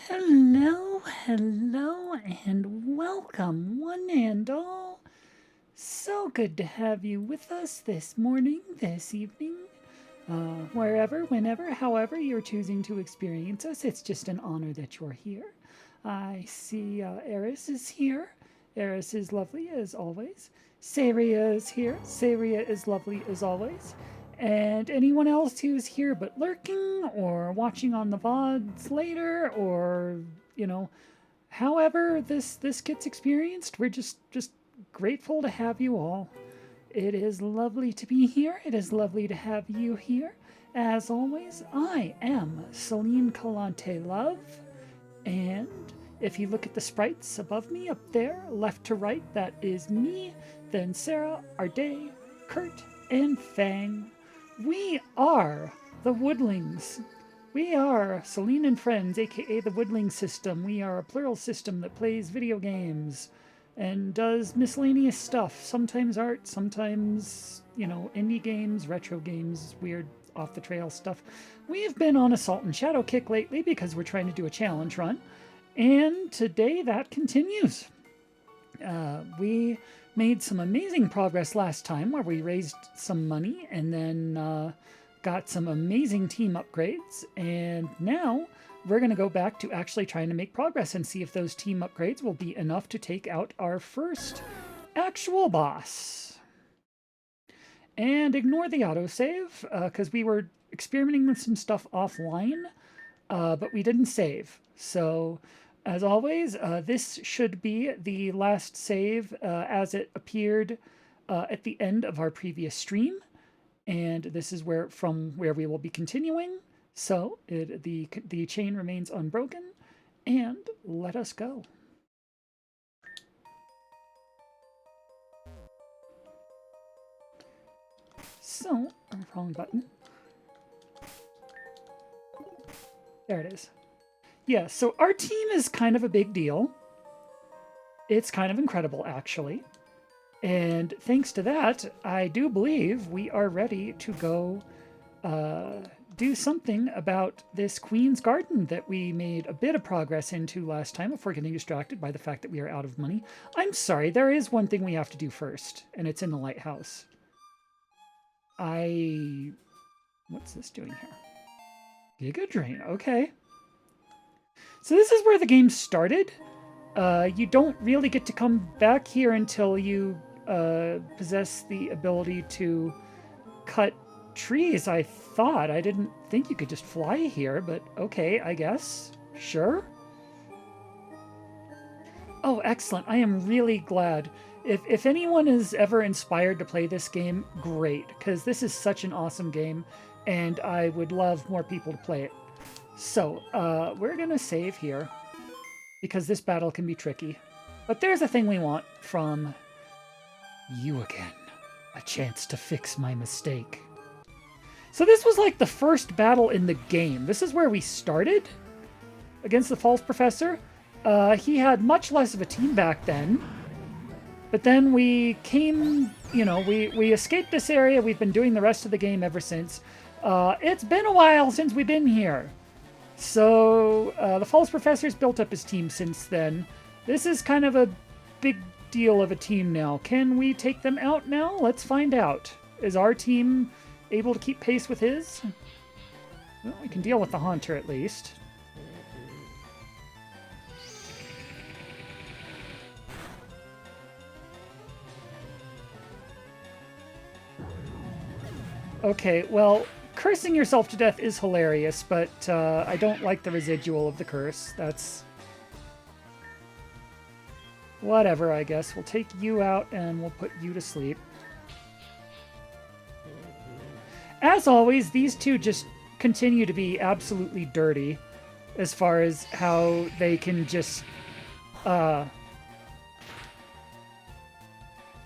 Hello, hello, and welcome, one and all. So good to have you with us this morning, this evening, wherever, whenever, however you're choosing to experience us. It's just an honor that you're here. I see Eris is here. Eris is lovely as always. Saria is here. Saria is lovely as always. And anyone else who's here but lurking or watching on the VODs later or, you know, however this gets experienced, we're just grateful to have you all. It is lovely to be here. It is lovely to have you here. As always, I am Celine Calante Love, and if you look at the sprites above me up there, left to right, that is me, then Sarah, Arday, Kurt, and Fang. We are the Woodlings. We are Celine and Friends, aka the Woodling System. We are a plural system that plays video games and does miscellaneous stuff. Sometimes art, sometimes, indie games, retro games, weird off the trail stuff. We've been on Assault and Shadow Kick lately because we're trying to do a challenge run. And today that continues. We made some amazing progress last time where we raised some money and then got some amazing team upgrades. And now we're going to go back to actually trying to make progress and see if those team upgrades will be enough to take out our first actual boss. And ignore the autosave because we were experimenting with some stuff offline, but we didn't save. So as always, this should be the last save as it appeared at the end of our previous stream. And this is from where we will be continuing. So the chain remains unbroken. And let us go. So, wrong button. There it is. Yeah, so our team is kind of a big deal. It's kind of incredible, actually. And thanks to that, I do believe we are ready to go do something about this Queen's Garden that we made a bit of progress into last time before getting distracted by the fact that we are out of money. I'm sorry, there is one thing we have to do first, and it's in the lighthouse. What's this doing here? Giga Drain, okay. So this is where the game started. You don't really get to come back here until you possess the ability to cut trees, I thought. I didn't think you could just fly here, but okay, I guess. Sure. Oh, excellent. I am really glad. If anyone is ever inspired to play this game, great, because this is such an awesome game, and I would love more people to play it. So, we're going to save here, because this battle can be tricky. But there's a thing we want from you again. A chance to fix my mistake. So this was like the first battle in the game. This is where we started against the false professor. He had much less of a team back then. But then we came, we escaped this area. We've been doing the rest of the game ever since. It's been a while since we've been here. So the false professor's built up his team since then. This is kind of a big deal of a team now. Can we take them out now? Let's find out. Is our team able to keep pace with his? Well, we can deal with the Haunter at least. Okay, well, cursing yourself to death is hilarious, but I don't like the residual of the curse. That's whatever, I guess. We'll take you out and we'll put you to sleep. As always, these two just continue to be absolutely dirty as far as how they can just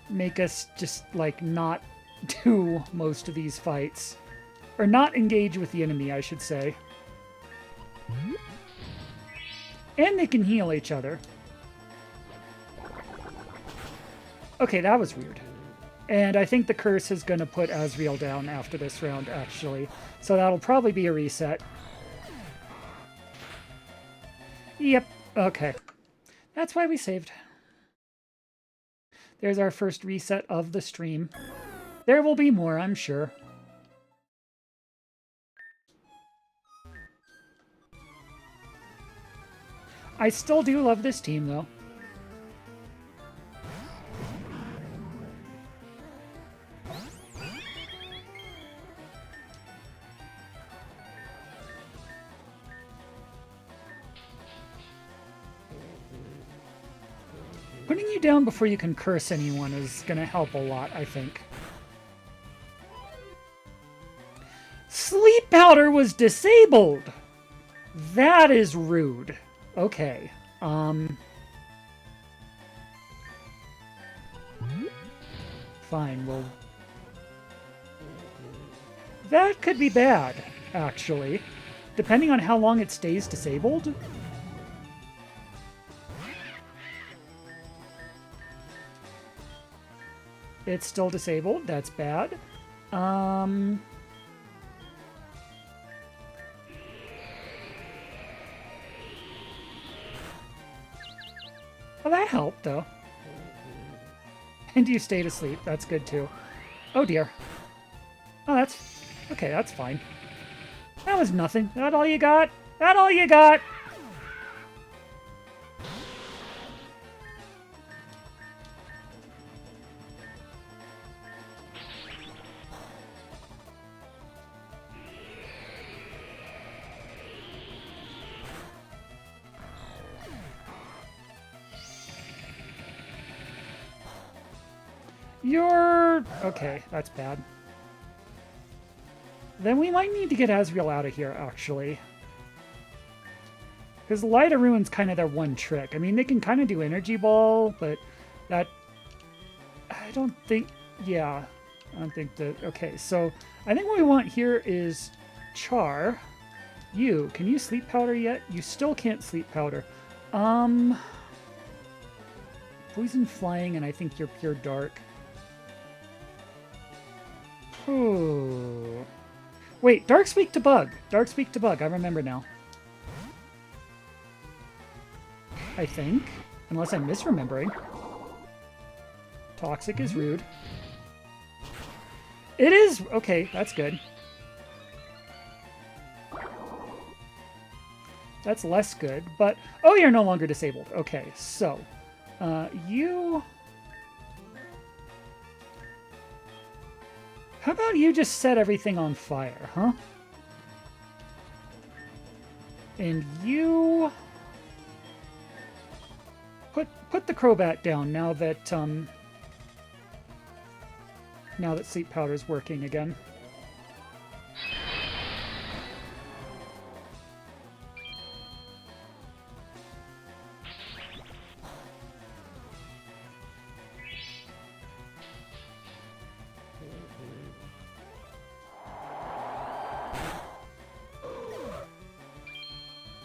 make us just, like, not do most of these fights. Or not engage with the enemy, I should say. And they can heal each other. Okay, that was weird. And I think the curse is going to put Asriel down after this round, actually. So that'll probably be a reset. Yep. Okay. That's why we saved. There's our first reset of the stream. There will be more, I'm sure. I still do love this team, though. Putting you down before you can curse anyone is going to help a lot, I think. Sleep powder was disabled! That is rude. Okay. Fine, well... That could be bad, actually. Depending on how long it stays disabled. It's still disabled. That's bad. Well, that helped, though. And you stayed asleep. That's good, too. Oh, dear. Oh, that's... Okay, that's fine. That was nothing. That all you got? That all you got? You're... Okay, that's bad. Then we might need to get Asriel out of here, actually. Because Light of Ruin's kind of their one trick. I mean, they can kind of do Energy Ball, but that... I don't think... Yeah, I don't think that... Okay, so I think what we want here is Char. You, can you Sleep Powder yet? You still can't Sleep Powder. Poison Flying, and I think you're Pure Dark. Ooh. Wait, Dark Speak to Bug. Dark Speak to Bug. I remember now. I think. Unless I'm misremembering. Toxic is rude. It is! Okay, that's good. That's less good, but... Oh, you're no longer disabled. Okay, so... you... How about you just set everything on fire, huh? And you... Put the Crobat down now that Sleep Powder's working again.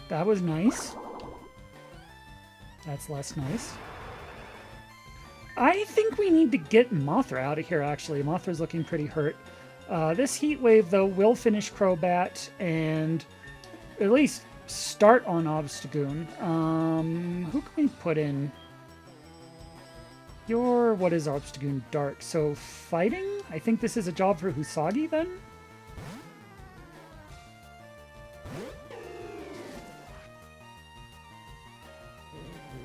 That was nice. That's less nice. I think we need to get Mothra out of here, actually. Mothra's looking pretty hurt. This Heat Wave, though, will finish Crobat and at least start on Obstagoon. Who can we put in? What is Obstagoon Dark? So, fighting? I think this is a job for Husagi, then?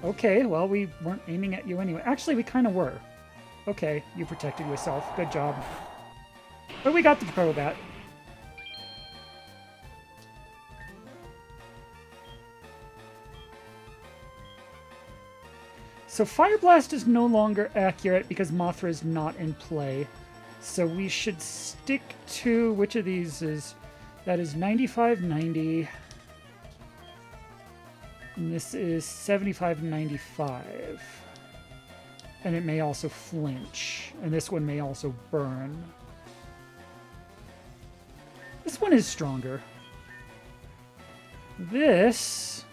Okay, well, we weren't aiming at you anyway. Actually, we kind of were. Okay, you protected yourself. Good job. But we got the Crobat. So Fire Blast is no longer accurate because Mothra is not in play. So we should stick to... Which of these is... That is 95, 90... And this is 75 and 95. And it may also flinch. And this one may also burn. This one is stronger. This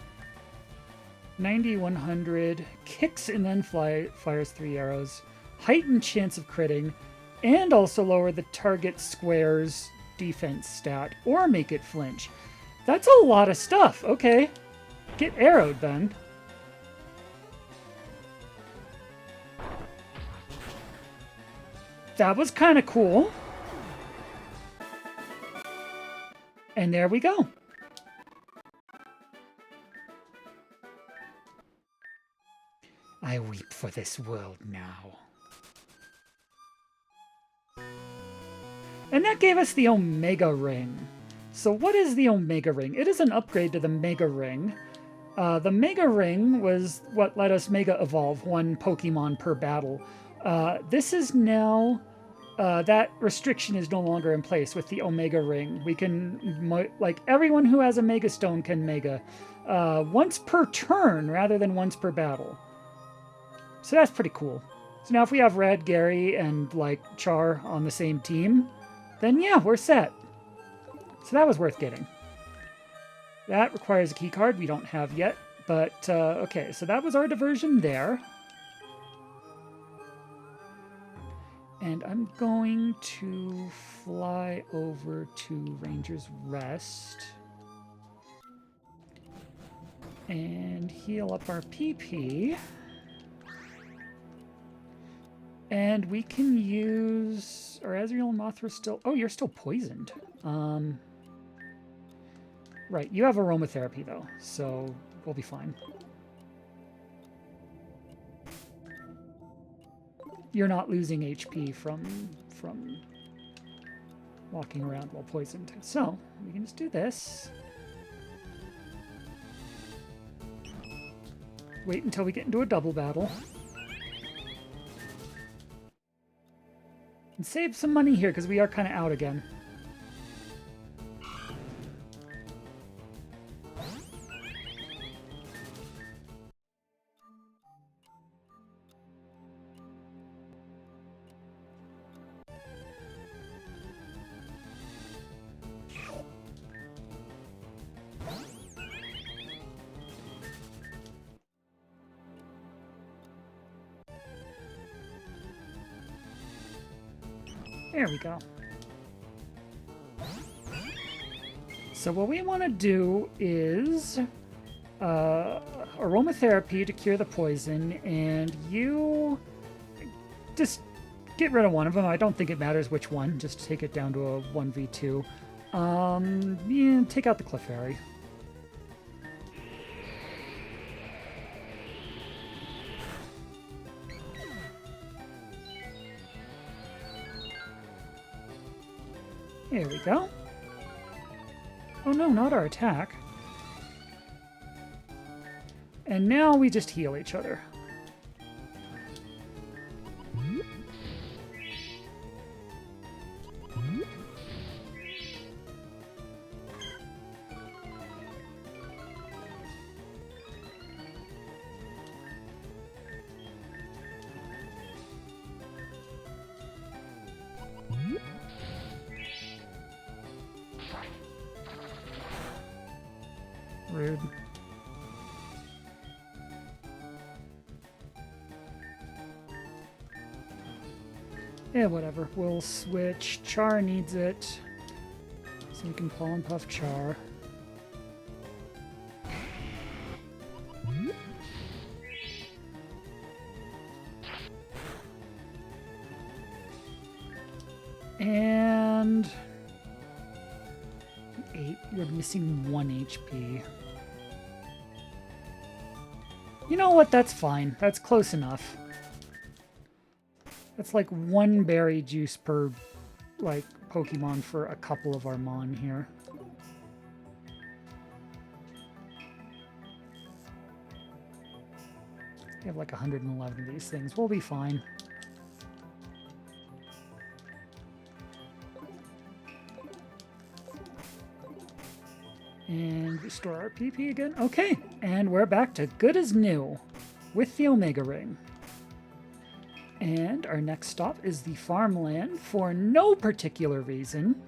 90, 100 kicks and then fires 3 arrows. Heightened chance of critting. And also lower the target square's defense stat. Or make it flinch. That's a lot of stuff. Okay. get arrowed then. That was kind of cool. And there we go. I weep for this world now. And that gave us the Omega Ring. So what is the Omega Ring? It is an upgrade to the Mega Ring. The Mega Ring was what let us Mega Evolve one Pokemon per battle. This is now... that restriction is no longer in place with the Omega Ring. We can... like, everyone who has a Mega Stone can Mega. Once per turn rather than once per battle. So that's pretty cool. So now if we have Red, Gary, and, like, Char on the same team, then yeah, we're set. So that was worth getting. That requires a key card we don't have yet. But, okay, so that was our diversion there. And I'm going to fly over to Ranger's Rest. And heal up our PP. And we can use... Are Azrael and Mothra still... Oh, you're still poisoned. Right, you have aromatherapy, though, so we'll be fine. You're not losing HP from walking around while poisoned. So, we can just do this. Wait until we get into a double battle. And save some money here, because we are kind of out again. There we go. So what we want to do is aromatherapy to cure the poison, and you just get rid of one of them. I don't think it matters which one. Just take it down to a 1v2. Yeah, take out the Clefairy. There we go. Oh no, not our attack. And now we just heal each other. Rude. Yeah, whatever. We'll switch. Char needs it. So we can Pollen Puff Char. And... 8. We're missing 1 HP. You know what? That's fine. That's close enough. That's like 1 berry juice per, like, Pokemon for a couple of our Mon here. We have like 111 of these things. We'll be fine. And restore our PP again. Okay, and we're back to good as new with the Omega Ring. And our next stop is the farmland for no particular reason.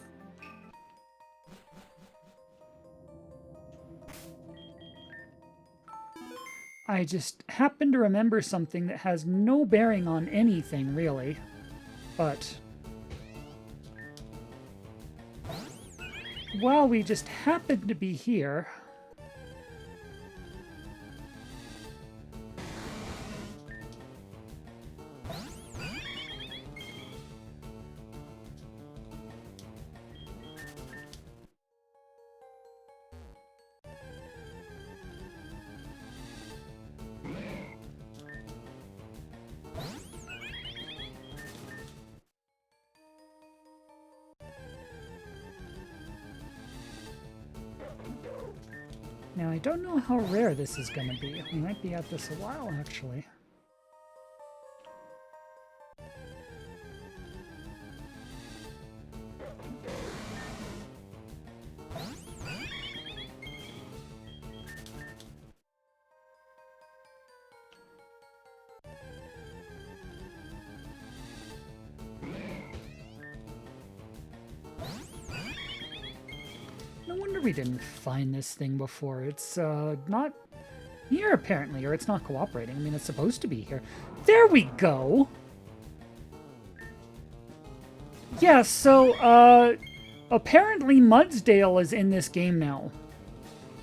I just happen to remember something that has no bearing on anything, really. But while we just happen to be here, Now, I don't know how rare this is going to be. We might be at this a while, actually. No wonder we didn't find this thing before. It's not here, apparently, or it's not cooperating. I mean, it's supposed to be here. There we go! Yeah, so, apparently Mudsdale is in this game now,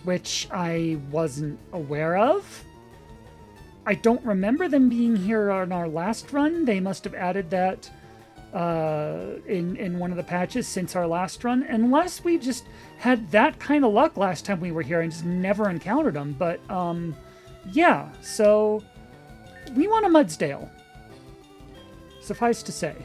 which I wasn't aware of. I don't remember them being here on our last run. They must have added that in one of the patches since our last run, unless we just had that kind of luck last time we were here and just never encountered them. But yeah, so we want a Mudsdale, suffice to say.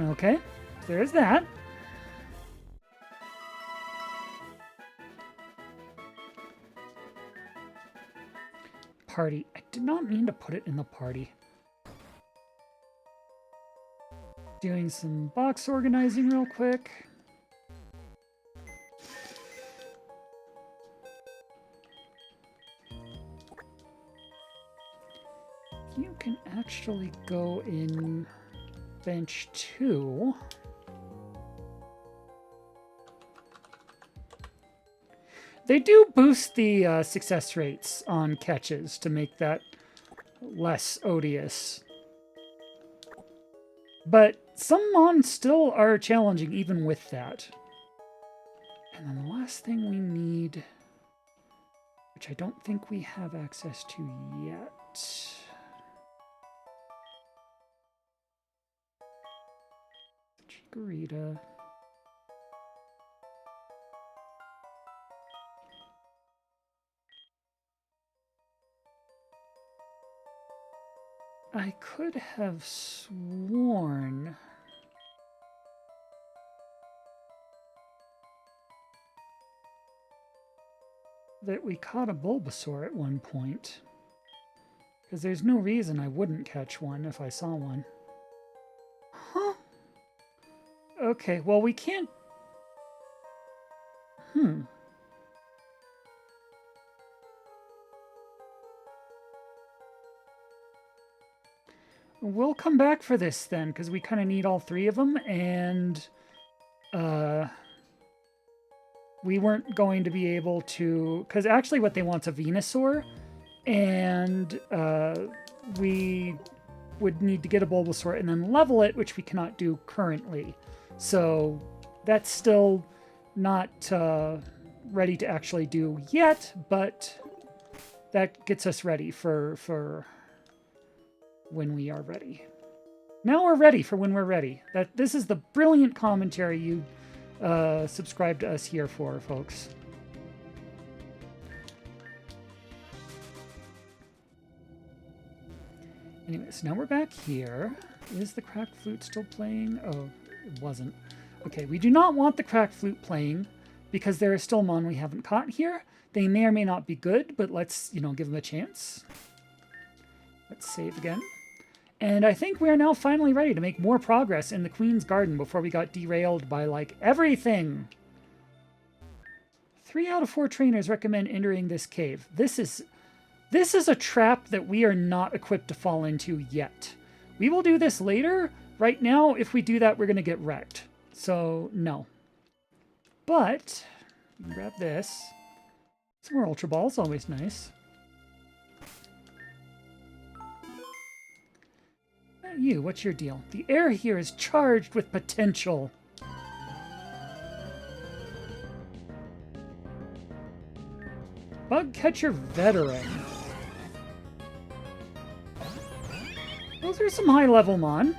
Okay, there's that. Party. I did not mean to put it in the party. Doing some box organizing real quick. You can actually go in bench 2. They do boost the success rates on catches to make that less odious. But some mons still are challenging even with that. And then the last thing we need, which I don't think we have access to yet. Giratina. I could have sworn that we caught a Bulbasaur at one point, because there's no reason I wouldn't catch one if I saw one. Huh? Okay, well, we can't... We'll come back for this then, because we kind of need all 3 of them, and we weren't going to be able to... Because actually what they want's a Venusaur, and we would need to get a Bulbasaur and then level it, which we cannot do currently. So that's still not ready to actually do yet, but that gets us ready for when we are ready. Now we're ready for when we're ready. This is the brilliant commentary you subscribe to us here for, folks. Anyway, so now we're back here. Is the cracked flute still playing? Oh, it wasn't. Okay, we do not want the cracked flute playing because there is still mon we haven't caught here. They may or may not be good, but let's, give them a chance. Let's save again. And I think we are now finally ready to make more progress in the Queen's Garden before we got derailed by, like, everything. 3 out of 4 trainers recommend entering this cave. This is a trap that we are not equipped to fall into yet. We will do this later. Right now, if we do that, we're going to get wrecked. So, no. But, you can grab this. Some more Ultra Balls, always nice. You, what's your deal? The air here is charged with potential. Bug Catcher Veteran. Those Those are some high-level Mon.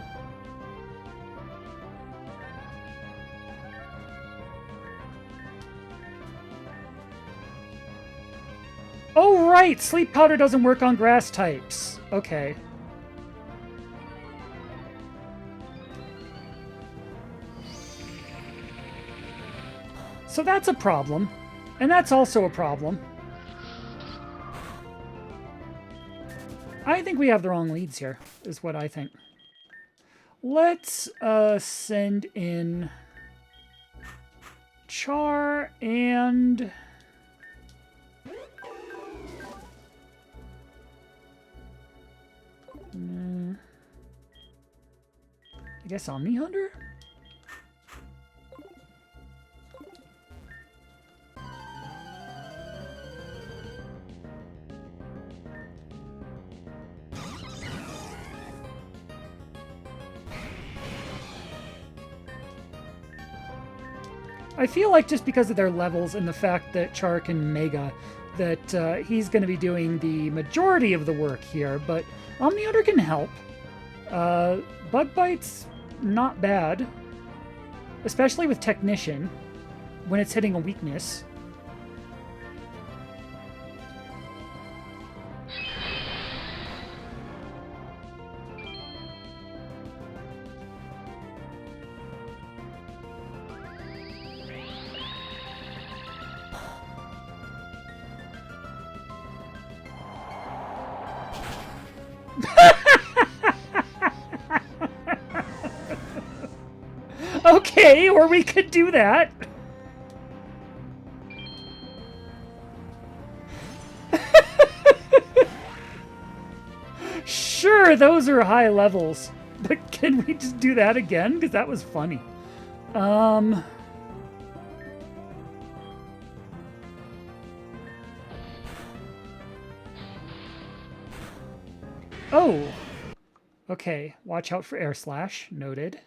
Oh, right! Sleep powder doesn't work on grass types. Okay. So that's a problem. And that's also a problem. I think we have the wrong leads here, is what I think. Let's send in Char and... I guess Omni Hunter? I feel like just because of their levels and the fact that Char can Mega, that he's going to be doing the majority of the work here, but Omni Hunter can help. Bug Bite's not bad, especially with Technician, when it's hitting a weakness. Okay, or we could do that. Sure, those are high levels. But can we just do that again? Because that was funny. Oh. Okay, watch out for Air Slash. Noted.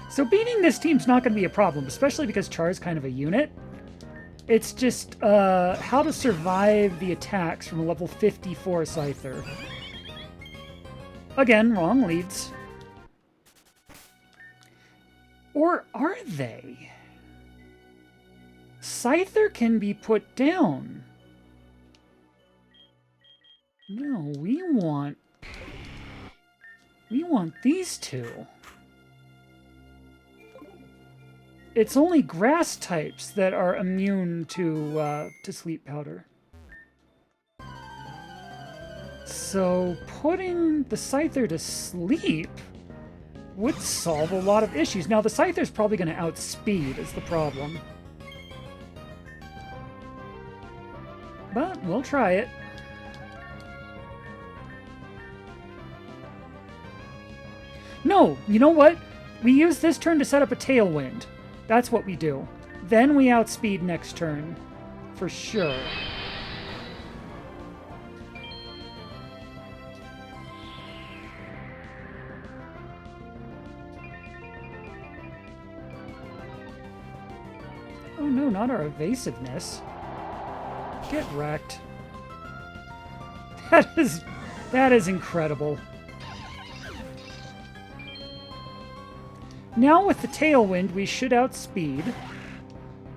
So beating this team's not going to be a problem, especially because Char's kind of a unit. It's just how to survive the attacks from a level 54 Scyther. Again, wrong leads. Or are they? Scyther can be put down. No, we want these two. It's only grass types that are immune to sleep powder. So putting the Scyther to sleep would solve a lot of issues. Now the Scyther's probably going to outspeed is the problem. But we'll try it. No, you know what? We use this turn to set up a Tailwind. That's what we do. Then we outspeed next turn. For sure. Oh no, not our evasiveness. Get wrecked. That is incredible. Now with the Tailwind, we should outspeed,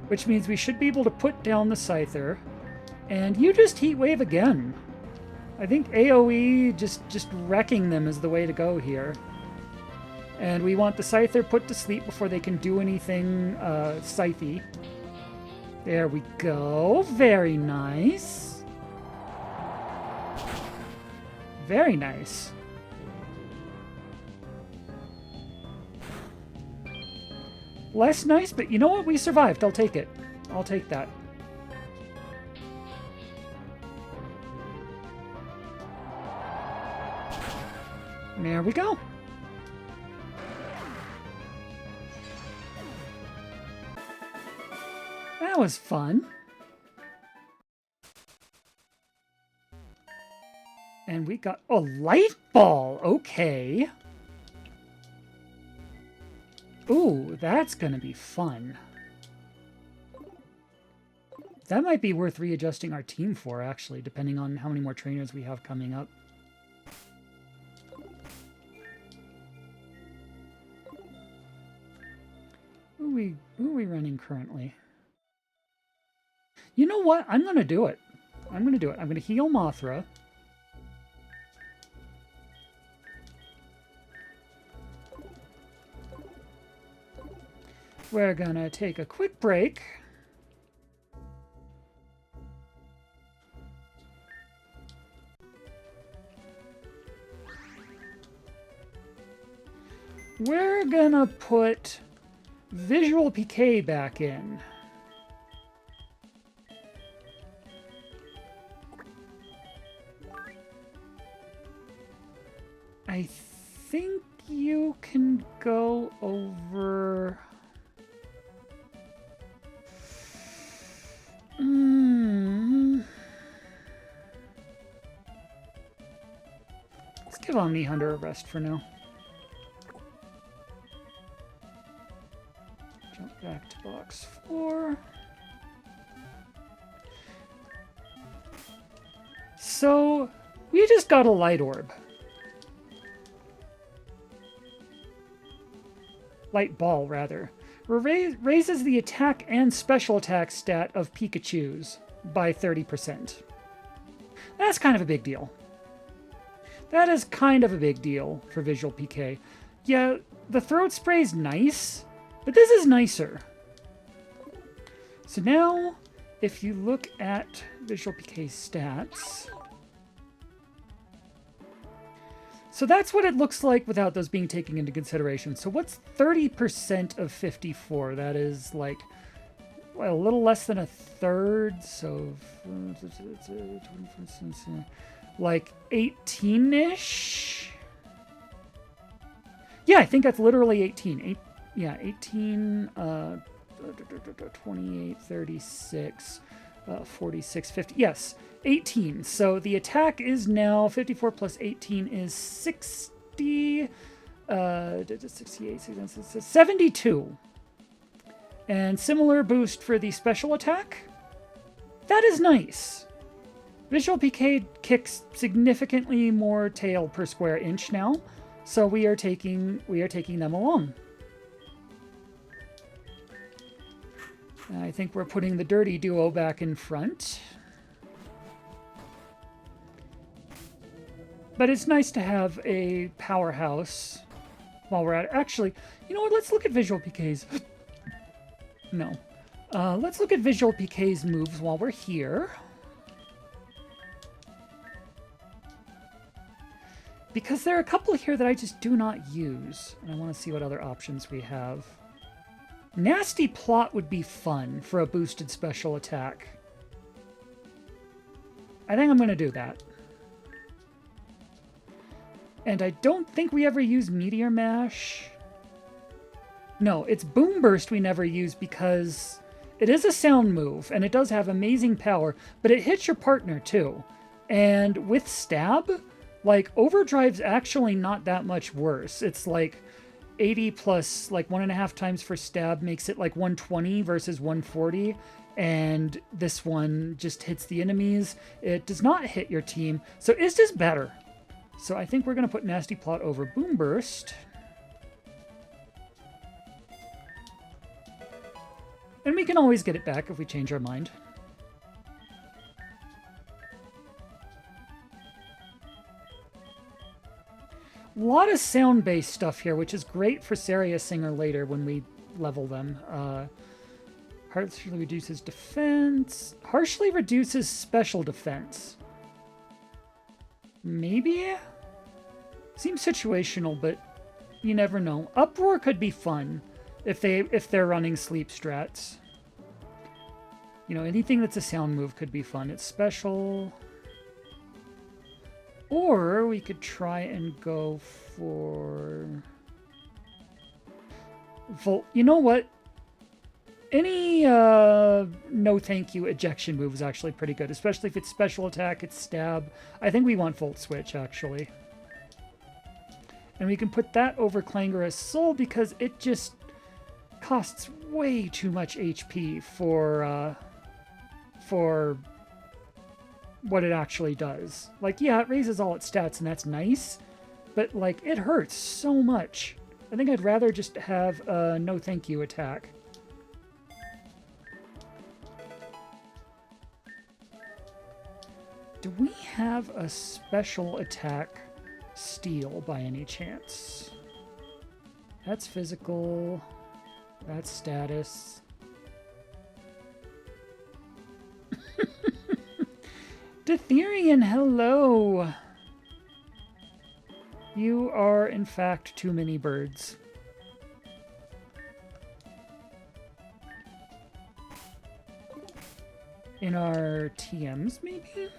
which means we should be able to put down the Scyther. And you just Heat Wave again. I think AoE, just wrecking them is the way to go here. And we want the Scyther put to sleep before they can do anything scythy. There we go. Very nice. Very nice. Less nice, but you know what? We survived. I'll take it. I'll take that. There we go. That was fun. And we got a light ball. Okay. Ooh, that's gonna be fun. That might be worth readjusting our team for, actually, depending on how many more trainers we have coming up. Who are we running currently? You know what? I'm going to do it. I'm going to heal Mothra. We're going to take a quick break. We're going to put Visual PK back in. I think you can go over... Let's give Omni Hunter a rest for now. Jump back to box 4. So, we just got a Light Orb. Light Ball, rather. Raises the attack and special attack stat of Pikachu's by 30%. That's kind of a big deal. That is kind of a big deal for Visual PK. Yeah, the Throat Spray's nice, but this is nicer. So now, if you look at Visual PK's stats... So that's what it looks like without those being taken into consideration. So what's 30% of 54? That is like, well, a little less than a third. So like 18-ish? Yeah, I think that's literally 18. Yeah, 18, 28, 36, 46, 50. Yes. 18. So the attack is now 54 plus 18 is 60. 68, 72. And similar boost for the special attack. That is nice. Visual PK kicks significantly more tail per square inch now, so we are taking them along. I think we're putting the dirty duo back in front. But it's nice to have a powerhouse while we're at it. Actually, you know what? Let's look at Visual PK's... No. Let's look at Visual PK's moves while we're here. Because there are a couple here that I just do not use. And I want to see what other options we have. Nasty Plot would be fun for a boosted special attack. I think I'm going to do that. And I don't think we ever use Meteor Mash. No, it's Boom Burst we never use because it is a sound move, and it does have amazing power, but it hits your partner too. And with Stab, like, Overdrive's actually not that much worse. It's like 80 plus like 1.5 times for Stab makes it like 120 versus 140. And this one just hits the enemies. It does not hit your team, so it's just better. So I think we're going to put Nasty Plot over Boom Burst. And we can always get it back if we change our mind. A lot of sound-based stuff here, which is great for Saria Singer later when we level them. Harshly reduces defense. Harshly reduces special defense. Maybe? Seems situational, but you never know. Uproar could be fun if they're running sleep strats. You know, anything that's a sound move could be fun. It's special. Or we could try and go for Volt. You know what? Any no thank you ejection move is actually pretty good, especially if it's special attack, it's stab. I think we want Volt Switch, actually. And we can put that over Clangorous Soul because it just costs way too much HP for for what it actually does. Like, yeah, it raises all its stats, and that's nice, but, like, it hurts so much. I think I'd rather just have a no thank you attack. Do we have a special attack steel by any chance? That's physical. That's status. Detherian, hello! You are, in fact, too many birds. In our TMs, maybe?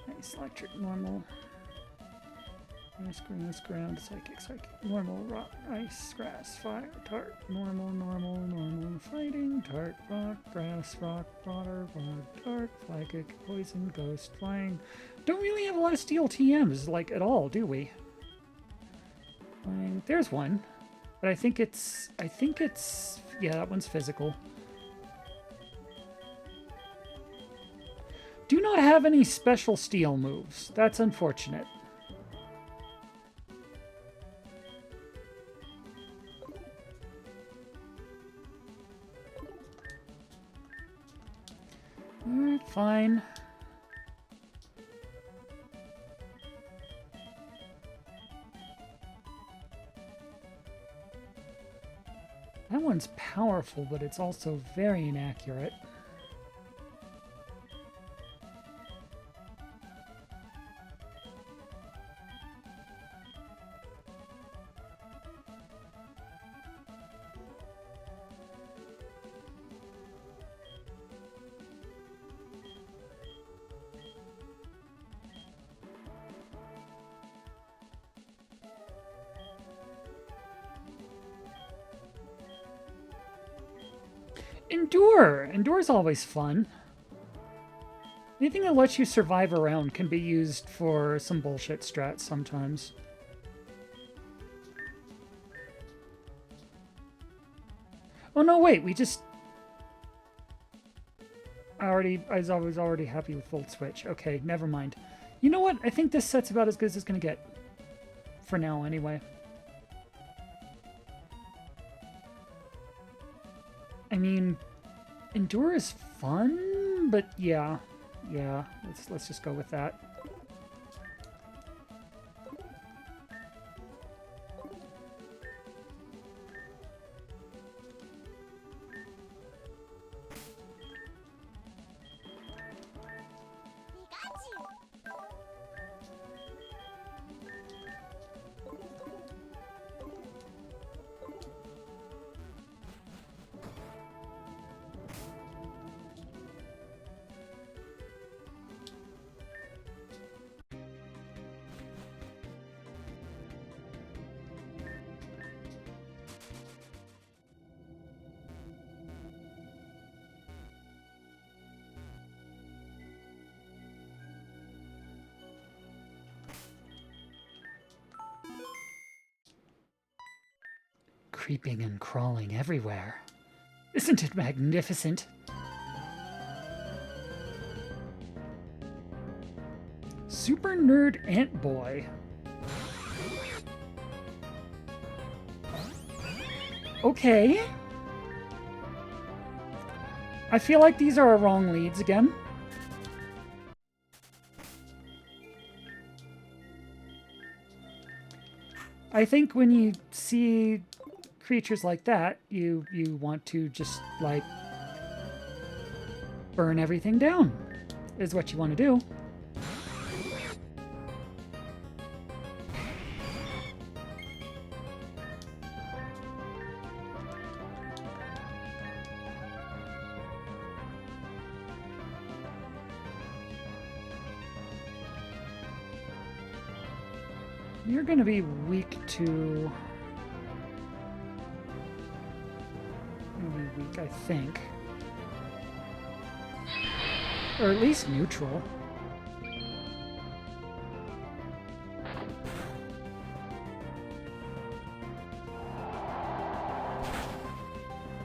Nice, electric, normal. Grass, ground, psychic, normal, rock, ice, grass, fire, tart, normal, fighting, tart, rock, grass, rock, water, tart, psychic, poison, ghost, flying. Don't really have a lot of steel TMs, like, at all, do we? There's one, but I think it's, yeah, that one's physical. Do not have any special steel moves. That's unfortunate. Alright, fine. That one's powerful, but it's also very inaccurate. Endure! Endure's always fun. Anything that lets you survive around can be used for some bullshit strats sometimes. Oh no, wait, we just... I was already happy with Volt Switch. Okay, never mind. You know what? I think this set's about as good as it's gonna get. For now, anyway. I mean, Endure is fun, but yeah, let's just go with that. Creeping and crawling everywhere. Isn't it magnificent? Super Nerd Ant Boy. Okay. I feel like these are our wrong leads again. I think when you see creatures like that, you want to just, like, burn everything down, is what you want to do. You're going to be weak to... maybe weak, I think. Or at least neutral.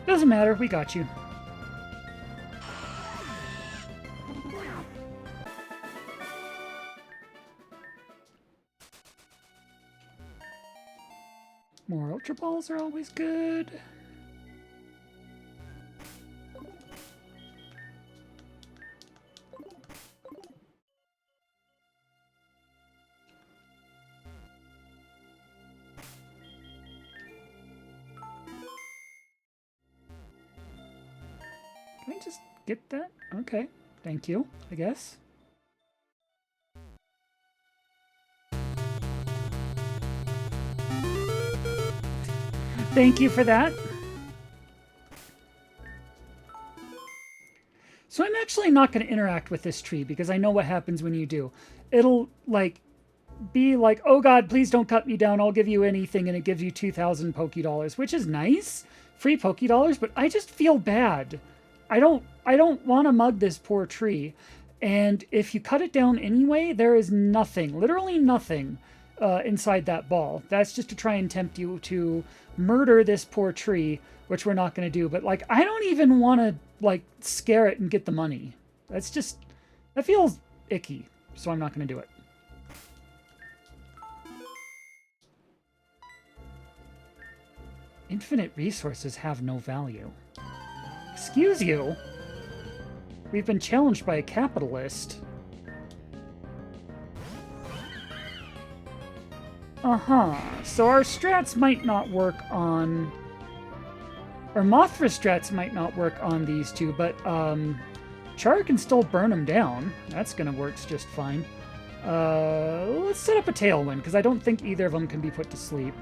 Doesn't matter, we got you. More Ultra Balls are always good. Can I just get that? Okay. Thank you, I guess. Thank you for that. So I'm actually not going to interact with this tree because I know what happens when you do. It'll like be like, oh god, please don't cut me down. I'll give you anything, and it gives you 2,000 Poke Dollars, which is nice, free Poke Dollars. But I just feel bad. I don't want to mug this poor tree. And if you cut it down anyway, there is nothing, literally nothing, inside that ball. That's just to try and tempt you to murder this poor tree, which we're not going to do. But like, I don't even want to like scare it and get the money. That's just, that feels icky. So I'm not going to do it. Infinite resources have no value. Excuse you? We've been challenged by a capitalist. Uh-huh. So our strats might not work on... Or Mothra strats might not work on these two, but Char can still burn them down. That's gonna work just fine. Let's set up a Tailwind, because I don't think either of them can be put to sleep.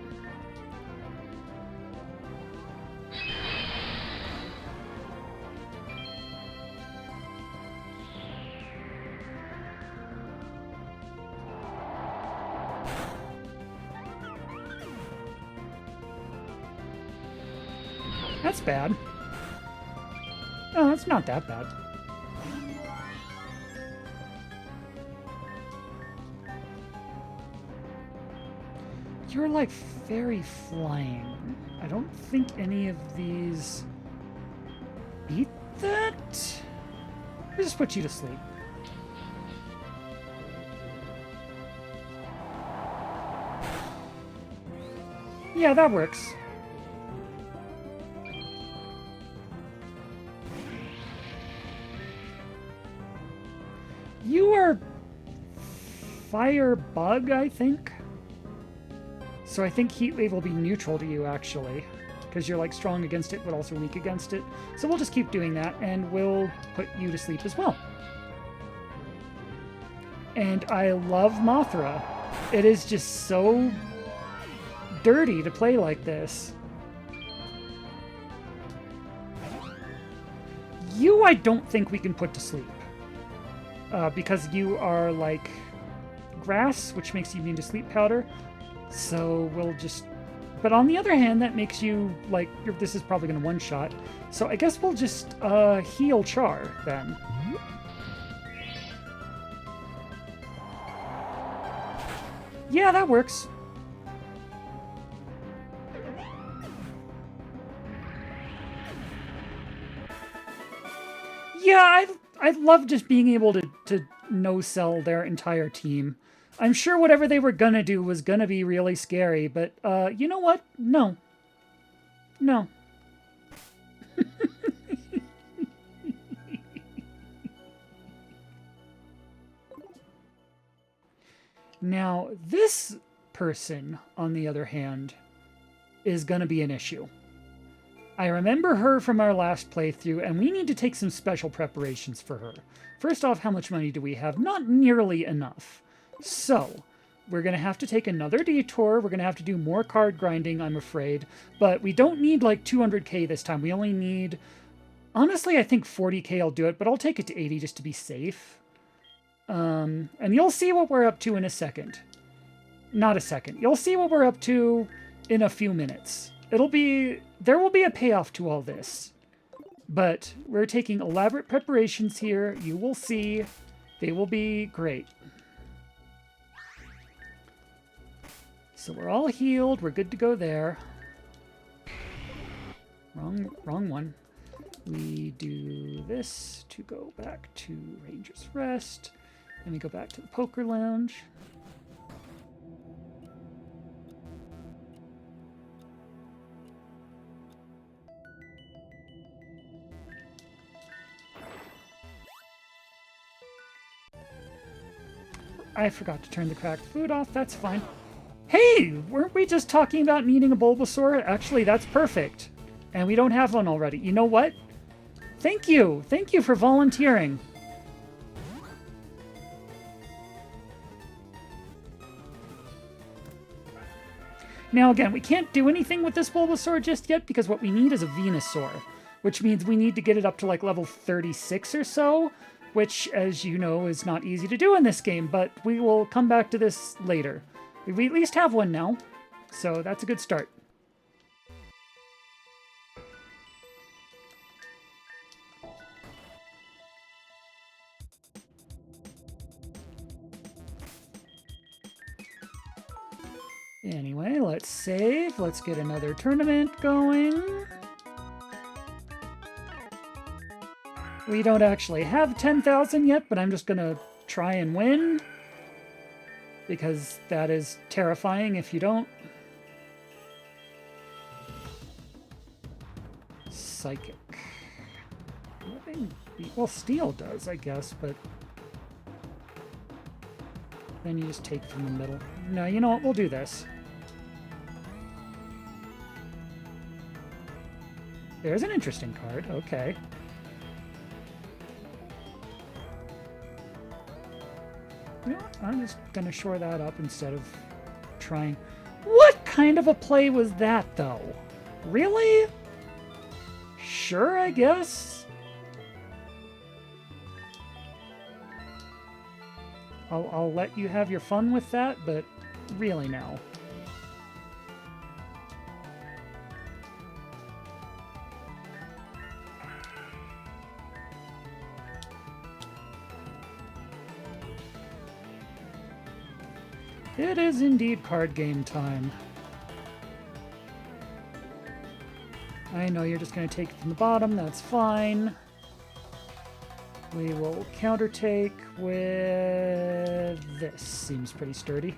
That's bad. No, that's not that bad. You're like fairy flying. I don't think any of these beat that. I'll just put you to sleep. Yeah, that works. You are Fire Bug, I think. So I think Heat Wave will be neutral to you, actually. Because you're like strong against it, but also weak against it. So we'll just keep doing that, and we'll put you to sleep as well. And I love Mothra. It is just so dirty to play like this. You, I don't think we can put to sleep. Because you are like grass, which makes you immune to sleep powder. So we'll just... But on the other hand, that makes you like... This is probably going to one-shot. So I guess we'll just heal Char then. Yeah, that works. Yeah, I love just being able to no-sell their entire team. I'm sure whatever they were gonna do was gonna be really scary, but you know what? No. No. Now, this person, on the other hand, is gonna be an issue. I remember her from our last playthrough, and we need to take some special preparations for her. First off, how much money do we have? Not nearly enough. So, we're going to have to take another detour. We're going to have to do more card grinding, I'm afraid. But we don't need like 200k this time. We only need... Honestly, I think 40k will do it, but I'll take it to 80 just to be safe. And you'll see what we're up to in a second. Not a second. You'll see what we're up to in a few minutes. There will be a payoff to all this. But we're taking elaborate preparations here. You will see. They will be great. So we're all healed. We're good to go there. Wrong one. We do this to go back to Ranger's Rest. Then we go back to the Poker Lounge. I forgot to turn the cracked food off. That's fine. Hey, weren't we just talking about needing a Bulbasaur? Actually, that's perfect. And we don't have one already. You know what? Thank you. Thank you for volunteering. Now again, we can't do anything with this Bulbasaur just yet because what we need is a Venusaur, which means we need to get it up to like level 36 or so, which, as you know, is not easy to do in this game, but we will come back to this later. We at least have one now, so that's a good start. Anyway, let's save. Let's get another tournament going. We don't actually have 10,000 yet, but I'm just going to try and win. Because that is terrifying if you don't. Psychic. Well, Steel does, I guess, but then you just take from the middle. No, you know what? We'll do this. There's an interesting card. Okay. You know what? I'm just going to shore that up instead of trying. What kind of a play was that, though? Really? Sure, I guess. I'll let you have your fun with that, but really now. It is indeed card game time. I know you're just going to take it from the bottom, that's fine. We will counter take with this. Seems pretty sturdy.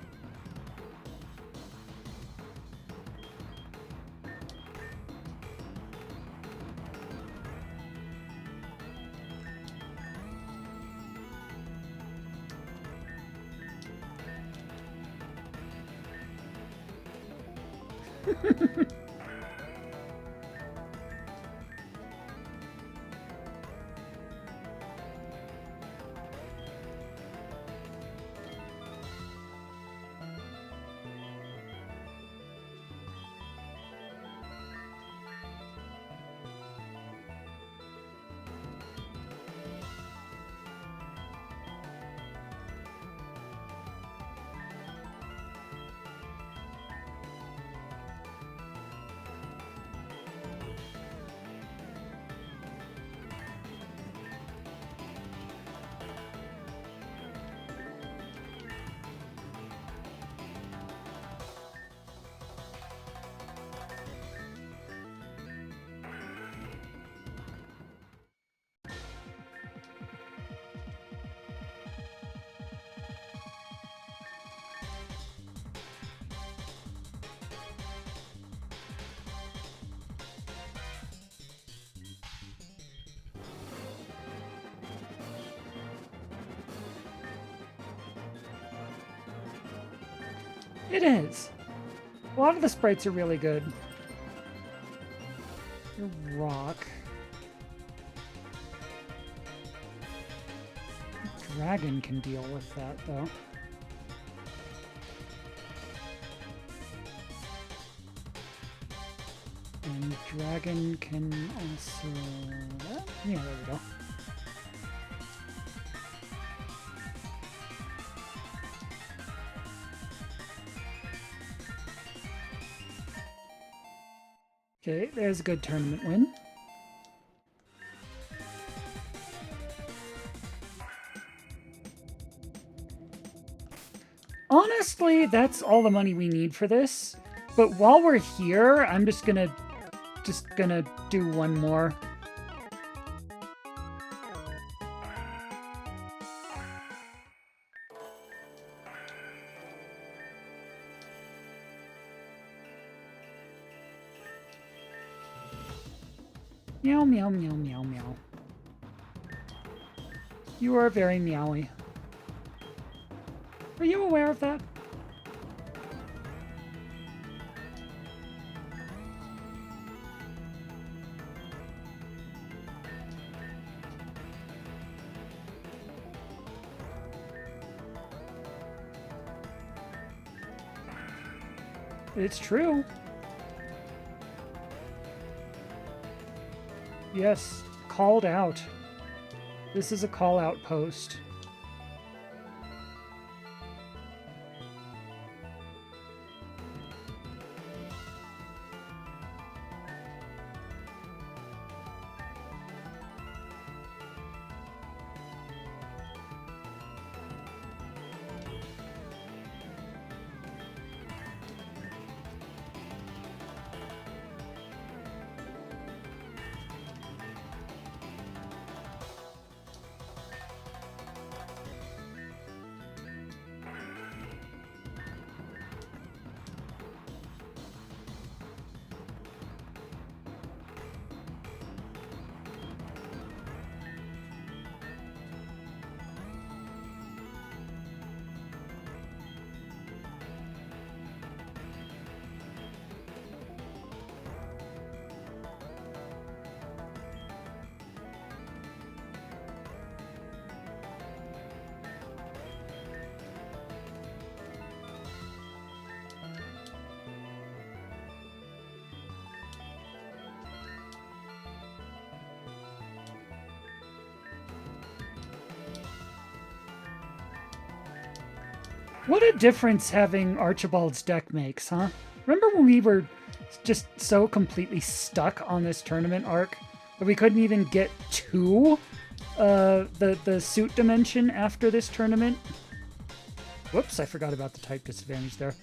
It is. A lot of the sprites are really good. Your rock. Dragon can deal with that, though. And dragon can also... Yeah, there we go. Okay, there's a good tournament win. Honestly, that's all the money we need for this. But while we're here, I'm just gonna do one more. Meow, meow, meow, meow, meow. You are very meowy. Are you aware of that? It's true. Yes, called out. This is a call-out post. What a difference having Archibald's deck makes, huh? Remember when we were just so completely stuck on this tournament arc that we couldn't even get to the suit dimension after this tournament? Whoops, I forgot about the type disadvantage there.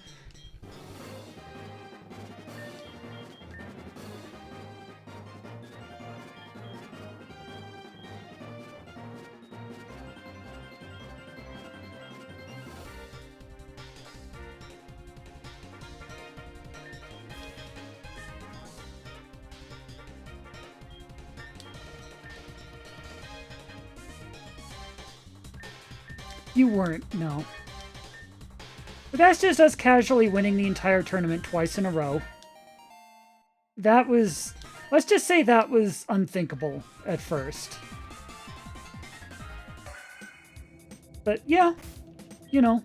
You weren't, no. But that's just us casually winning the entire tournament twice in a row. That was... Let's just say that was unthinkable at first. But yeah, you know,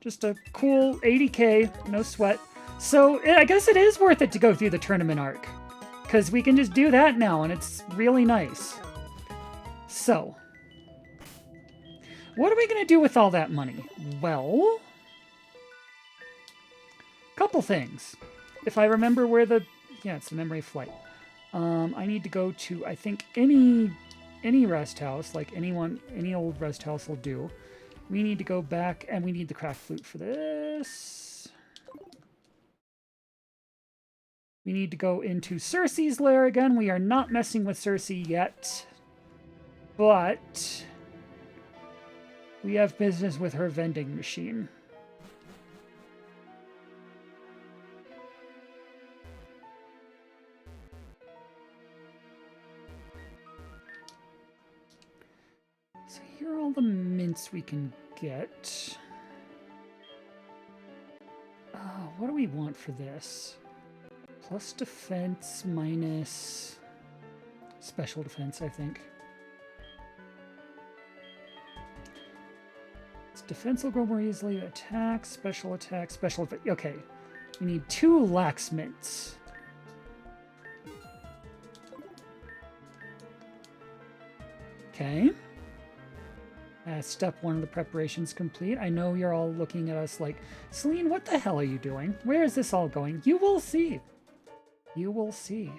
just a cool 80k, no sweat. So I guess it is worth it to go through the tournament arc, because we can just do that now, and it's really nice. So... what are we going to do with all that money? Well, couple things. If I remember where the... yeah, it's the memory flight. I need to go to, I think, any rest house, like any old rest house will do. We need to go back, and we need the crack flute for this. We need to go into Circe's lair again. We are not messing with Circe yet, but... we have business with her vending machine. So here are all the mints we can get. What do we want for this? Plus defense, minus special defense, I think. Defense will grow more easily. Attack, special attack, special... okay. We need 2 lax mints. Okay. Step 1 of the preparation's complete. I know you're all looking at us like, Celine, what the hell are you doing? Where is this all going? You will see. You will see.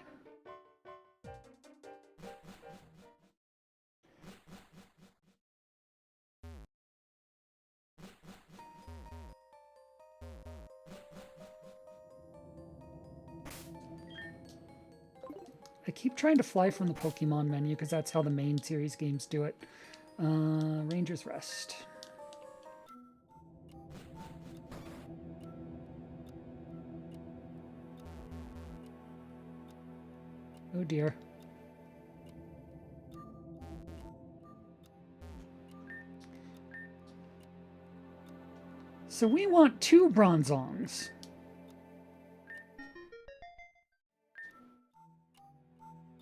I keep trying to fly from the Pokemon menu because that's how the main series games do it. Ranger's Rest. Oh dear. So we want 2 bronzongs.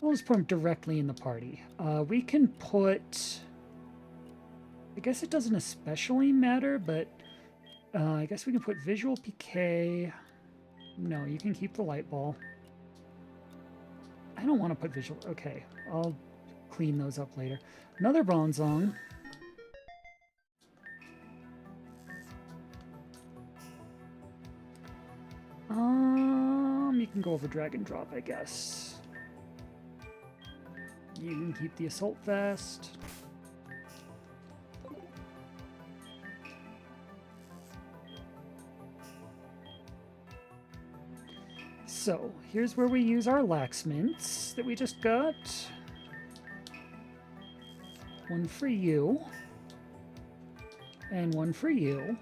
We'll just put them directly in the party. We can put... I guess it doesn't especially matter, but I guess we can put visual PK. No, you can keep the light ball. I don't want to put visual... Okay, I'll clean those up later. Another bronzong. You can go over drag and drop, I guess. You can keep the assault vest. So, here's where we use our lax mints that we just got. One for you. And one for you.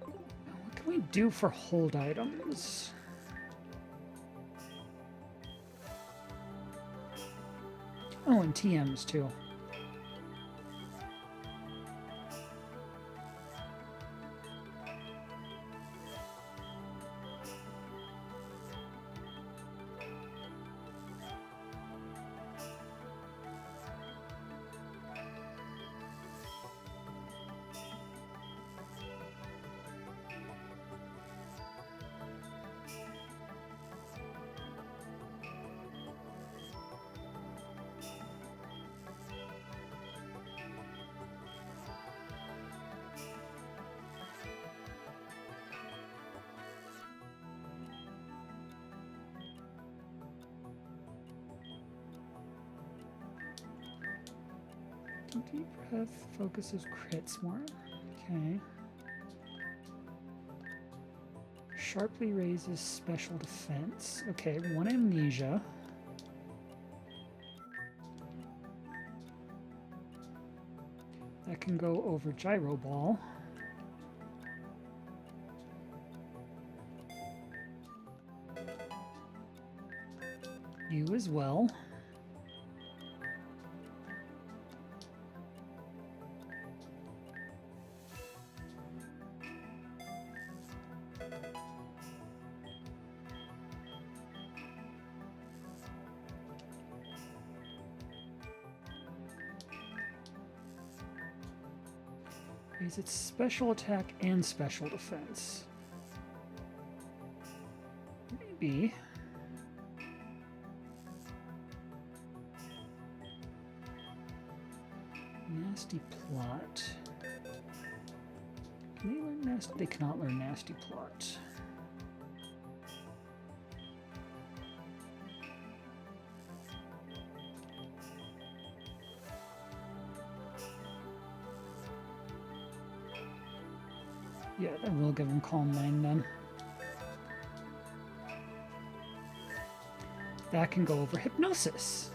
What can we do for hold items? Oh, and TMs too. Deep breath focuses crits more. Okay. Sharply raises special defense. Okay, 1 amnesia. That can go over gyro ball. You as well. Raise its special attack and special defense. Maybe. Nasty plot. Can they learn nasty? They cannot learn nasty plot. Yeah, that will give him Calm Mind then. That can go over Hypnosis.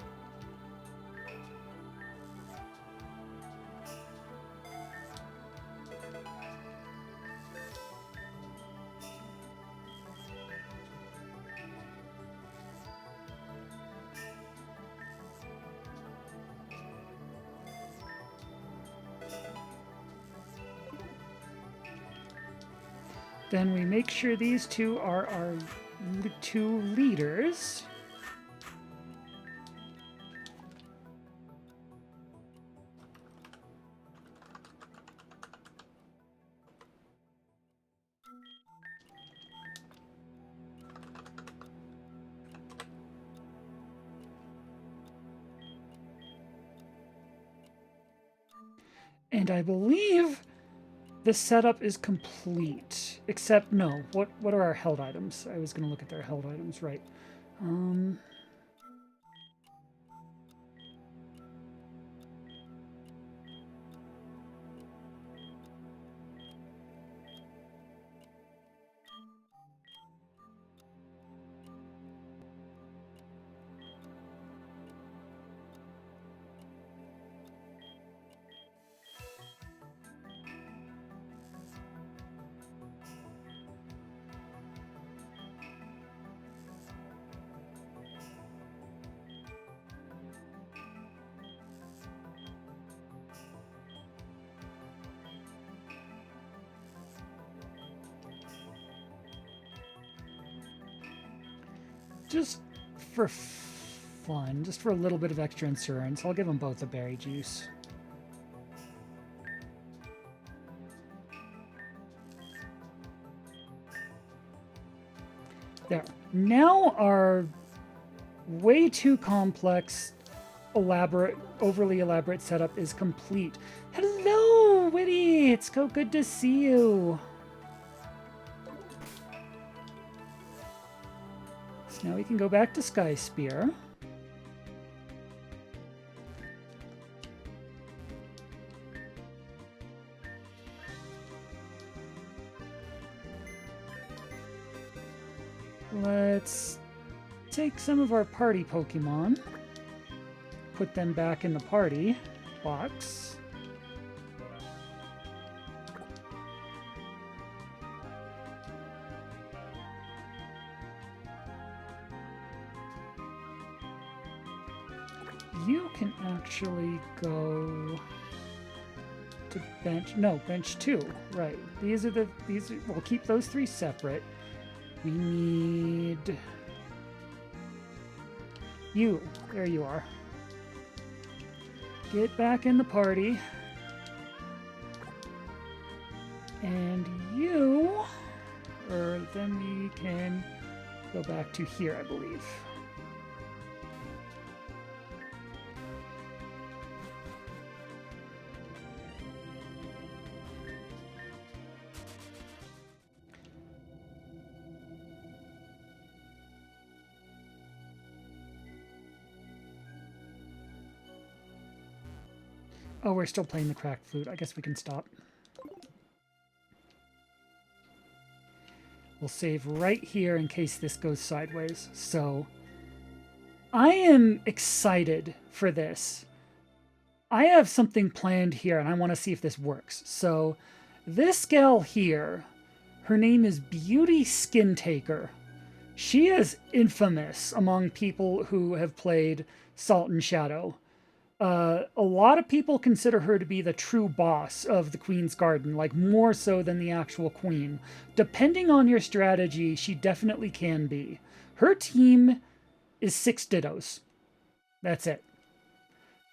Then we make sure these two are our 2 leaders. And I believe the setup is complete, except no. What are our held items? I was going to look at their held items, right? just for fun, just for a little bit of extra insurance, I'll give them both a berry juice. There. Now our way too complex, overly elaborate setup is complete. Hello, Witty! It's so good to see you. So now we can go back to Sky Spear. Let's take some of our party Pokemon, put them back in the party box. You can actually go to bench 2, right. We'll keep those 3 separate. We need you. There you are. Get back in the party. And you, then we can go back to here, I believe. Oh, we're still playing the cracked flute. I guess we can stop. We'll save right here in case this goes sideways. So, I am excited for this. I have something planned here, and I want to see if this works. So, this gal here, her name is Beauty Skin Taker. She is infamous among people who have played Salt and Shadow. A lot of people consider her to be the true boss of the Queen's Garden, like more so than the actual Queen. Depending on your strategy, she definitely can be. Her team is 6 Dittos. That's it.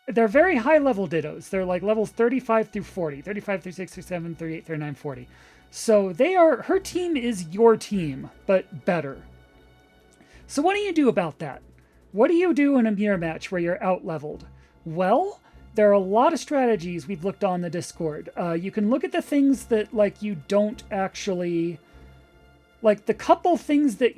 They're very high-level Dittos. They're like levels 35 through 40. 35 through 6 through 7, 38 through 9, 40. So her team is your team, but better. So what do you do about that? What do you do in a mirror match where you're out-leveled? Well, there are a lot of strategies we've looked on the Discord. You can look at the things that, like, you don't actually... Like, the couple things that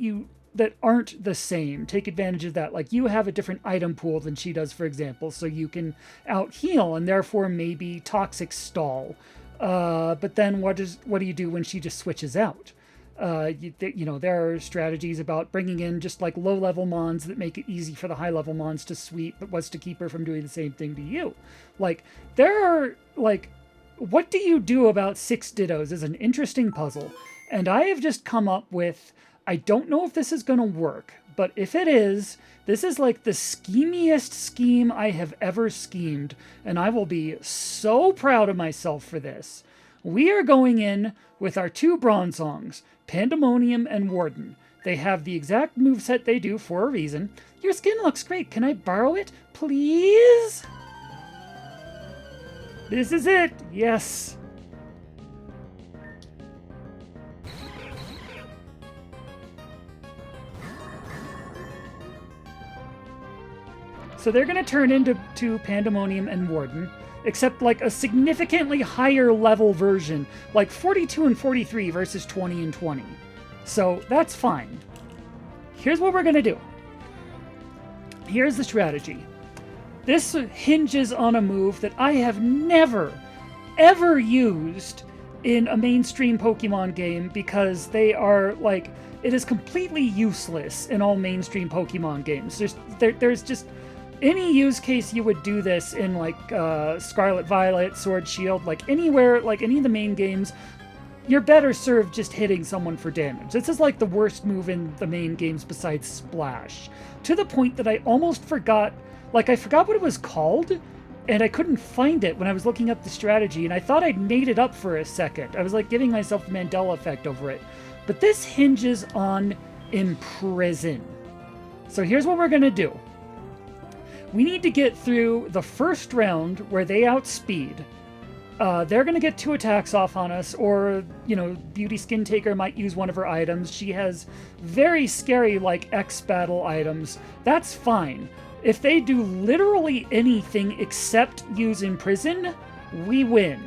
aren't the same. Take advantage of that. Like, you have a different item pool than she does, for example, so you can out-heal and therefore maybe toxic stall. But then what do you do when she just switches out? There are strategies about bringing in just like low-level mons that make it easy for the high-level mons to sweep, but what's to keep her from doing the same thing to you? Like, there are, like, what do you do about 6 Dittos is an interesting puzzle. And I have just come up with, I don't know if this is going to work, but if it is, this is like the schemiest scheme I have ever schemed, and I will be so proud of myself for this. We are going in with our 2 Bronzongs, Pandemonium and Warden. They have the exact moveset they do for a reason. Your skin looks great. Can I borrow it, please? This is it. Yes. So they're going to turn into Pandemonium and Warden, except like a significantly higher level version, like 42 and 43 versus 20 and 20. So that's fine. Here's what we're going to do. Here's the strategy. This hinges on a move that I have never, ever used in a mainstream Pokemon game because they are like, it is completely useless in all mainstream Pokemon games. There's just any use case you would do this in, like, Scarlet Violet, Sword Shield, like anywhere, like any of the main games, you're better served just hitting someone for damage. This is like the worst move in the main games besides Splash. To the point that I almost forgot, like I forgot what it was called, and I couldn't find it when I was looking up the strategy, and I thought I'd made it up for a second. I was like giving myself the Mandela effect over it. But this hinges on Imprison. So here's what we're going to do. We need to get through the first round where they outspeed. They're going to get 2 attacks off on us, or, you know, Beauty Skin Taker might use one of her items. She has very scary, like, X-Battle items. That's fine. If they do literally anything except use Imprison, we win.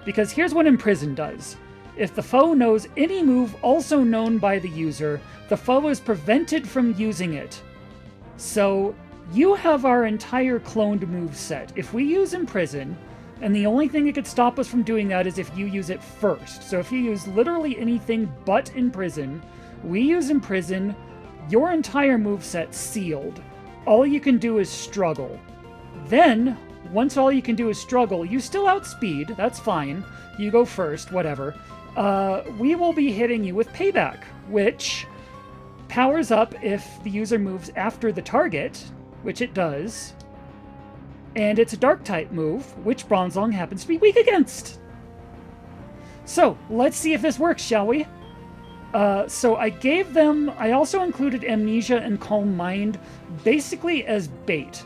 Because here's what Imprison does. If the foe knows any move also known by the user, the foe is prevented from using it. So, you have our entire cloned move set. If we use Imprison, and the only thing that could stop us from doing that is if you use it first. So if you use literally anything but Imprison, we use Imprison, your entire moveset's sealed. All you can do is struggle. Then, once all you can do is struggle, you still outspeed, that's fine. You go first, whatever. We will be hitting you with Payback, which powers up if the user moves after the target, which it does. And it's a Dark-type move, which Bronzong happens to be weak against. So, let's see if this works, shall we? So I also included Amnesia and Calm Mind basically as bait.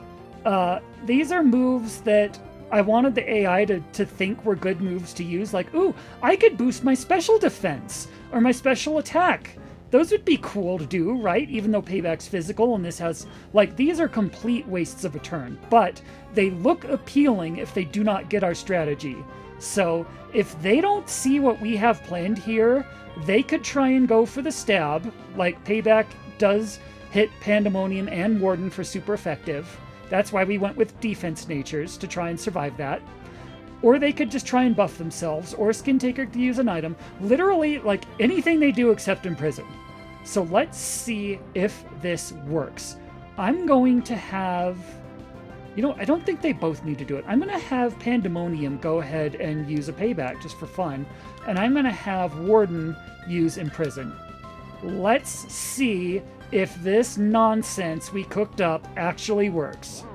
These are moves that I wanted the AI to think were good moves to use, like, ooh, I could boost my special defense, or my special attack. Those would be cool to do, right? Even though Payback's physical and this has, like, these are complete wastes of a turn, but they look appealing if they do not get our strategy. So if they don't see what we have planned here, they could try and go for the stab, like Payback does hit Pandemonium and Warden for super effective. That's why we went with defense natures, to try and survive that. Or they could just try and buff themselves, or Skin Taker to use an item. Literally, like, anything they do except Imprison. So let's see if this works. I'm going to have... You know, I don't think they both need to do it. I'm going to have Pandemonium go ahead and use a Payback just for fun. And I'm going to have Warden use Imprison. Let's see if this nonsense we cooked up actually works.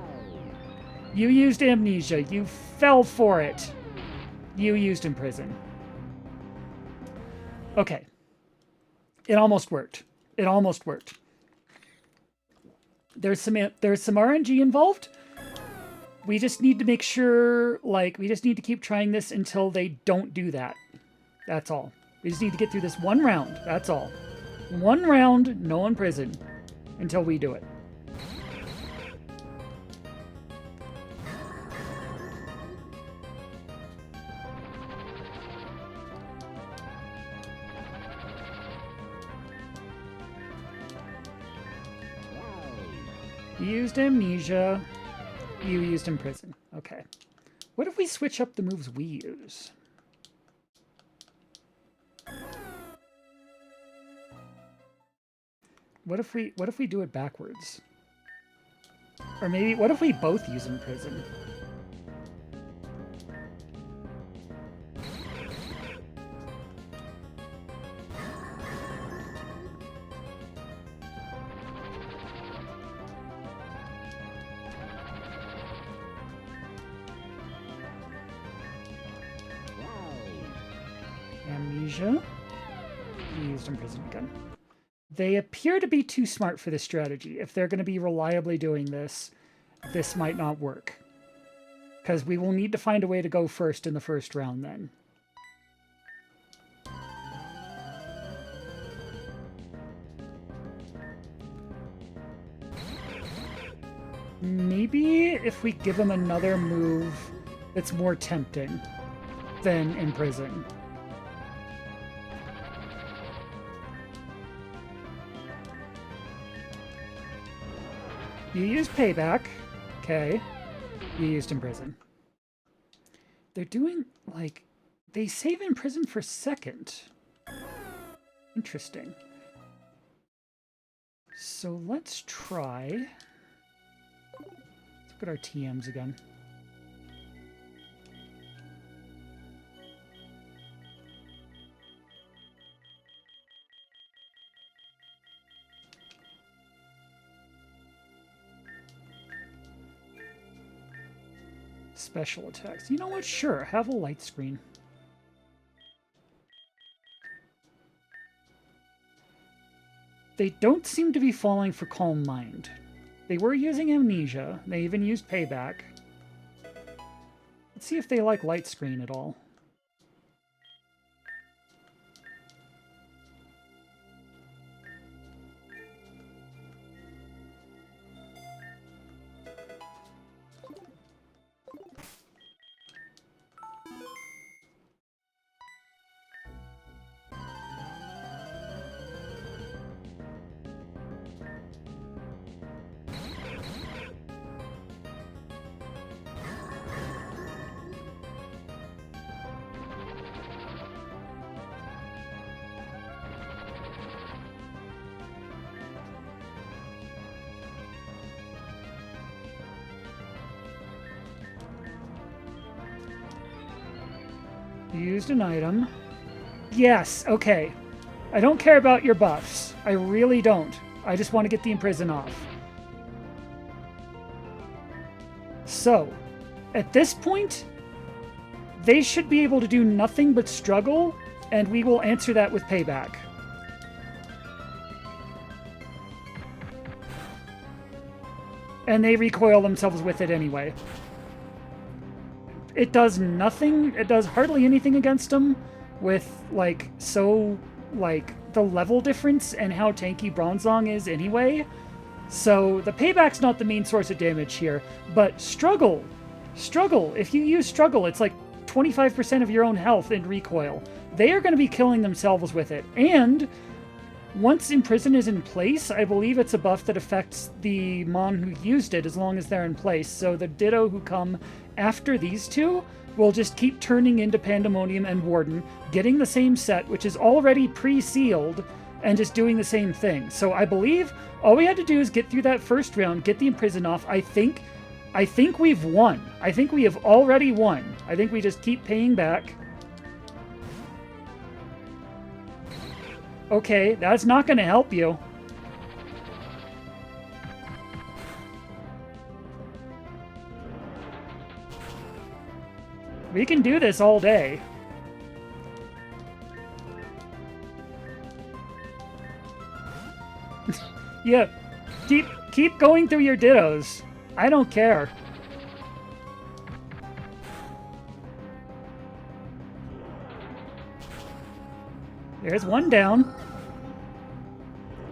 You used Amnesia. You fell for it. You used Imprison. Okay. It almost worked. It almost worked. There's some RNG involved. We just need to make sure, like, we just need to keep trying this until they don't do that. That's all. We just need to get through this one round. That's all. One round, no Imprison, until we do it. You used Amnesia. You used Imprison. Okay. What if we switch up the moves we use? What if we do it backwards? Or maybe, what if we both use Imprison? Amnesia. You used Imprison again. They appear to be too smart for this strategy. If they're going to be reliably doing this, this might not work. Because we will need to find a way to go first in the first round then. Maybe if we give them another move that's more tempting than Imprison. You used Payback. Okay. You used Imprison. They're doing, like... They save Imprison for second. Interesting. So let's try... Let's look at our TMs again. Special attacks. You know what? Sure, have a light screen. They don't seem to be falling for Calm Mind. They were using Amnesia. They even used Payback. Let's see if they like Light Screen at all. You used an item. Yes, okay. I don't care about your buffs. I really don't. I just want to get the Imprison off. So, at this point, they should be able to do nothing but struggle, and we will answer that with Payback. And they recoil themselves with it anyway. It does nothing, it does hardly anything against them with, like, the level difference and how tanky Bronzong is anyway. So the Payback's not the main source of damage here, but Struggle, if you use Struggle, it's like 25% of your own health in recoil. They are going to be killing themselves with it. And once Imprison is in place, I believe it's a buff that affects the Mon who used it as long as they're in place. So the Ditto who come after these two will just keep turning into Pandemonium and Warden, getting the same set, which is already pre-sealed, and just doing the same thing. So I believe all we had to do is get through that first round, get the Imprison off. I think we've won. I think we have already won. I think we just keep paying back. Okay, that's not going to help you. We can do this all day. Yeah, keep going through your Dittos. I don't care. There's one down.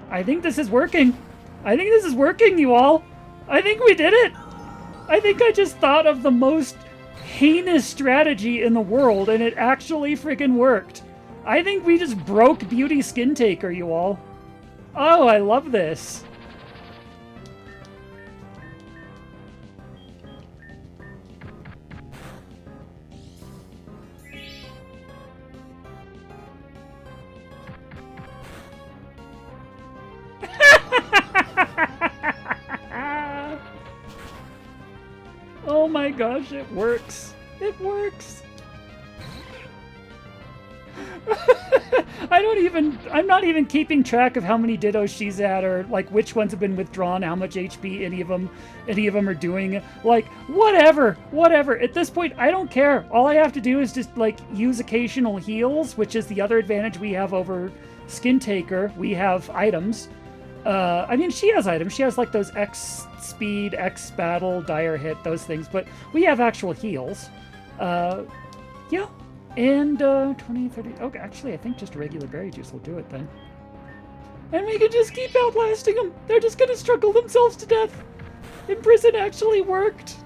I think this is working. I think this is working, you all. I think we did it. I think I just thought of the most heinous strategy in the world, and it actually friggin' worked. I think we just broke Beauty Skin Taker, you all. Oh, I love this. Oh my gosh, it works. It works. I'm not even keeping track of how many Dittos she's at, or like which ones have been withdrawn, how much HP any of them are doing. Like, whatever. At this point, I don't care. All I have to do is just like use occasional heals, which is the other advantage we have over Skin Taker. We have items. I mean, she has items. She has like those X speed, X battle, dire hit, those things. But we have actual heals. Yeah. And 20, 30... Okay, actually, I think just a regular berry juice will do it then. And we can just keep outlasting them. They're just going to struggle themselves to death. Imprison actually worked.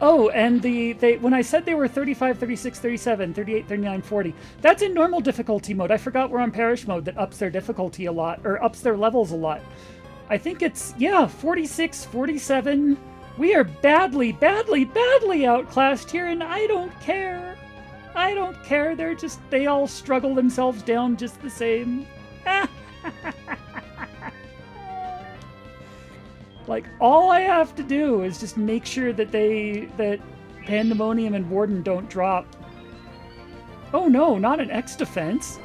Oh, and when I said they were 35, 36, 37, 38, 39, 40, that's in normal difficulty mode. I forgot we're on Parish mode that ups their difficulty a lot, or ups their levels a lot. I think it's, yeah, 46, 47. We are badly outclassed here, and I don't care. I don't care. They all struggle themselves down just the same. Like, all I have to do is just make sure that that Pandemonium and Warden don't drop. Oh no, not an X defense.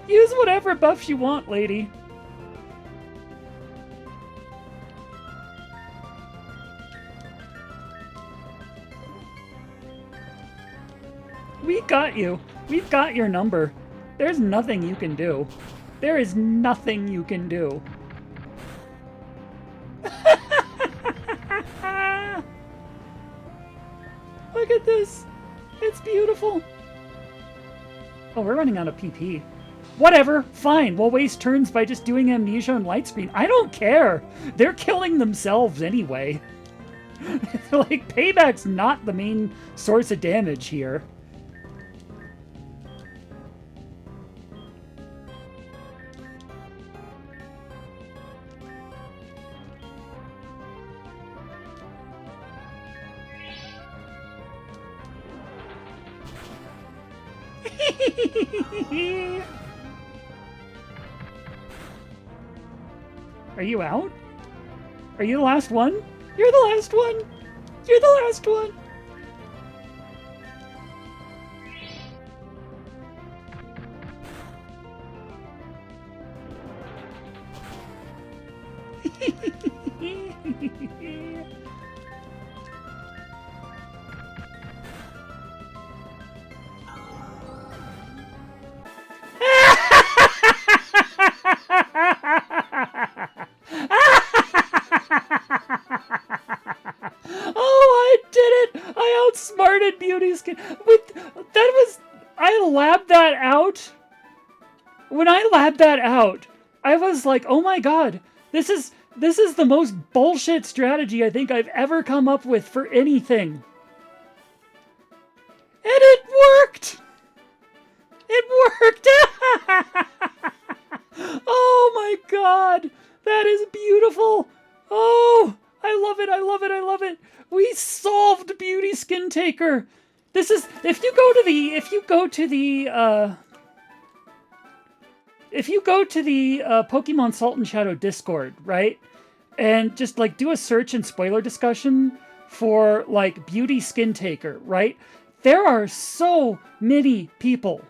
Use whatever buffs you want, lady. We got you. We've got your number. There's nothing you can do. There is nothing you can do. Look at this. It's beautiful. Oh, we're running out of PP. Whatever. Fine. We'll waste turns by just doing amnesia and light screen. I don't care. They're killing themselves anyway. Like, payback's not the main source of damage here. Are you out? Are you the last one? You're the last one! You're the last one! Outsmarted beauty skin. Wait, that was... I labbed that out. When I labbed that out, I was like, oh my god, this is the most bullshit strategy I think I've ever come up with for anything. And it worked! It worked! Oh my god! That is beautiful! Oh! I love it, I love it, I love it! We solved Beauty Skin Taker! This is... If you go to the Pokemon Salt and Shadow Discord, right? And just, like, do a search and spoiler discussion for, like, Beauty Skin Taker, right? There are so many people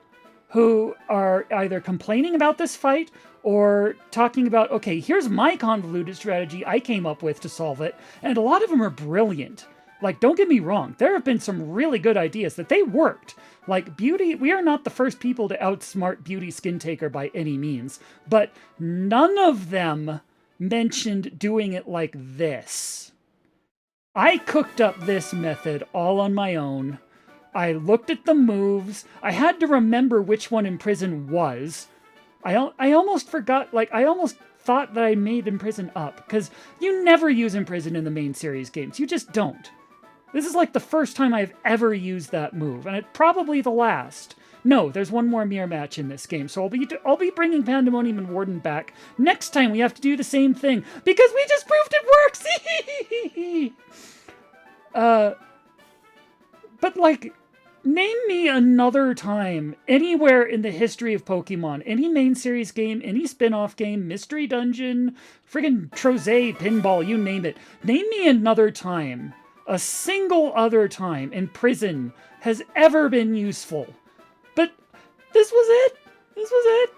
who are either complaining about this fight or talking about, okay, here's my convoluted strategy I came up with to solve it. And a lot of them are brilliant. Like, don't get me wrong, there have been some really good ideas that they worked. Like, we are not the first people to outsmart Beauty Skin Taker by any means, but none of them mentioned doing it like this. I cooked up this method all on my own. I looked at the moves. I had to remember which one Imprison was. I almost forgot, like, I almost thought that I made Imprison up, because you never use Imprison in the main series games. You just don't. This is like the first time I've ever used that move, and it's probably the last. No, there's one more mirror match in this game, so I'll be bringing Pandemonium and Warden back. Next time we have to do the same thing, because we just proved it works! But, like, name me another time, anywhere in the history of Pokemon, any main series game, any spin-off game, Mystery Dungeon, friggin' Troze, Pinball, you name it. Name me another time, a single other time, Imprison has ever been useful. But this was it. This was it.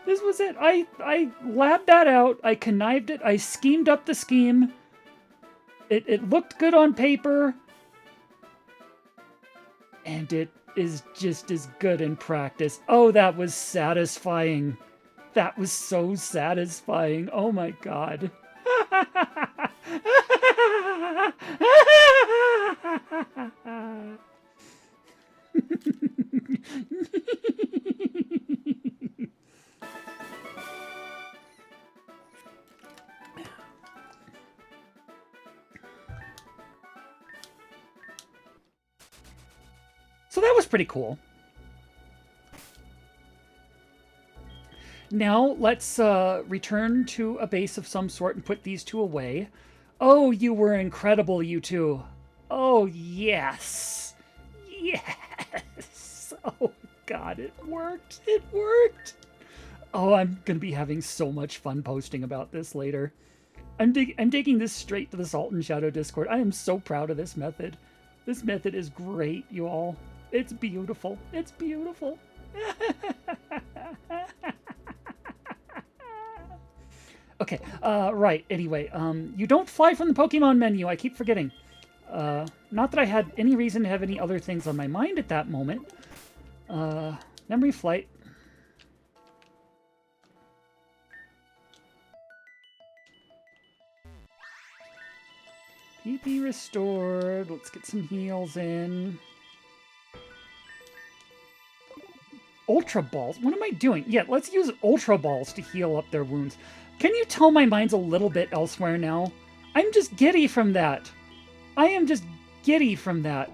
This was it. I labbed that out. I connived it. I schemed up the scheme. It looked good on paper. And it is just as good in practice. Oh, that was satisfying. That was so satisfying. Oh my god. So that was pretty cool. Now let's return to a base of some sort and put these two away. Oh, you were incredible, you two. Oh, yes. Yes. Oh, God, it worked. It worked. Oh, I'm going to be having so much fun posting about this later. I'm taking this straight to the Salt and Shadow Discord. I am so proud of this method. This method is great, you all. It's beautiful. It's beautiful. Okay, right, anyway, you don't fly from the Pokemon menu, I keep forgetting. Not that I had any reason to have any other things on my mind at that moment. Memory flight. PP restored. Let's get some heals in. Ultra Balls? What am I doing? Yeah, let's use Ultra Balls to heal up their wounds. Can you tell my mind's a little bit elsewhere now? I'm just giddy from that. I am just giddy from that.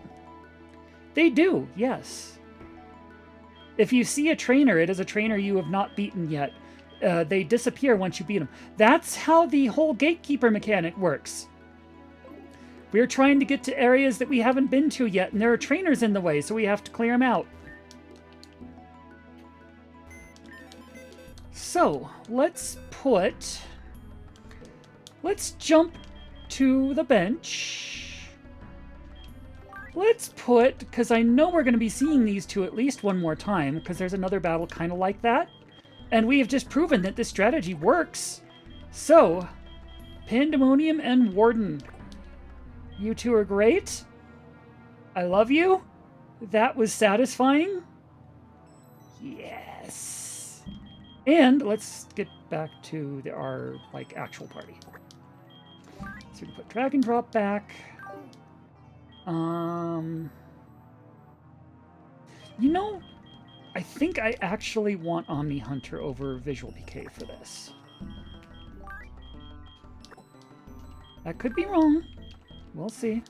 They do, yes. If you see a trainer, it is a trainer you have not beaten yet. They disappear once you beat them. That's how the whole gatekeeper mechanic works. We're trying to get to areas that we haven't been to yet, and there are trainers in the way, so we have to clear them out. So, let's jump to the bench. Let's put, because I know we're going to be seeing these two at least one more time, because there's another battle kind of like that. And we have just proven that this strategy works. So, Pandemonium and Warden. You two are great. I love you. That was satisfying. Yes. And let's get back to our actual party. So we can put drag and drop back. You know, I think I actually want Omni Hunter over Visual PK for this. That could be wrong. We'll see.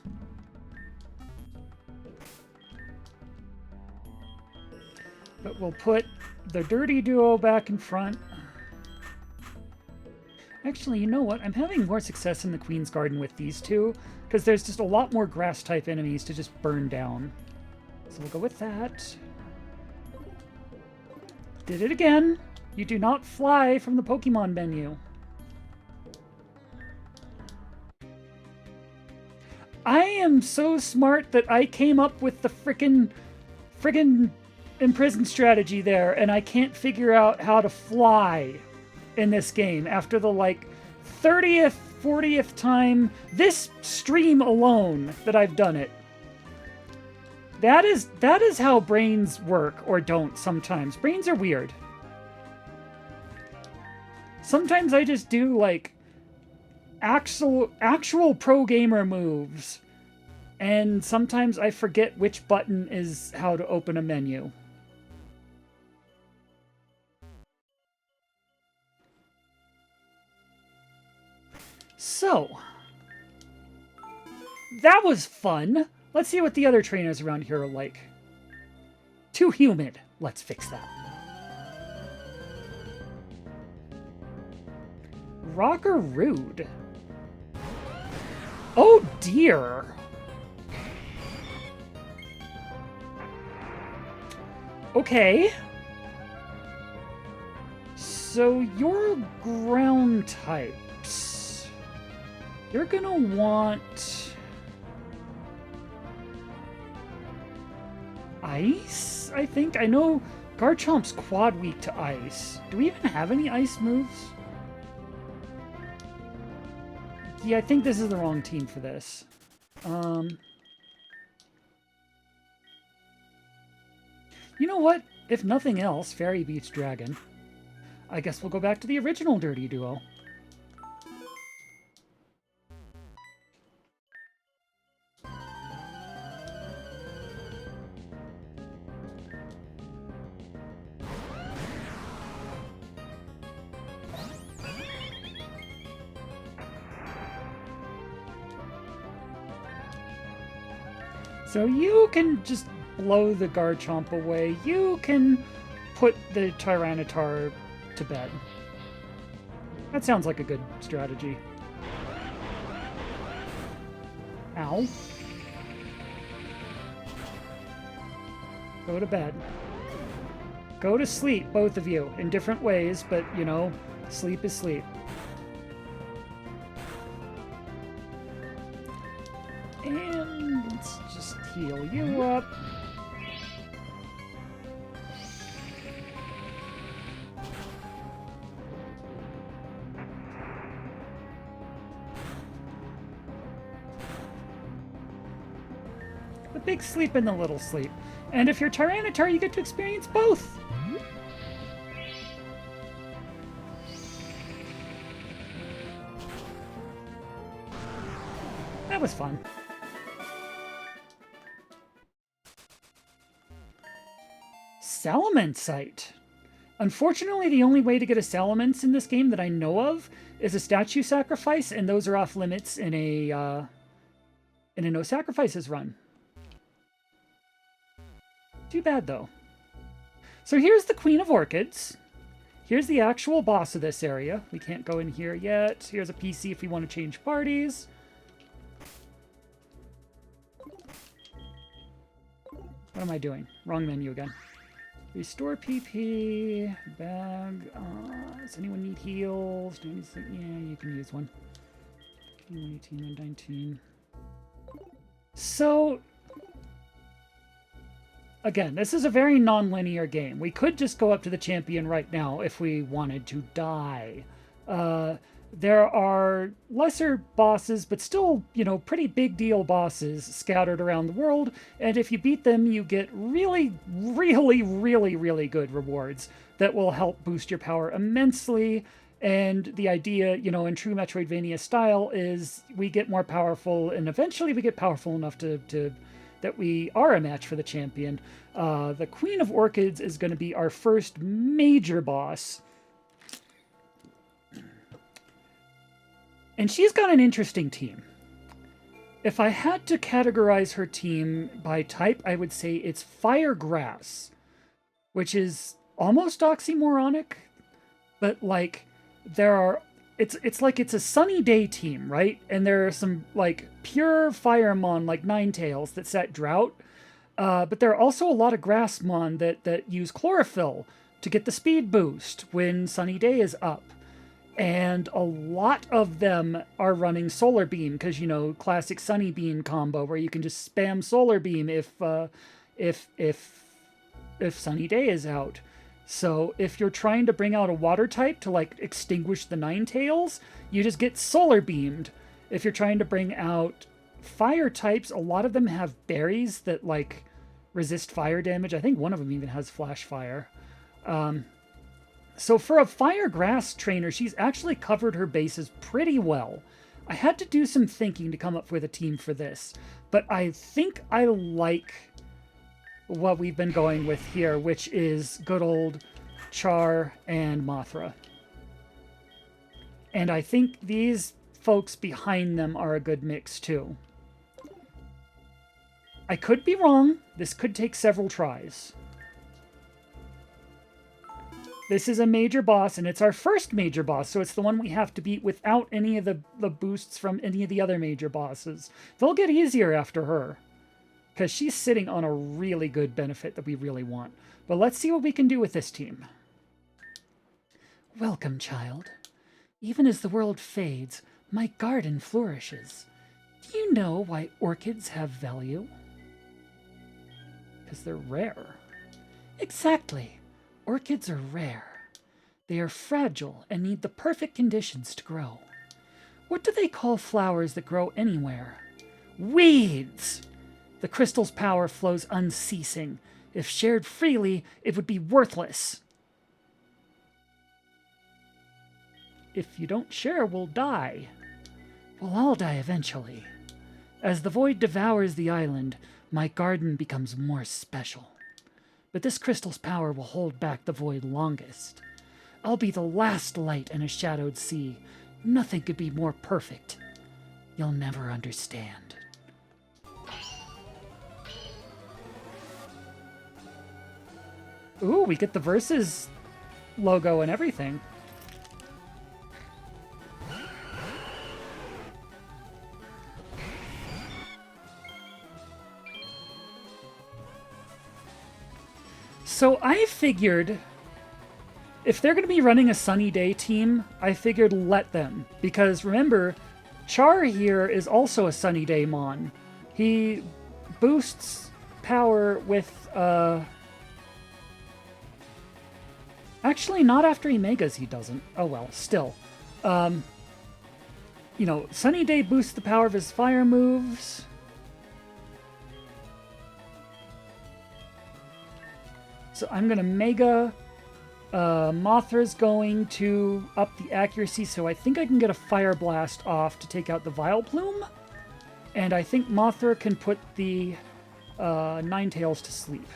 But we'll put the Dirty Duo back in front. Actually, you know what? I'm having more success in the Queen's Garden with these two, because there's just a lot more grass-type enemies to just burn down. So we'll go with that. Did it again. You do not fly from the Pokemon menu. I am so smart that I came up with the frickin' imprison strategy there, and I can't figure out how to fly in this game after the 30th, 40th time this stream alone that I've done it. That is how brains work, or don't sometimes. Brains are weird. Sometimes I just do actual pro gamer moves, and sometimes I forget which button is how to open a menu. So, that was fun. Let's see what the other trainers around here are like. Too humid. Let's fix that. Rockaroo. Oh dear. Okay. So you're ground types. You're gonna want ice, I think. I know Garchomp's quad weak to ice. Do we even have any ice moves? Yeah, I think this is the wrong team for this. You know what? If nothing else, Fairy beats Dragon. I guess we'll go back to the original Dirty Duo. So you can just blow the Garchomp away. You can put the Tyranitar to bed. That sounds like a good strategy. Ow. Go to bed. Go to sleep, both of you, in different ways, but, you know, sleep is sleep. And let's just heal you up. The big sleep and the little sleep. And if you're Tyranitar, you get to experience both. That was fun. Salamencite. Unfortunately, the only way to get a Salamence in this game that I know of is a statue sacrifice, and those are off limits in a no sacrifices run. Too bad, though. So here's the Queen of Orchids. Here's the actual boss of this area. We can't go in here yet. Here's a PC if we want to change parties. What am I doing? Wrong menu again. Restore PP. Bag. Does anyone need heals? Do anything? Yeah, you can use one. 118, 119. So, again, this is a very non-linear game. We could just go up to the champion right now if we wanted to die. There are lesser bosses, but still, you know, pretty big deal bosses scattered around the world. And if you beat them, you get really, really, really, really good rewards that will help boost your power immensely. And the idea, you know, in true Metroidvania style is we get more powerful, and eventually we get powerful enough that we are a match for the champion. The Queen of Orchids is going to be our first major boss. And she's got an interesting team. If I had to categorize her team by type, I would say it's Fire Grass, which is almost oxymoronic, but like it's like it's a Sunny Day team, right? And there are some like pure Firemon like Ninetales that set Drought, but there are also a lot of Grassmon that use Chlorophyll to get the speed boost when Sunny Day is up. And a lot of them are running Solar Beam because, you know, classic Sunny Beam combo where you can just spam Solar Beam if Sunny Day is out. So if you're trying to bring out a water type to like extinguish the Ninetales, you just get Solar Beamed. If you're trying to bring out fire types, a lot of them have berries that like resist fire damage. I think one of them even has Flash Fire. So for a Fire Grass trainer, she's actually covered her bases pretty well. I had to do some thinking to come up with a team for this, but I think I like what we've been going with here, which is good old Char and Mothra. And I think these folks behind them are a good mix too. I could be wrong. This could take several tries. This is a major boss, and it's our first major boss, so it's the one we have to beat without any of the boosts from any of the other major bosses. They'll get easier after her, because she's sitting on a really good benefit that we really want. But let's see what we can do with this team. Welcome, child. Even as the world fades, my garden flourishes. Do you know why orchids have value? Because they're rare. Exactly. Orchids are rare. They are fragile and need the perfect conditions to grow. What do they call flowers that grow anywhere? Weeds! The crystal's power flows unceasing. If shared freely, it would be worthless. If you don't share, we'll die. We'll all die eventually. As the void devours the island, my garden becomes more special. But this crystal's power will hold back the void longest. I'll be the last light in a shadowed sea. Nothing could be more perfect. You'll never understand. Ooh, we get the Versus logo and everything. So I figured if they're going to be running a Sunny Day team, I figured let them. Because remember, Char here is also a Sunny Day Mon. He boosts power with... Actually, not after he Megas he doesn't. Oh well, still. You know, Sunny Day boosts the power of his fire moves. So I'm going to Mega. Mothra's going to up the accuracy, so I think I can get a Fire Blast off to take out the Vileplume. And I think Mothra can put the Ninetales to sleep.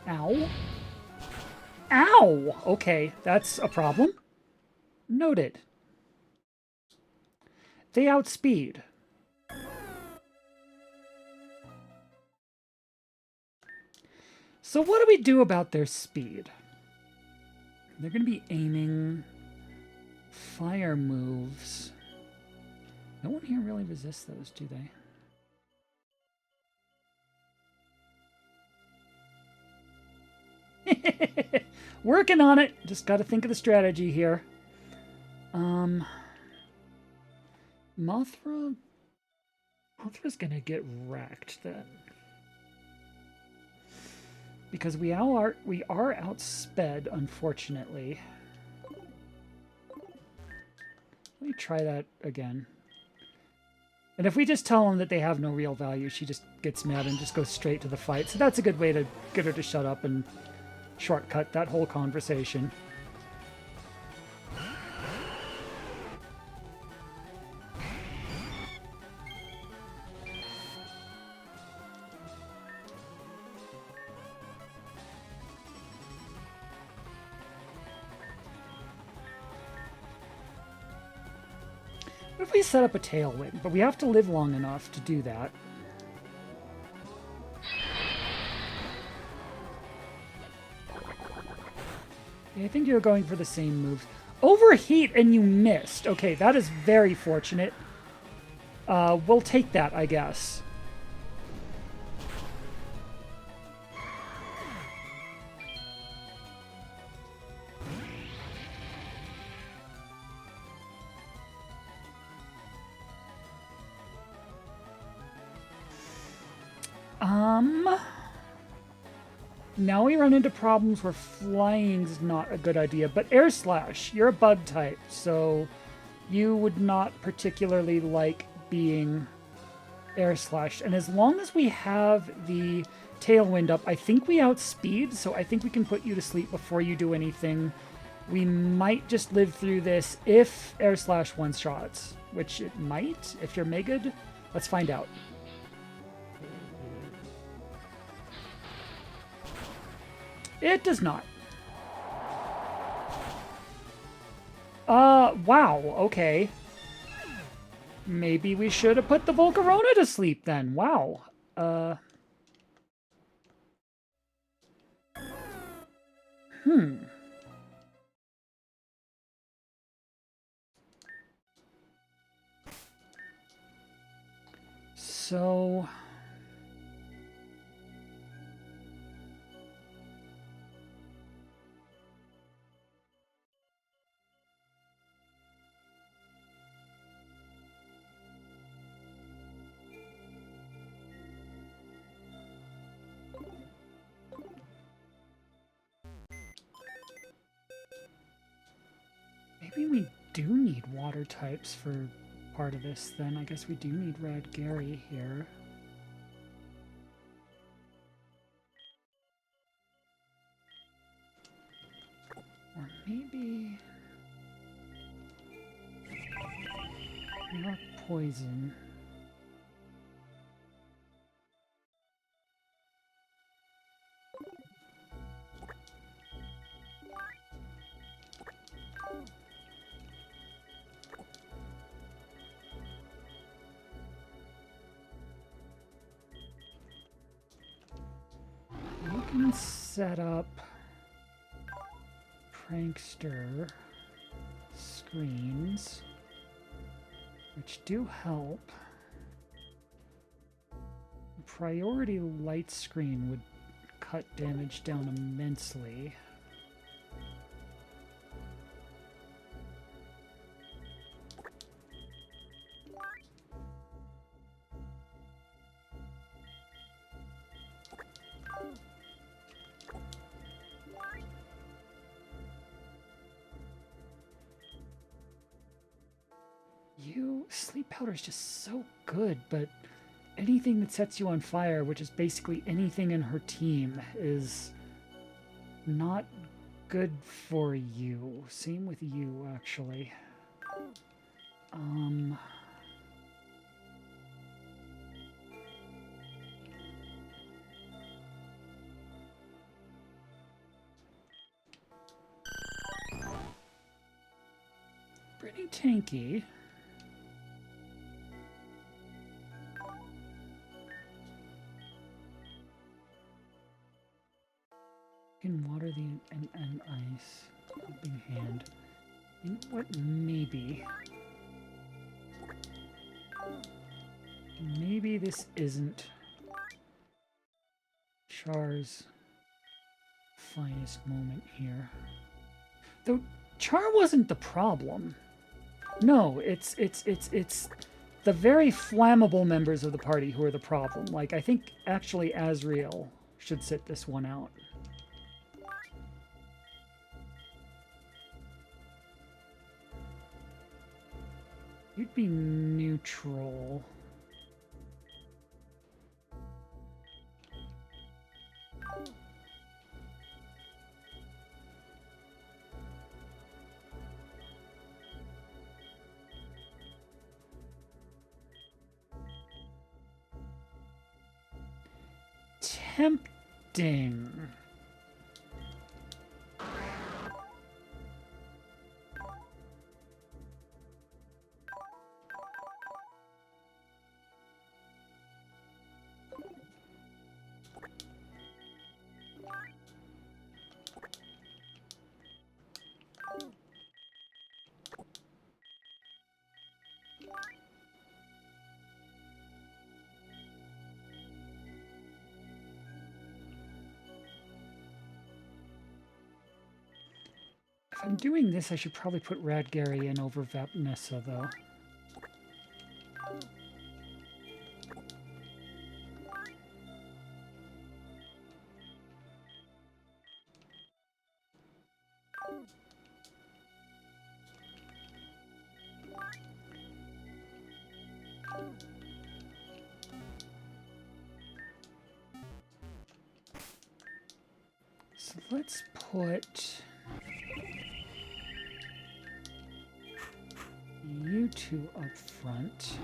Ow. Ow! Okay, that's a problem. Noted. They outspeed. So what do we do about their speed? They're going to be aiming fire moves. No one here really resists those, do they? Working on it. Just got to think of the strategy here. Mothra's going to get wrecked then. Because we are outsped, unfortunately. Let me try that again. And if we just tell them that they have no real value, she just gets mad and just goes straight to the fight. So that's a good way to get her to shut up and shortcut that whole conversation. What if we set up a Tailwind? But we have to live long enough to do that. Yeah, I think you're going for the same move. Overheat and you missed. Okay, that is very fortunate. We'll take that, I guess. Now we run into problems where flying's not a good idea, but Air Slash, you're a bug type, so you would not particularly like being Air Slashed. And as long as we have the Tailwind up, I think we outspeed, so I think we can put you to sleep before you do anything. We might just live through this if Air Slash one-shots, which it might if you're Megad. Let's find out. It does not. Wow, okay. Maybe we should have put the Volcarona to sleep then. Wow. So... maybe we do need water types for part of this then. I guess we do need Red Gary here. Or maybe... not poison. You can set up Prankster screens, which do help. Priority light screen would cut damage down immensely. Sleep powder is just so good, but anything that sets you on fire, which is basically anything in her team, is not good for you. Same with you, actually. Pretty tanky. Can water and ice. Helping hand. You know what? Maybe. Maybe this isn't Char's finest moment here. Though Char wasn't the problem. No, it's the very flammable members of the party who are the problem. Like, I think actually Azriel should sit this one out. You'd be neutral. Tempting. If I'm doing this, I should probably put Radgary in over Vapnessa, though. So let's put you two up front.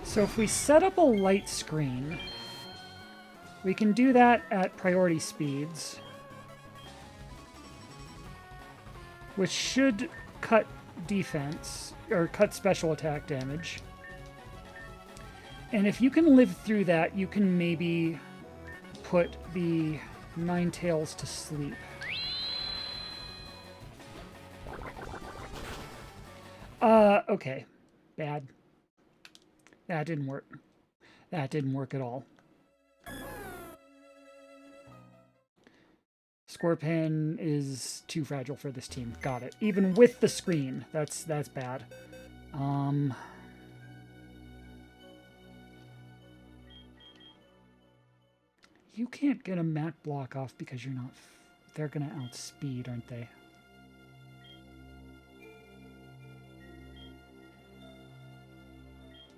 So if we set up a light screen, we can do that at priority speeds, which should cut defense, or cut special attack damage. And if you can live through that, you can maybe put the Ninetales to sleep. Okay. Bad. That didn't work. That didn't work at all. Scorpion is too fragile for this team. Got it. Even with the screen, that's bad. You can't get a Mac block off because you're not... They're gonna outspeed, aren't they?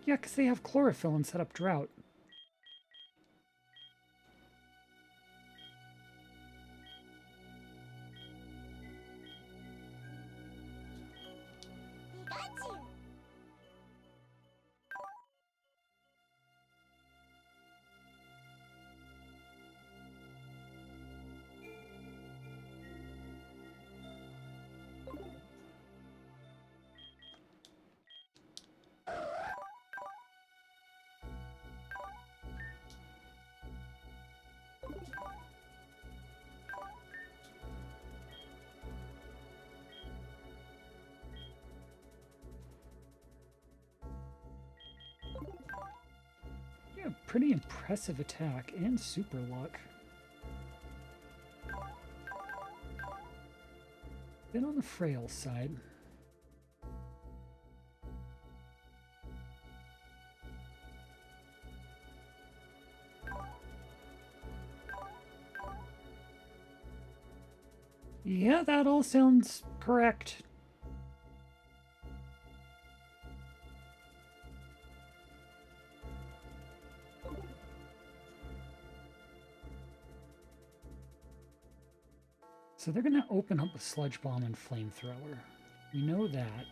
Yeah, because they have chlorophyll and set up drought. pretty impressive attack and super luck. Bit on the frail side. Yeah, that all sounds correct. So they're going to open up with Sludge Bomb and Flamethrower. We know that.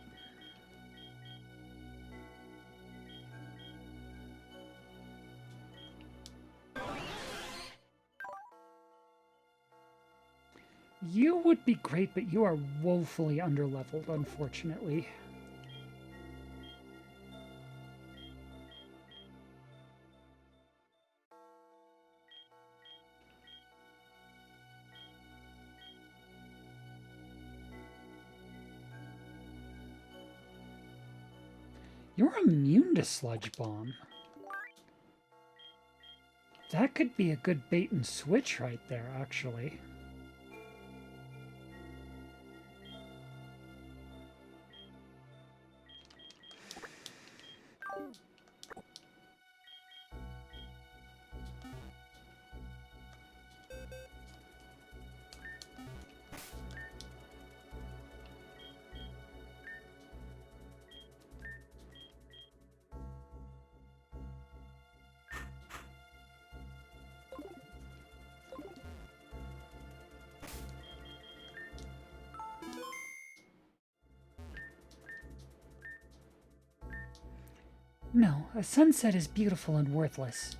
You would be great, but you are woefully underleveled, unfortunately. You're immune to Sludge Bomb. That could be a good bait and switch right there, actually. No, a sunset is beautiful and worthless.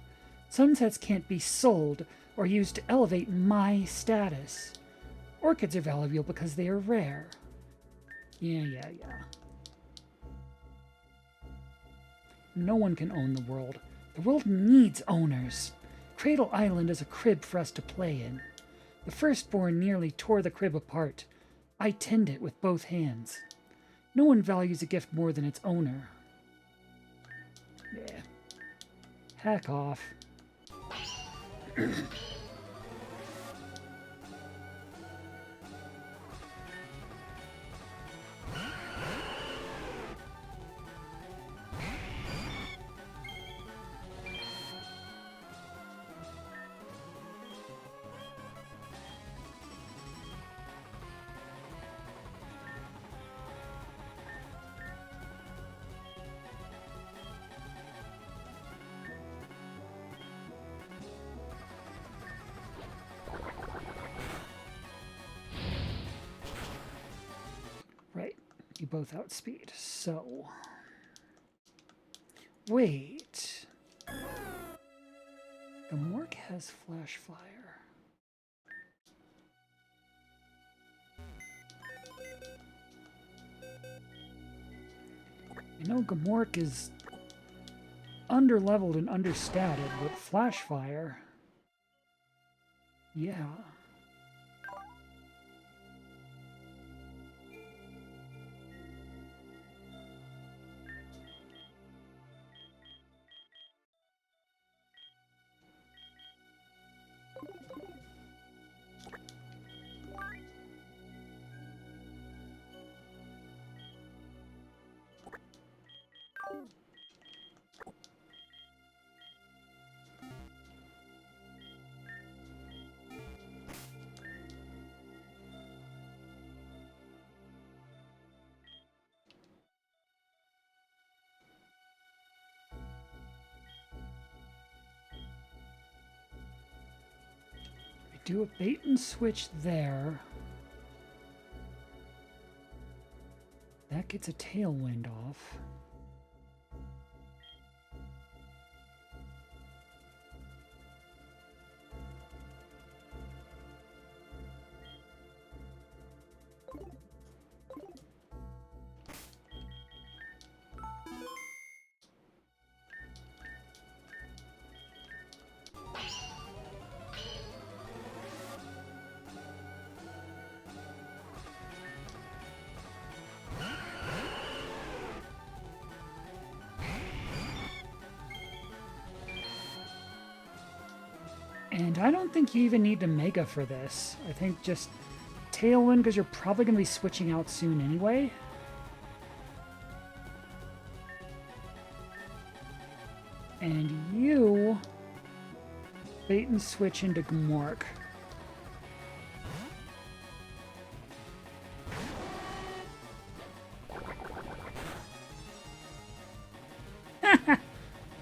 Sunsets can't be sold or used to elevate my status. Orchids are valuable because they are rare. Yeah. No one can own the world. The world needs owners. Cradle Island is a crib for us to play in. The firstborn nearly tore the crib apart. I tend it with both hands. No one values a gift more than its owner. Yeah. Hack off. Right, you both outspeed. So, wait. The Mork has Flash Fire. You know, Gamork is underleveled and understated, but Flash Fire, yeah. Do a bait and switch there. That gets a tailwind off. And I don't think you even need to Mega for this. I think just Tailwind, because you're probably going to be switching out soon anyway. And you bait and switch into Gmork.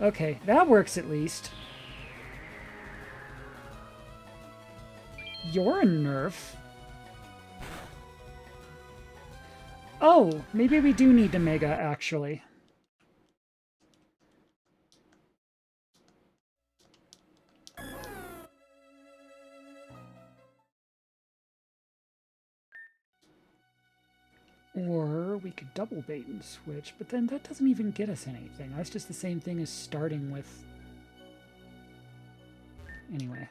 Okay, that works at least. You're a nerf. Oh, maybe we do need to Mega, actually. Or we could double bait and switch, but then that doesn't even get us anything. That's just the same thing as starting with... Anyway.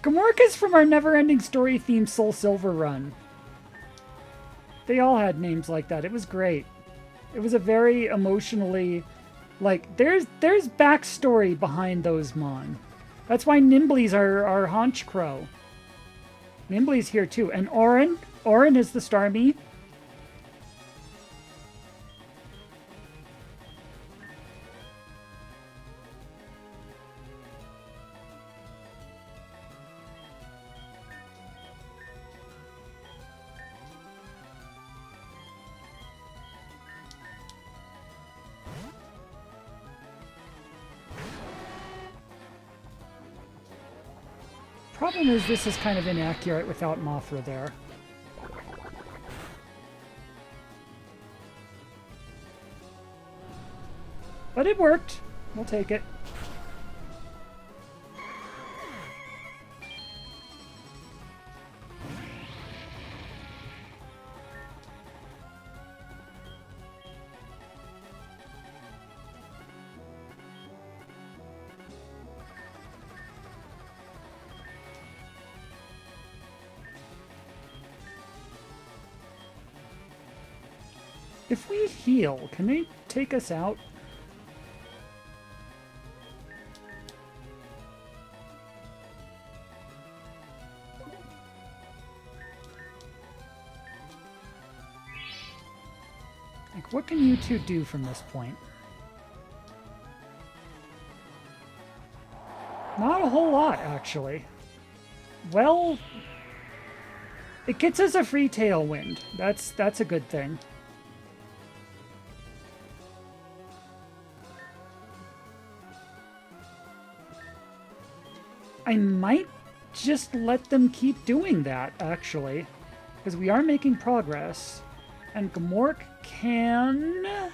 Gmork is from our Never-Ending Story themed Soul Silver run. They all had names like that. It was great. It was a very emotionally... Like, there's backstory behind those Mon. That's why Nimbly's our Haunch Crow. Nimbly's here too. And Orin. Orin is the Starmie. Problem is, this is kind of inaccurate without Mothra there. But it worked. We'll take it. If we heal, can they take us out? Like, what can you two do from this point? Not a whole lot, actually. Well, it gets us a free Tailwind. That's a good thing. I might just let them keep doing that, actually. Because we are making progress. And Gmork can...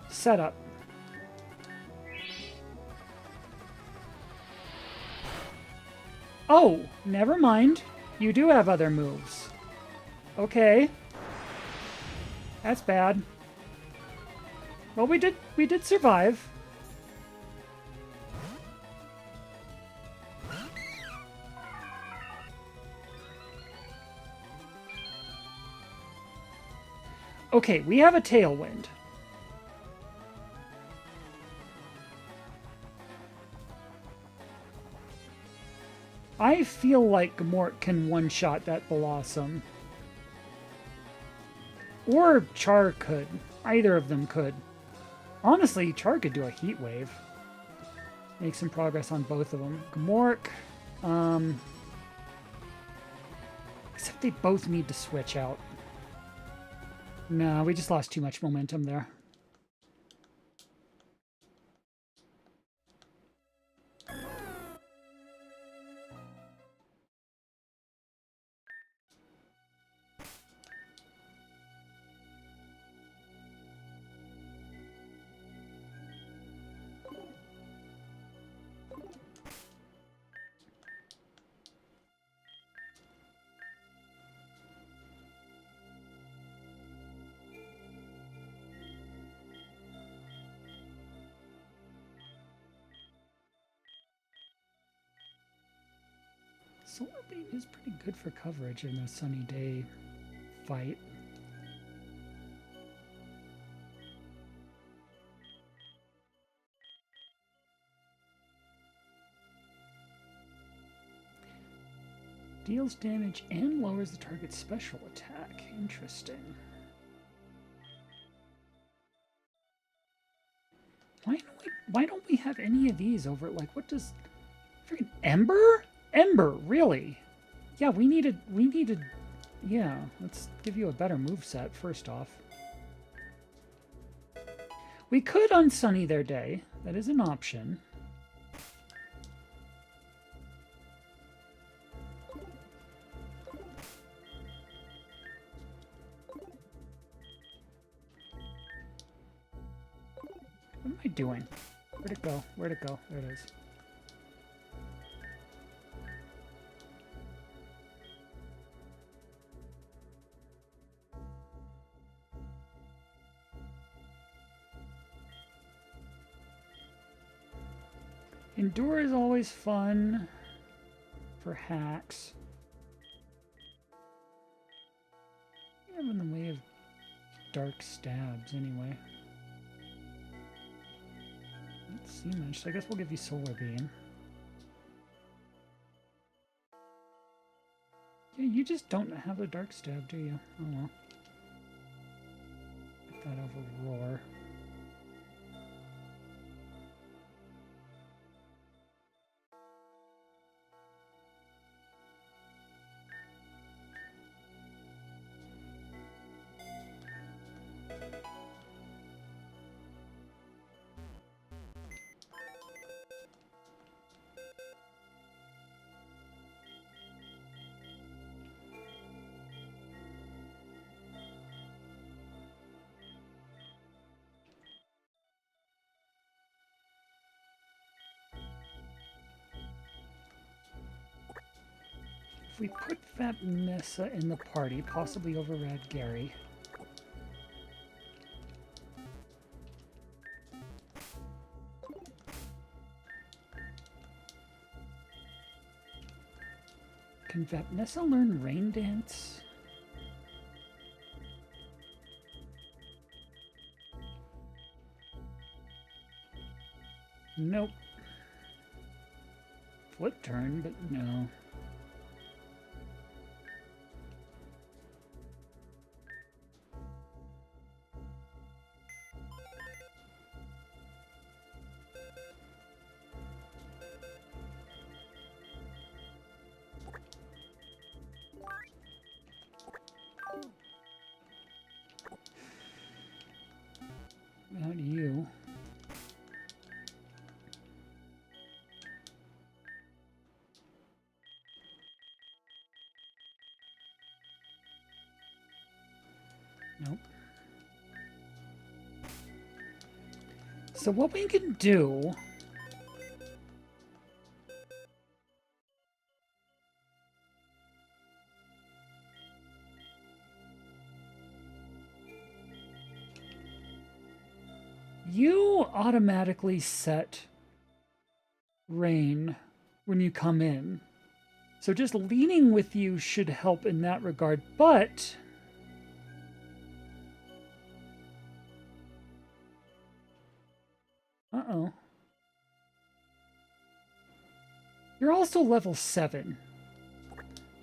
set up. Oh, never mind. You do have other moves. Okay. That's bad. Well, we did survive. Okay, we have a Tailwind. I feel like Gmork can one-shot that Blossom. Or Char could. Either of them could. Honestly, Char could do a Heat Wave. Make some progress on both of them. Gmork, except they both need to switch out. No, we just lost too much momentum there. Solar beam is pretty good for coverage in a sunny day fight. Deals damage and lowers the target's special attack. Interesting. Why don't we have any of these over? Like, what does freaking Ember? Ember, really? Yeah, we needed. Yeah, let's give you a better moveset first off. We could unsunny their day. That is an option. What am I doing? Where'd it go? Where'd it go? There it is. Endure is always fun for hacks. You have in the way of dark stabs anyway. Let's see much, so I guess we'll give you Solar Beam. Yeah, you just don't have a dark stab, do you? Oh well. Put that over Roar. If we put Vanessa in the party, possibly override Gary. Can Vanessa learn Rain Dance? Nope. Flip turn, but no. About you. Nope. So what we can do... You automatically set rain when you come in. So just leaning with you should help in that regard, but... Uh-oh. You're also level 7.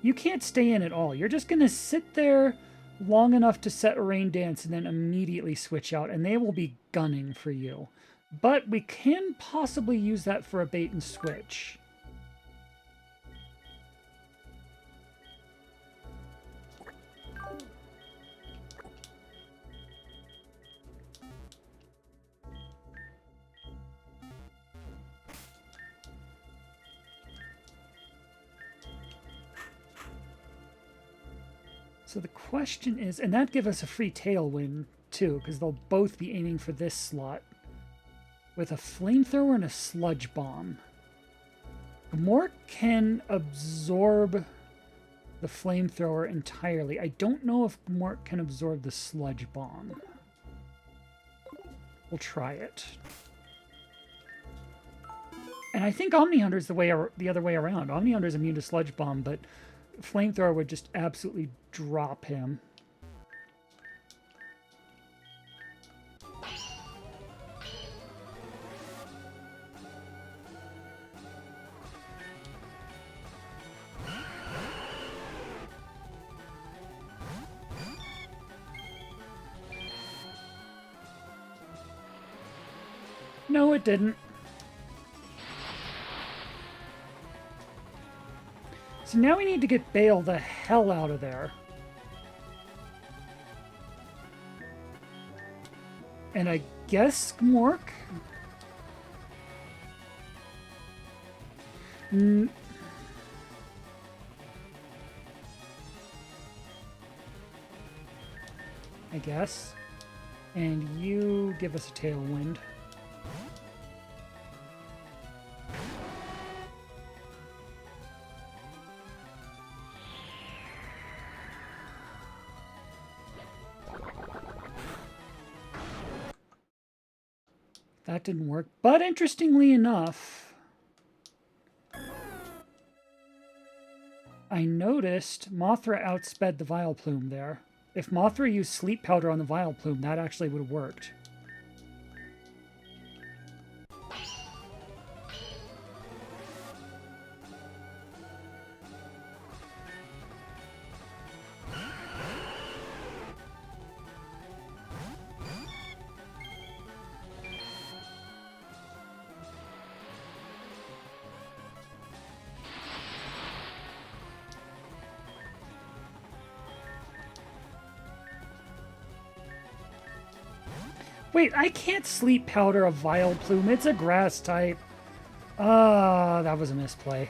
You can't stay in at all. You're just going to sit there long enough to set a Rain Dance and then immediately switch out, and they will be gunning for you. But we can possibly use that for a bait and switch. So the question is, and that'd give us a free tailwind too, because they'll both be aiming for this slot with a flamethrower and a sludge bomb. Gmort can absorb the flamethrower entirely. I don't know if Gmort can absorb the sludge bomb. We'll try it. And And I think Omni Hunter's the other way around. Omni Hunter's immune to Sludge Bomb, but Flamethrower would just absolutely drop him. No, it didn't. So now we need to get Bale the hell out of there. And I guess Mork? I guess. And you give us a Tailwind. That didn't work. But interestingly enough, I noticed Mothra outsped the Vileplume there. If Mothra used Sleep Powder on the Vileplume, that actually would have worked. Wait, I can't Sleep Powder a Vileplume. It's a grass type. That was a misplay.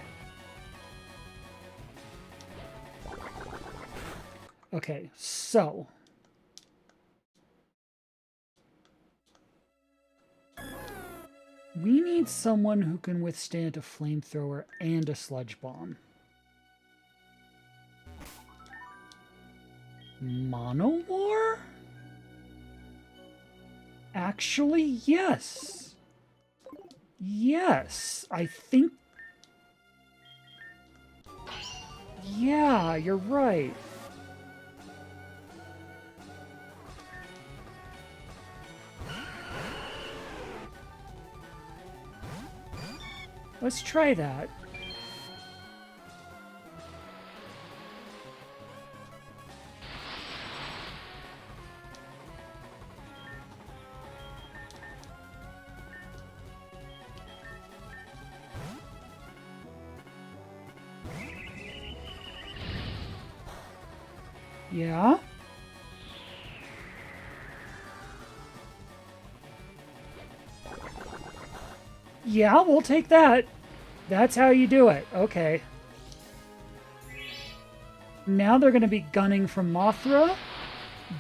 Okay, so we need someone who can withstand a Flamethrower and a Sludge Bomb. Monowar? Actually, yes. Yes, I think... Yeah, you're right. Let's try that. Yeah? Yeah, we'll take that. That's how you do it. Okay. Now they're going to be gunning from Mothra,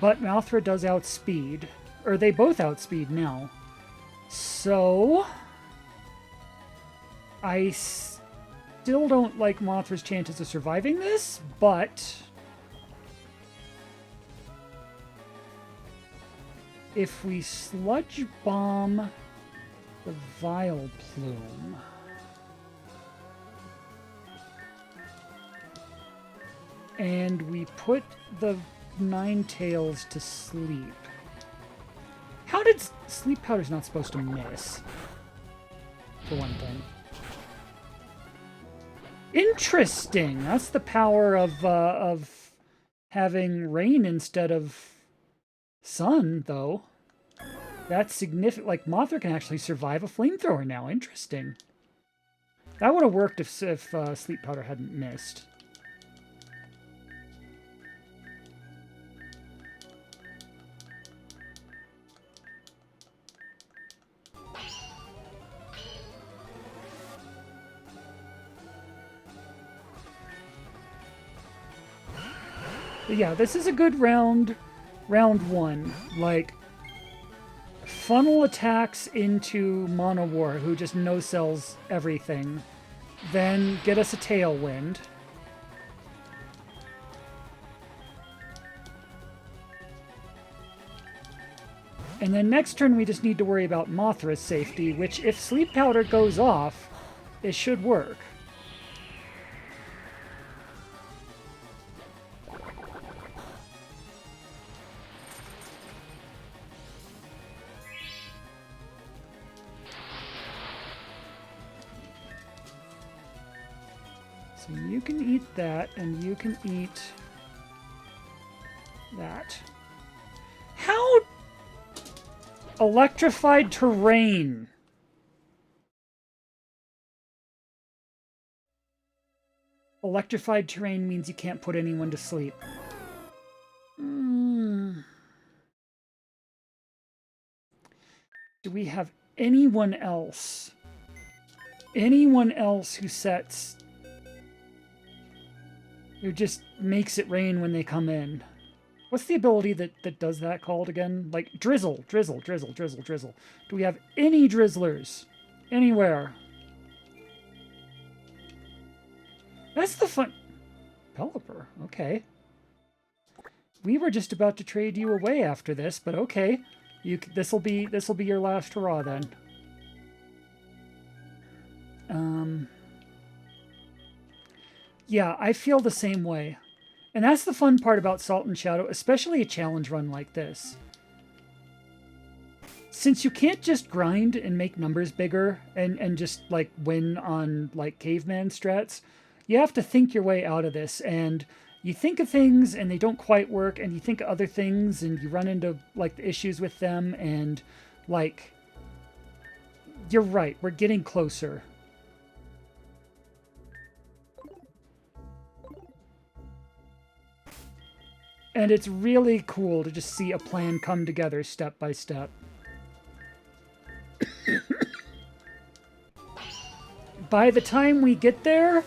but Mothra does outspeed. Or they both outspeed now. So... I still don't like Mothra's chances of surviving this, but... if we Sludge Bomb the Vileplume... and we put the Ninetales to sleep. How did Sleep Powder's not supposed to miss? For one thing. Interesting. That's the power of having rain instead of sun, though. That's significant. Like, Mothra can actually survive a Flamethrower now. Interesting. That would have worked if Sleep Powder hadn't missed. But yeah, this is a good round one. Like, funnel attacks into Monowar, who just no-sells everything. Then get us a Tailwind. And then next turn we just need to worry about Mothra's safety, which if Sleep Powder goes off, it should work. So you can eat that, and you can eat that. How? Electrified terrain. Electrified terrain means you can't put anyone to sleep. Do we have anyone else? Anyone else who sets... who just makes it rain when they come in? What's the ability that does that called again? Like, drizzle, drizzle, drizzle, drizzle, drizzle. Do we have any drizzlers? Anywhere? That's the fun... Pelipper, okay. We were just about to trade you away after this, but okay. This'll be your last hurrah then. Yeah, I feel the same way. And that's the fun part about Salt and Shadow, especially a challenge run like this. Since you can't just grind and make numbers bigger and just like win on like caveman strats, you have to think your way out of this. And you think of things and they don't quite work, and you think of other things and you run into like the issues with them, and like, you're right, we're getting closer. And it's really cool to just see a plan come together step by step. By the time we get there,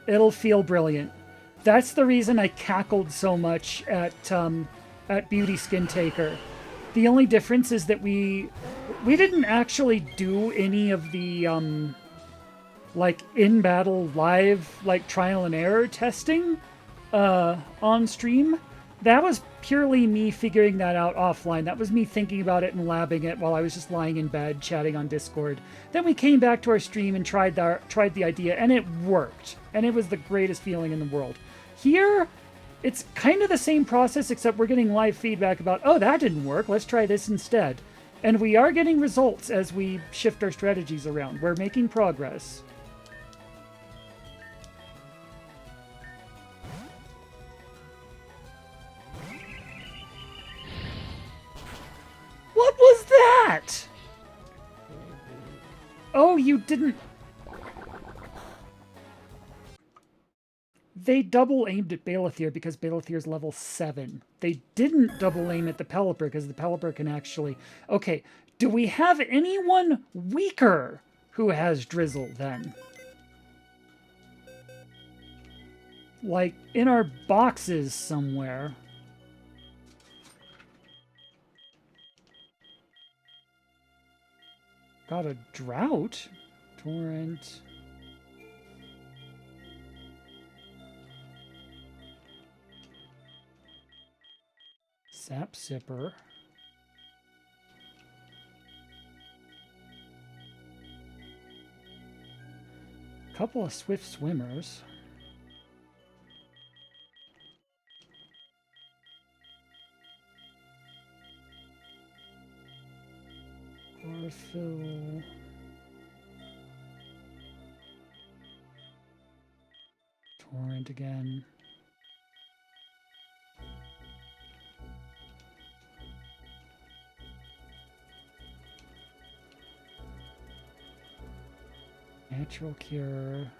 it'll feel brilliant. That's the reason I cackled so much at Beauty Skin Taker. The only difference is that we didn't actually do any of the like in battle live like trial and error testing on stream. That was purely me figuring that out offline. That was me thinking about it and labbing it while I was just lying in bed chatting on Discord. Then we came back to our stream and tried the idea, and it worked. And it was the greatest feeling in the world. Here, it's kind of the same process, except we're getting live feedback about, oh, that didn't work, let's try this instead. And we are getting results as we shift our strategies around. We're making progress. What was that? Oh, you didn't... They double aimed at Balethir because Balethir's level 7. They didn't double aim at the Pelipper because the Pelipper can actually... Okay, do we have anyone weaker who has Drizzle then? Like, in our boxes somewhere. Got a drought? Torrent. Sap Sipper. Couple of Swift Swimmers. Chlorophyll. Torrent again. Natural Cure.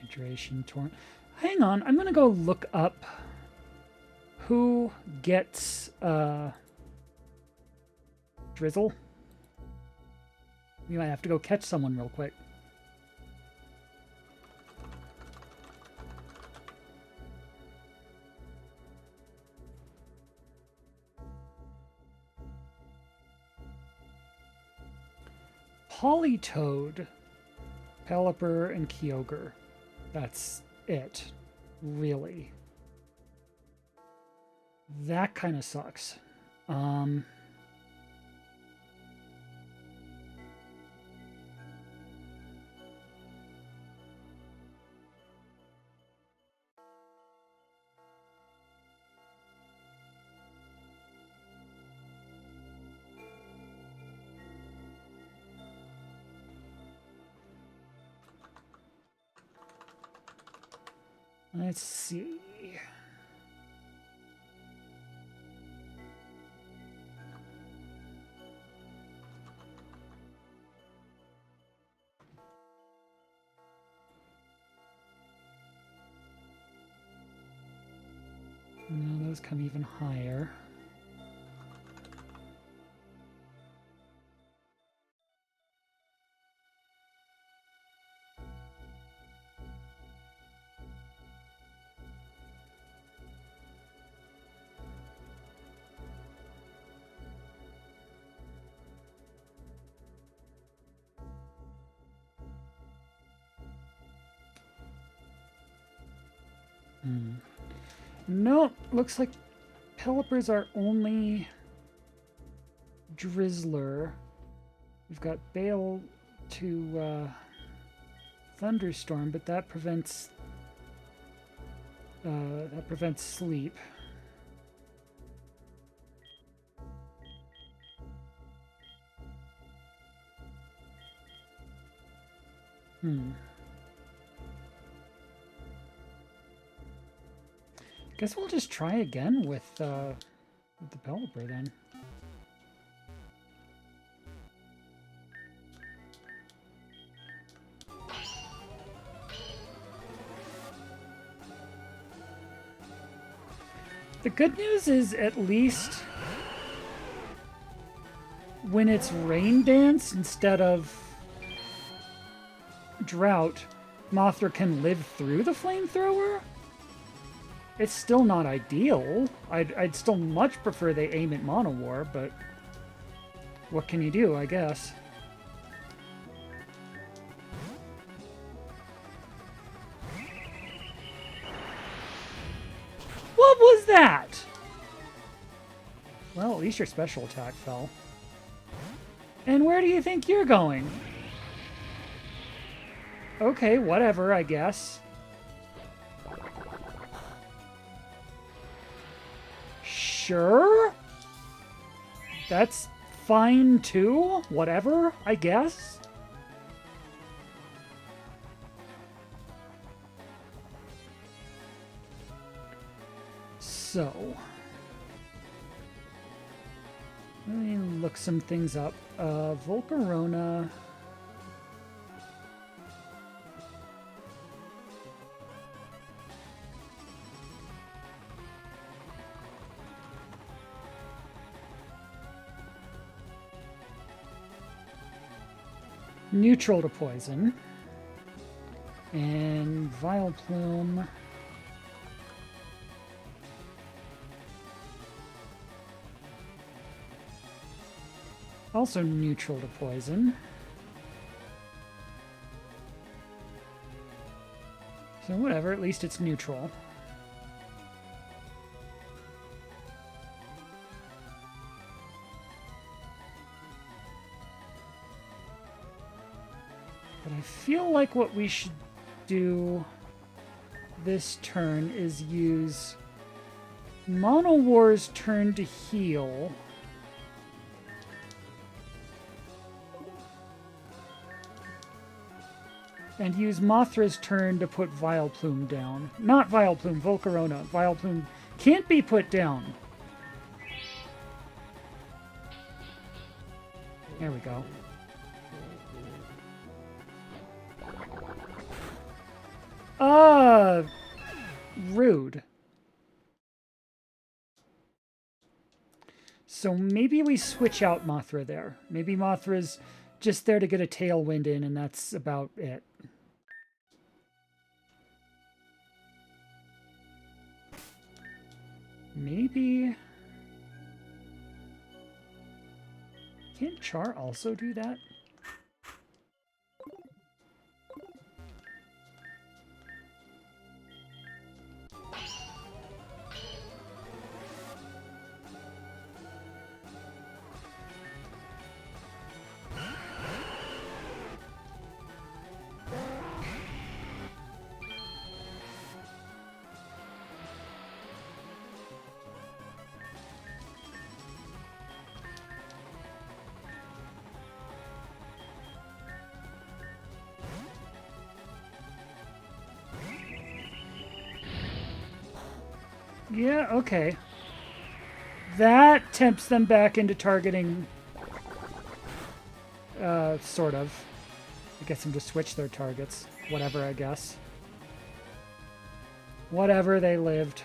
Hydration Torrent. Hang on, I'm gonna go look up who gets Drizzle. We might have to go catch someone real quick. Politoad, Pelipper, and Kyogre. That's it. Really. That kind of sucks. Um, let's see. No, those come even higher. No, looks like Pelipper's are only Drizzler. We've got Bale to Thunderstorm, but that prevents sleep. Guess we'll just try again with the Pelipper then. The good news is at least when it's Rain Dance instead of Drought, Mothra can live through the flamethrower. It's still not ideal. I'd still much prefer they aim at Mono War, but what can you do, I guess. What was that? Well, at least your special attack fell. And where do you think you're going? Okay, whatever, I guess. Sure? That's fine too? Whatever, I guess. So, let me look some things up. Volcarona. Neutral to poison. And Vileplume. Also neutral to poison. So whatever, at least it's neutral. But I feel like what we should do this turn is use Mono War's turn to heal. And use Mothra's turn to put Vileplume down. Not Vileplume, Volcarona. Vileplume can't be put down. There we go. Rude. So maybe we switch out Mothra there. Maybe Mothra's just there to get a Tailwind in, and that's about it. Maybe... Can't Char also do that? Yeah, okay. That tempts them back into targeting, sort of. It gets them to switch their targets. Whatever, I guess. Whatever, they lived.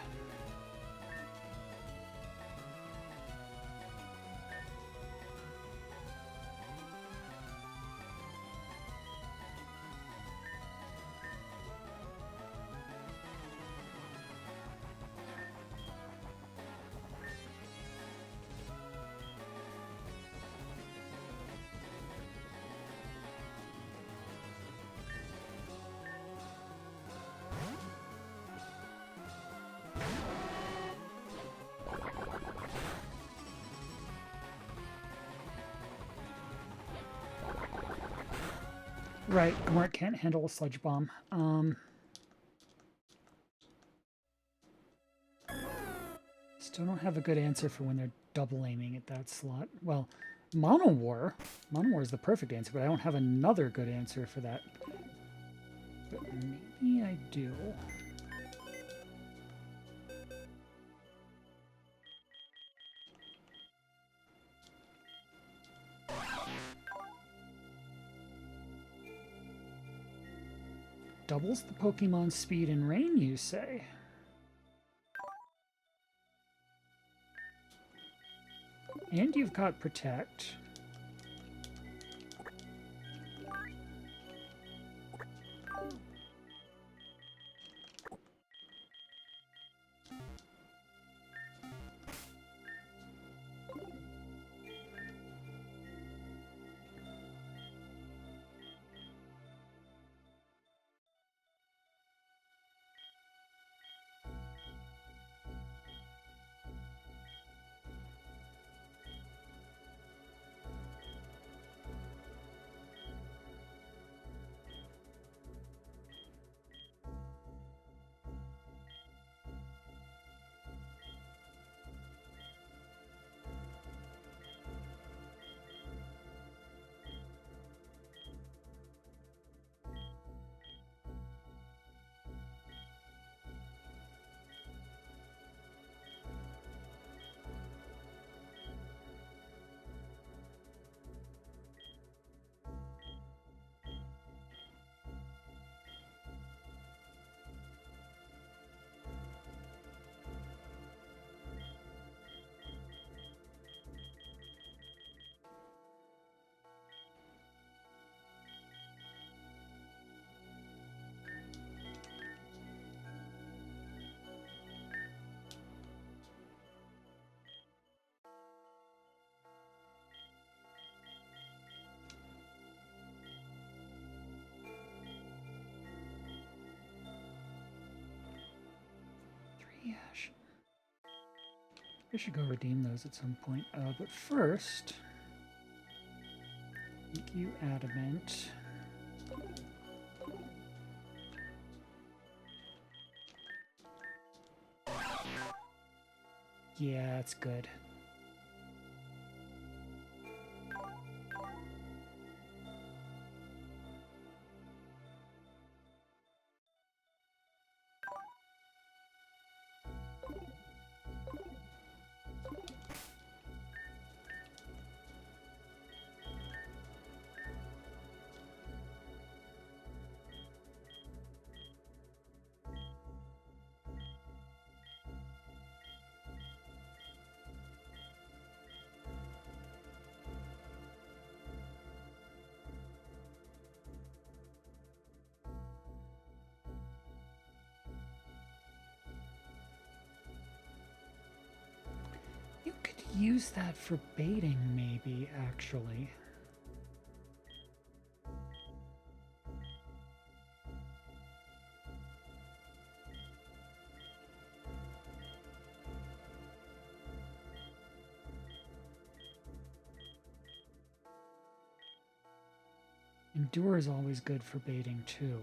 Right, Gmort can't handle a sludge bomb. Still don't have a good answer for when they're double aiming at that slot. Well, Mono War. Mono War is the perfect answer, but I don't have another good answer for that. But maybe I do. Doubles the Pokemon's speed in rain, you say? And you've got Protect. Ash. I should go redeem those at some point. But first, make you adamant. Yeah, that's good. You could use that for baiting, maybe, actually. Endure is always good for baiting, too.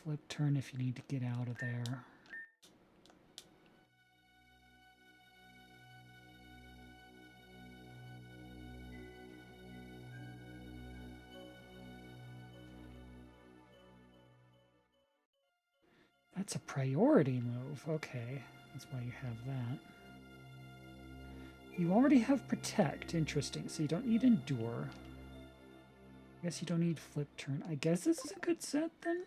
Flip turn if you need to get out of there. That's a priority move. Okay, that's why you have that. You already have Protect. Interesting. So you don't need Endure. I guess you don't need Flip Turn. I guess this is a good set then?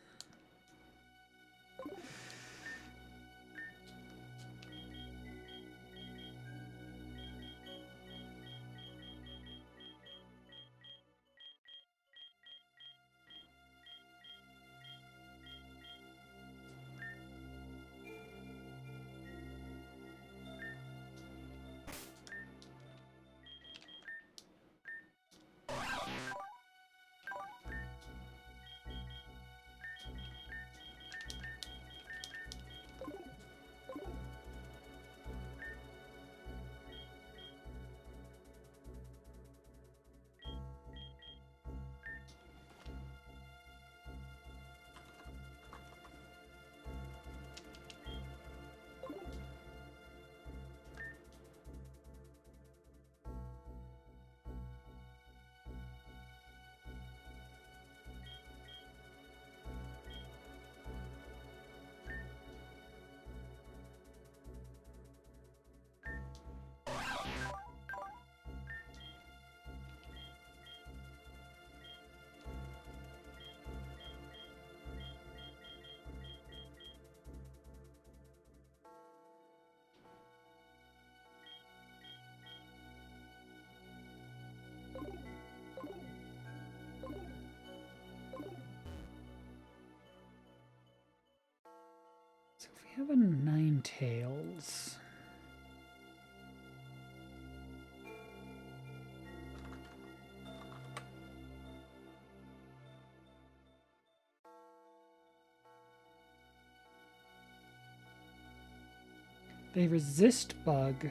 So if we have a Ninetales... They resist bug.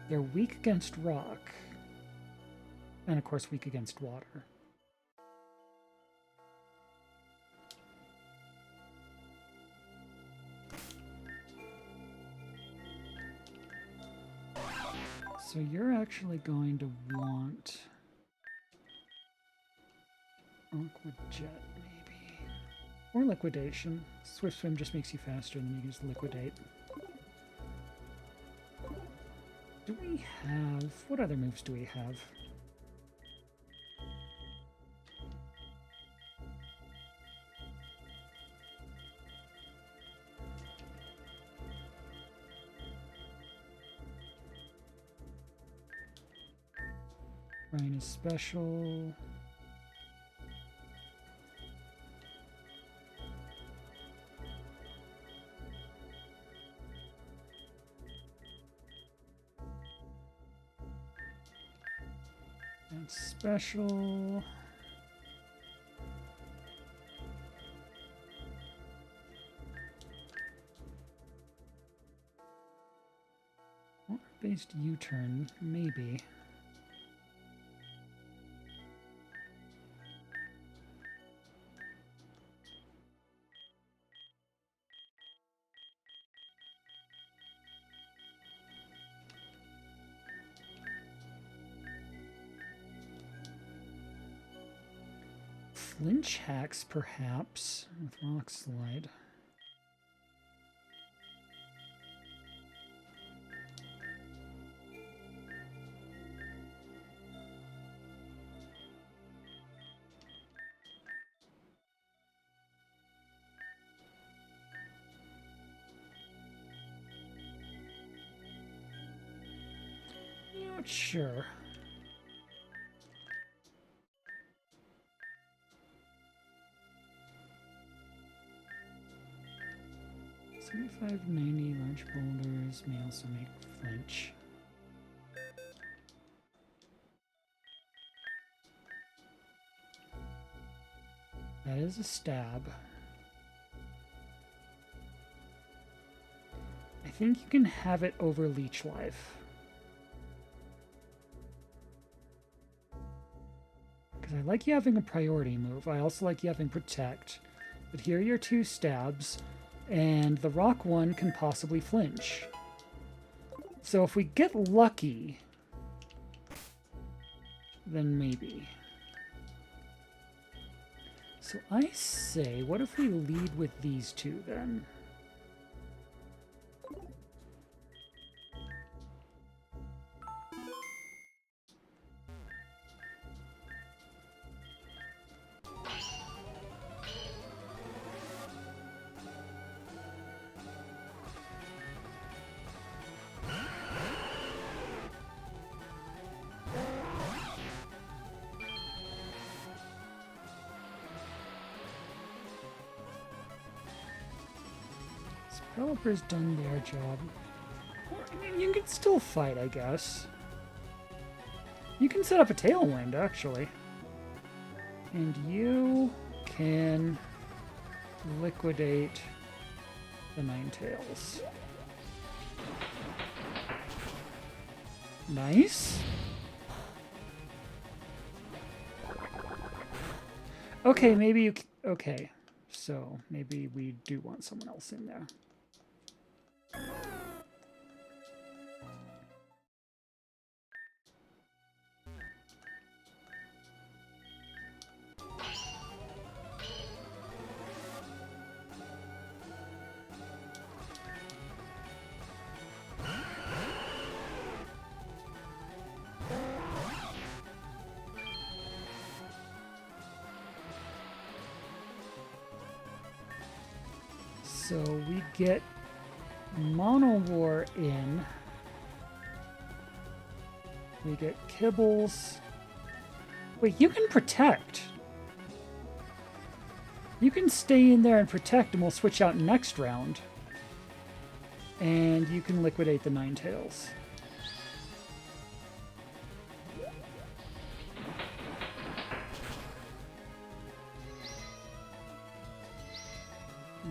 They're weak against rock. And of course weak against water. So you're actually going to want Aqua Jet, maybe. Or Liquidation. Swift Swim just makes you faster, and then you can just Liquidate. Do we have... What other moves do we have? Ryan is special. That's special. Water-based U-turn, maybe. Flinch hacks, perhaps, with Rock Slide. Not sure. $75.90 large boulders may also make flinch. That is a stab. I think you can have it over Leech Life. Because I like you having a priority move. I also like you having Protect. But here are your two stabs. And the rock one can possibly flinch. So if we get lucky, then maybe. So I say, what if we lead with these two then? Developer's done their job. You can still fight, I guess. You can set up a tailwind, actually. And you can liquidate the Ninetales. Nice. Okay, maybe you... Okay, so maybe we do want someone else in there. So we get Mono War in. We get Kibbles. Wait, you can protect. You can stay in there and protect, and we'll switch out next round. And you can liquidate the Ninetales.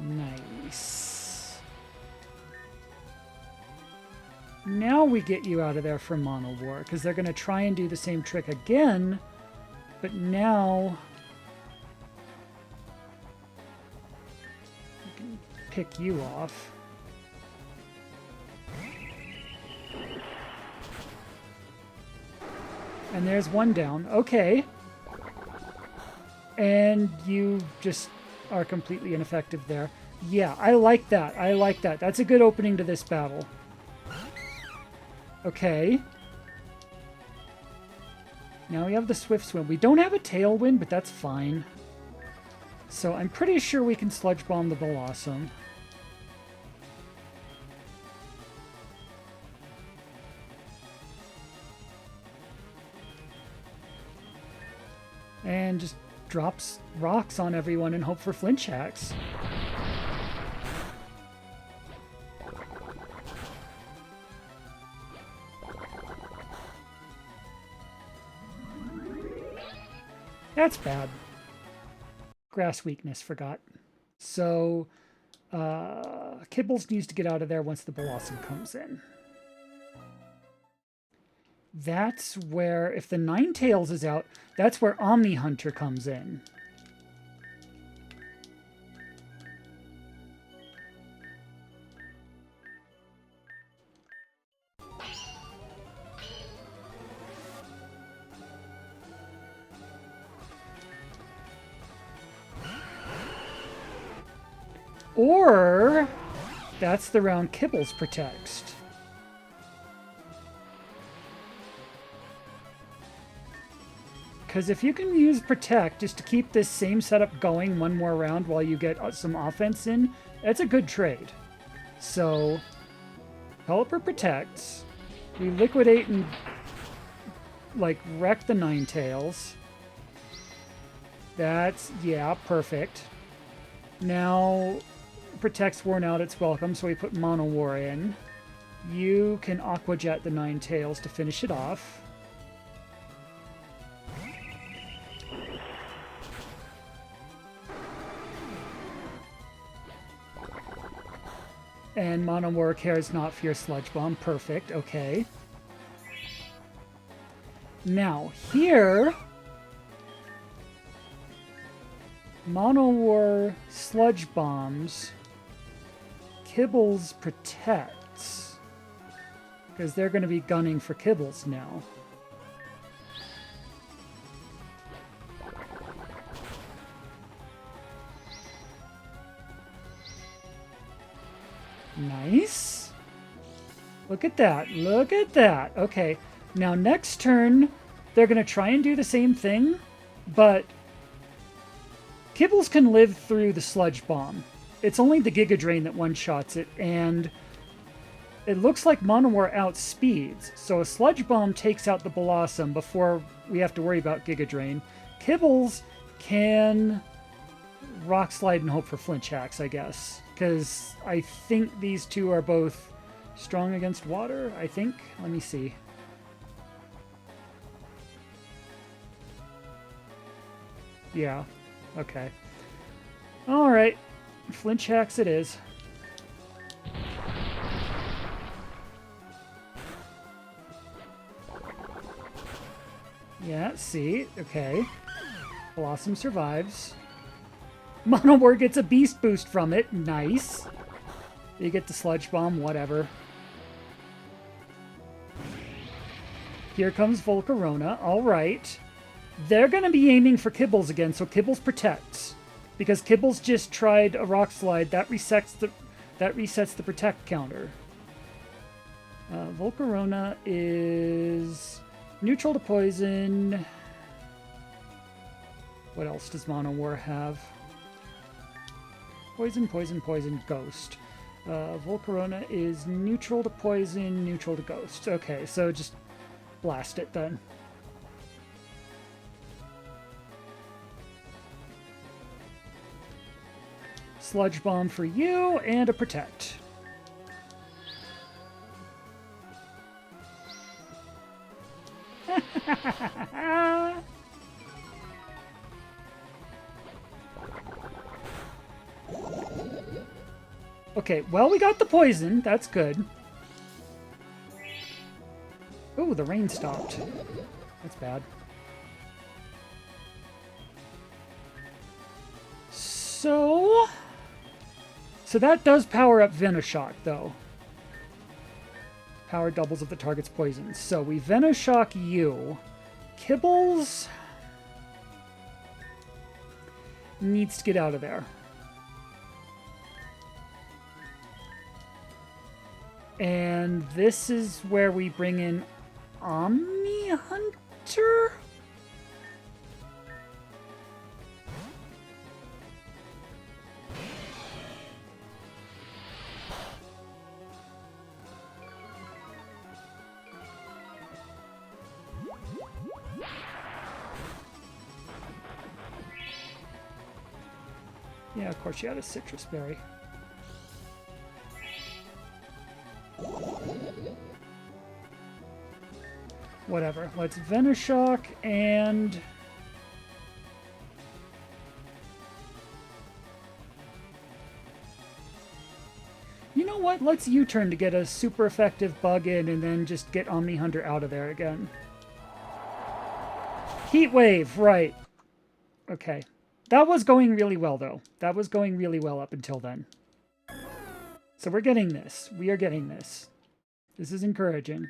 Nice. Now we get you out of there for Mono War, because they're going to try and do the same trick again, but now we can pick you off. And there's one down. Okay. And you just are completely ineffective there. Yeah, I like that. I like that. That's a good opening to this battle. Okay. Now we have the Swift Swim. We don't have a Tailwind, but that's fine. So I'm pretty sure we can Sludge Bomb the Blossom. And just drops rocks on everyone and hope for flinch hacks. That's bad. Grass weakness, forgot. So, Kibbles needs to get out of there once the Blossom comes in. That's where, if the Ninetales is out, that's where Omni Hunter comes in. Or, that's the round Kibbles protects. Because if you can use Protect just to keep this same setup going one more round while you get some offense in, that's a good trade. So, Pelipper protects. We liquidate and, like, wreck the Ninetales. That's, yeah, perfect. Now, Protect's worn out its welcome, so we put Mono War in. You can Aqua Jet the Ninetales to finish it off. And Mono War cares not for your Sludge Bomb. Perfect. Okay. Now, here... Mono War Sludge Bombs. Kibbles protects. Because they're going to be gunning for Kibbles now. Nice. Look at that. Look at that. Okay. Now, next turn, they're going to try and do the same thing, but Kibbles can live through the Sludge Bomb. It's only the Giga Drain that one-shots it, and it looks like Mono War outspeeds. So a Sludge Bomb takes out the Blossom before we have to worry about Giga Drain. Kibbles can Rock Slide and hope for flinch hacks, I guess. because I think these two are both strong against water, I think. Let me see. Yeah, okay. Alright, flinch hacks it is. Yeah, see, okay. Blossom survives. Monomore gets a beast boost from it. Nice. You get the sludge bomb, whatever. Here comes Volcarona. Alright. They're going to be aiming for Kibbles again, so Kibbles protects. Because Kibbles just tried a rock slide. That resets the protect counter. Volcarona is neutral to poison. What else does Monowar have? Poison, poison, poison, ghost. Volcarona is neutral to poison, neutral to ghost. Okay, so just blast it then. Sludge bomb for you, and a protect. Okay, well, we got the poison. That's good. Oh, the rain stopped. That's bad. So that does power up Venoshock, though. Power doubles of the target's poison. So we Venoshock you. Kibbles needs to get out of there. And this is where we bring in Omni Hunter? Yeah, of course, she had a citrus berry. Whatever. Let's Venoshock and... You know what? Let's U-turn to get a super effective bug in and then just get Omni Hunter out of there again. Heat Wave, right. Okay. That was going really well, though. That was going really well up until then. So we're getting this. We are getting this. This is encouraging.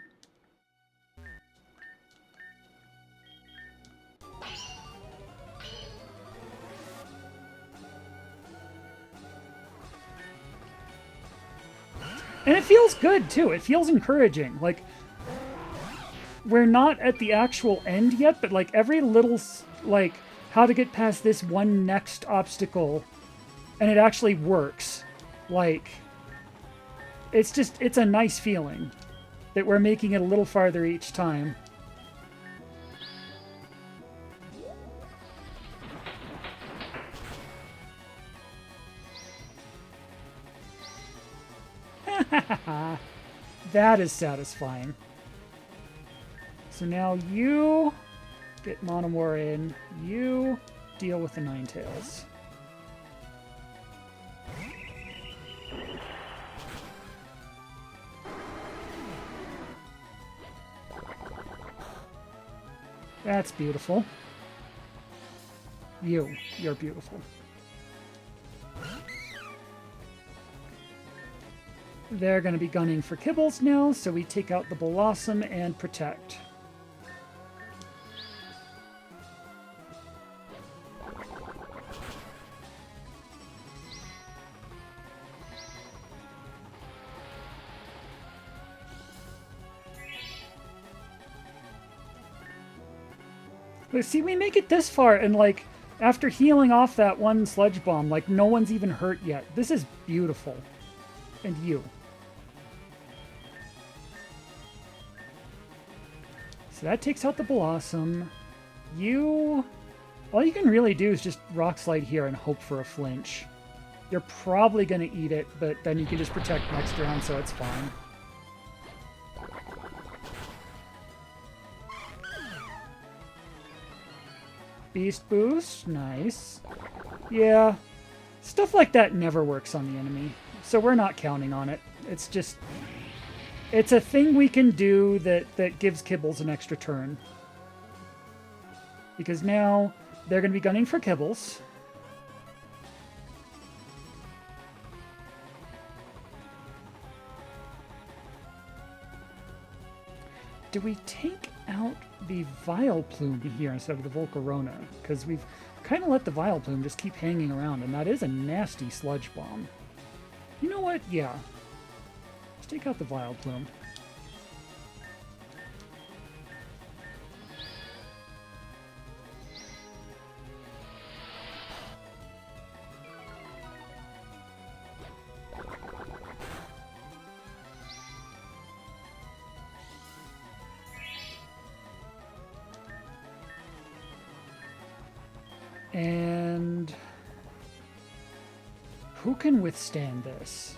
And it feels good, too. It feels encouraging. Like, we're not at the actual end yet, but, like, every little, like, how to get past this one next obstacle, and it actually works. Like, it's a nice feeling that we're making it a little farther each time. That is satisfying. So now you get Monomore in. You deal with the Ninetales. That's beautiful. You're beautiful. They're going to be gunning for Kibbles now, so we take out the Blossom and protect. But see, we make it this far, and like, after healing off that one sludge bomb, like, no one's even hurt yet. This is beautiful. And you. So that takes out the Blossom. You... All you can really do is just Rock Slide here and hope for a flinch. You're probably going to eat it, but then you can just protect next round, so it's fine. Beast boost, nice. Yeah, stuff like that never works on the enemy, so we're not counting on it. It's just, it's a thing we can do that gives Kibbles an extra turn. Because now they're going to be gunning for Kibbles. Do we take out the Vileplume here instead of the Volcarona? Because we've kind of let the Vileplume just keep hanging around, and that is a nasty Sludge Bomb. You know what? Yeah. Let's take out the Vileplume. And who can withstand this?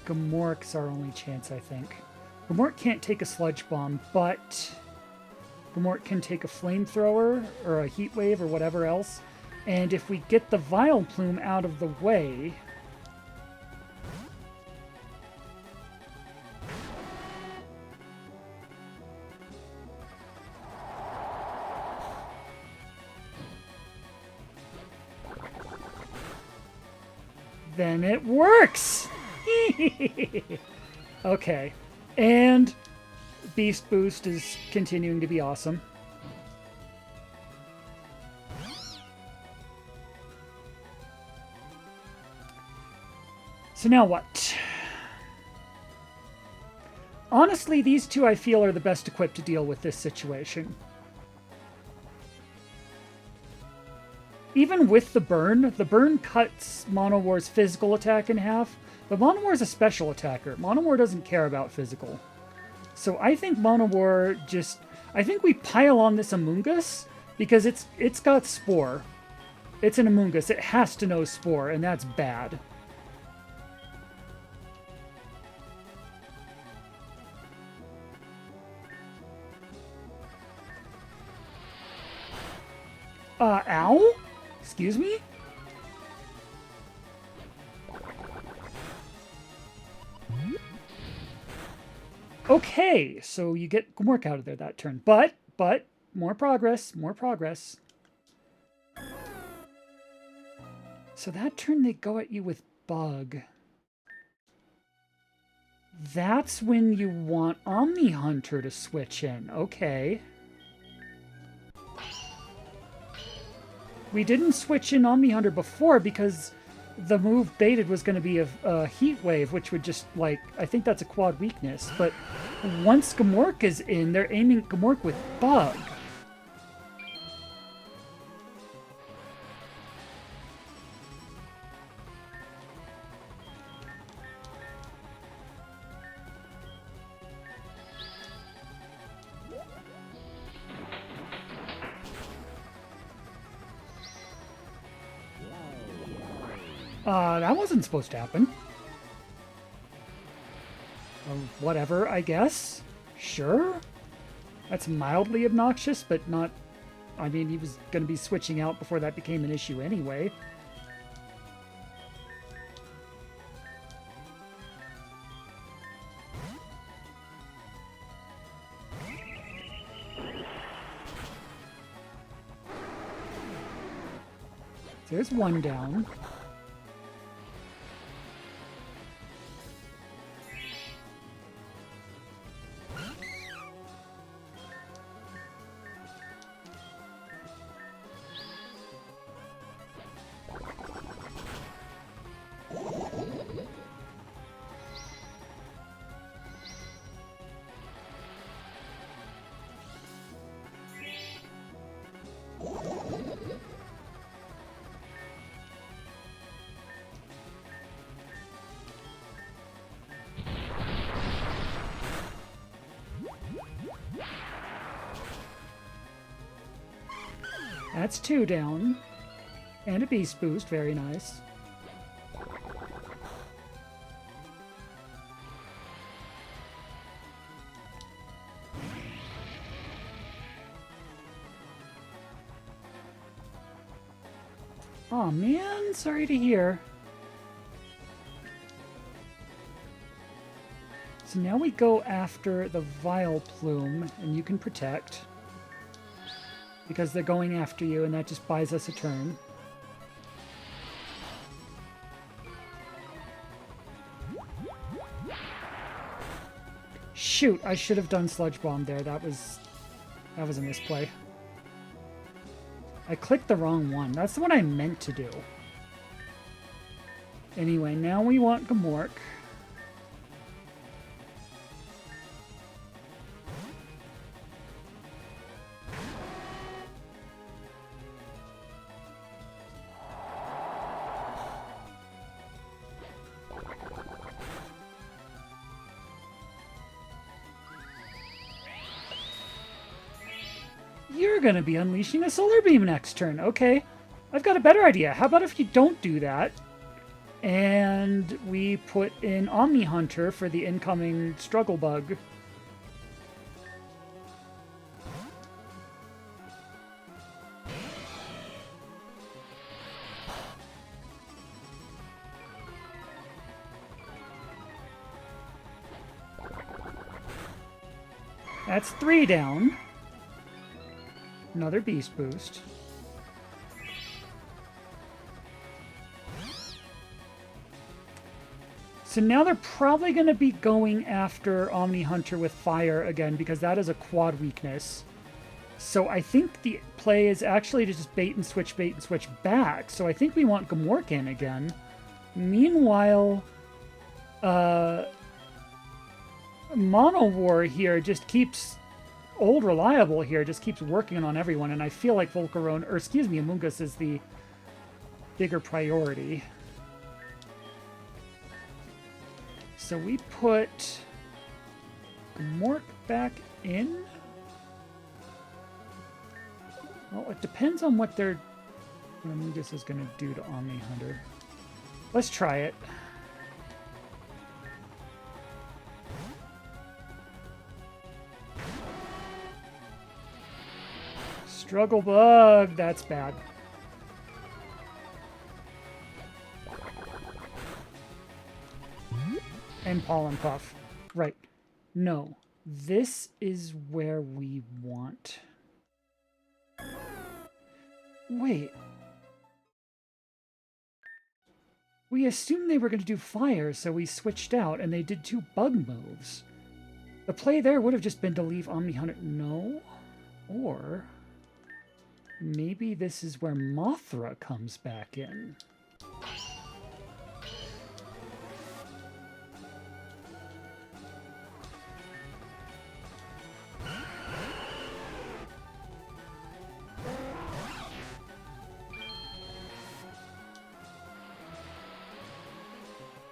Gamork's our only chance, I think. Gamork can't take a Sludge Bomb, but Gamork can take a Flamethrower or a Heat Wave or whatever else. And if we get the Vileplume out of the way... then it works! Okay. And Beast Boost is continuing to be awesome. So now what? Honestly, these two I feel are the best equipped to deal with this situation. Even with the burn cuts Monowar's physical attack in half, but Monowar is a special attacker. Monowar doesn't care about physical. So I think Monowar just... I think we pile on this Amoonguss because it's got Spore. It's an Amoonguss. It has to know Spore, and that's bad. Ow? Excuse me? Okay, so you get Gamork out of there that turn. But, more progress, more progress. So that turn they go at you with Bug. That's when you want Omni Hunter to switch in. Okay. We didn't switch in Omni Hunter before because the move baited was going to be a Heat Wave, which would just, like, I think that's a quad weakness. But once Gamork is in, they're aiming Gamork with Bug. That wasn't supposed to happen. Whatever, I guess. Sure. That's mildly obnoxious, but not... I mean, he was going to be switching out before that became an issue anyway. There's one down. that's 2 down. And a beast boost, very nice. Oh man, sorry to hear. So now we go after the Vile Plume, and you can protect. Because they're going after you, and that just buys us a turn. Shoot, I should have done Sludge Bomb there. That was a misplay. I clicked the wrong one. That's the one I meant to do. Anyway, now we want Gamork. You're going to be unleashing a Solar Beam next turn. Okay, I've got a better idea. How about if you don't do that, and we put in Omni Hunter for the incoming Struggle Bug? That's 3 down. Another beast boost. So now they're probably going to be going after Omni Hunter with fire again, because that is a quad weakness. So I think the play is actually to just bait and switch back. So I think we want Gamork in again. Meanwhile, Mono War here just keeps... Old Reliable here just keeps working on everyone, and I feel like Volcarone, or excuse me, Amoonguss is the bigger priority. So we put Gamork back in. Well, it depends on what their Amoonguss is going to do to Omni Hunter. Let's try it. Struggle Bug, that's bad. And Pollen Puff. Right. No. This is where we want. Wait. We assumed they were going to do fire, so we switched out, and they did 2 bug moves. The play there would have just been to leave Omni Hunter. No. Or... maybe this is where Mothra comes back in.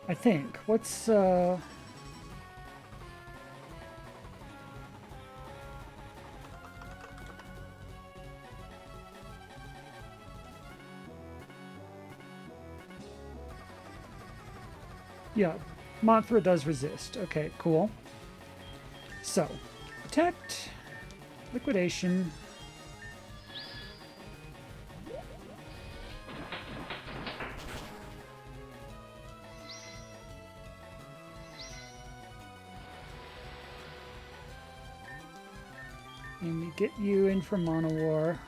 I think. What's, yeah, Mothra does resist. Okay, cool. So, protect, liquidation. And we get you in for Mono War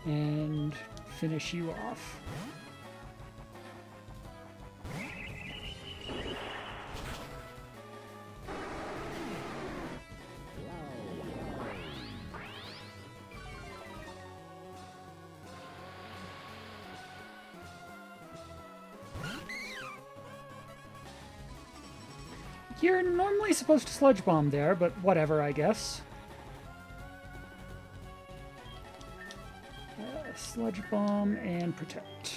and finish you off. You're normally supposed to Sludge Bomb there, but whatever, I guess. Sludge Bomb and protect.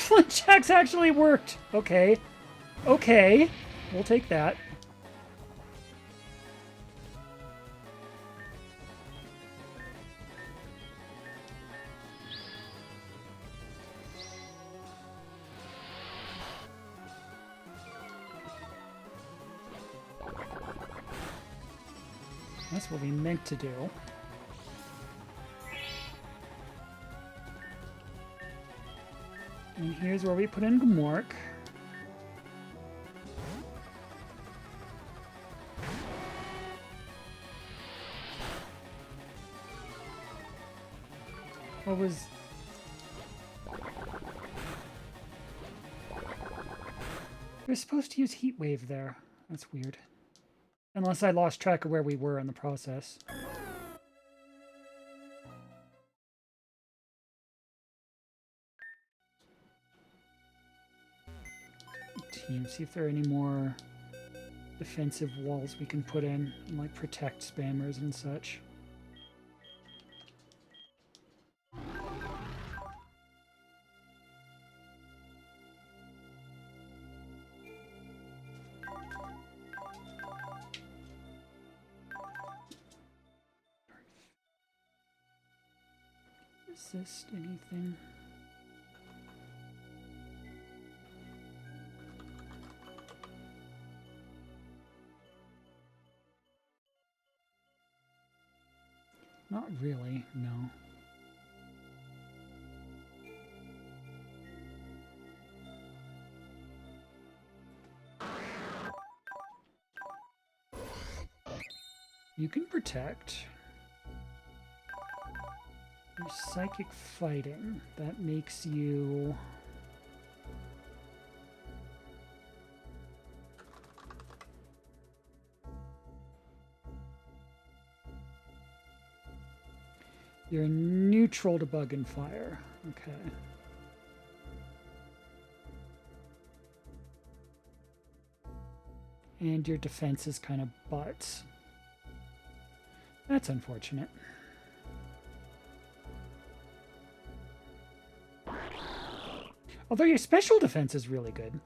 Flint jacks actually worked. Okay. Okay. We'll take that. That's what we meant to do. And here's where we put in Gmork. What was... We're supposed to use Heat Wave there. That's weird. Unless I lost track of where we were in the process. Team, see if there are any more defensive walls we can put in, and like protect spammers and such. Resist anything. Not really, no. You can protect. Your psychic fighting. That makes you... You're neutral to bug and fire. Okay. And your defense is kind of butts. That's unfortunate. Although your special defense is really good.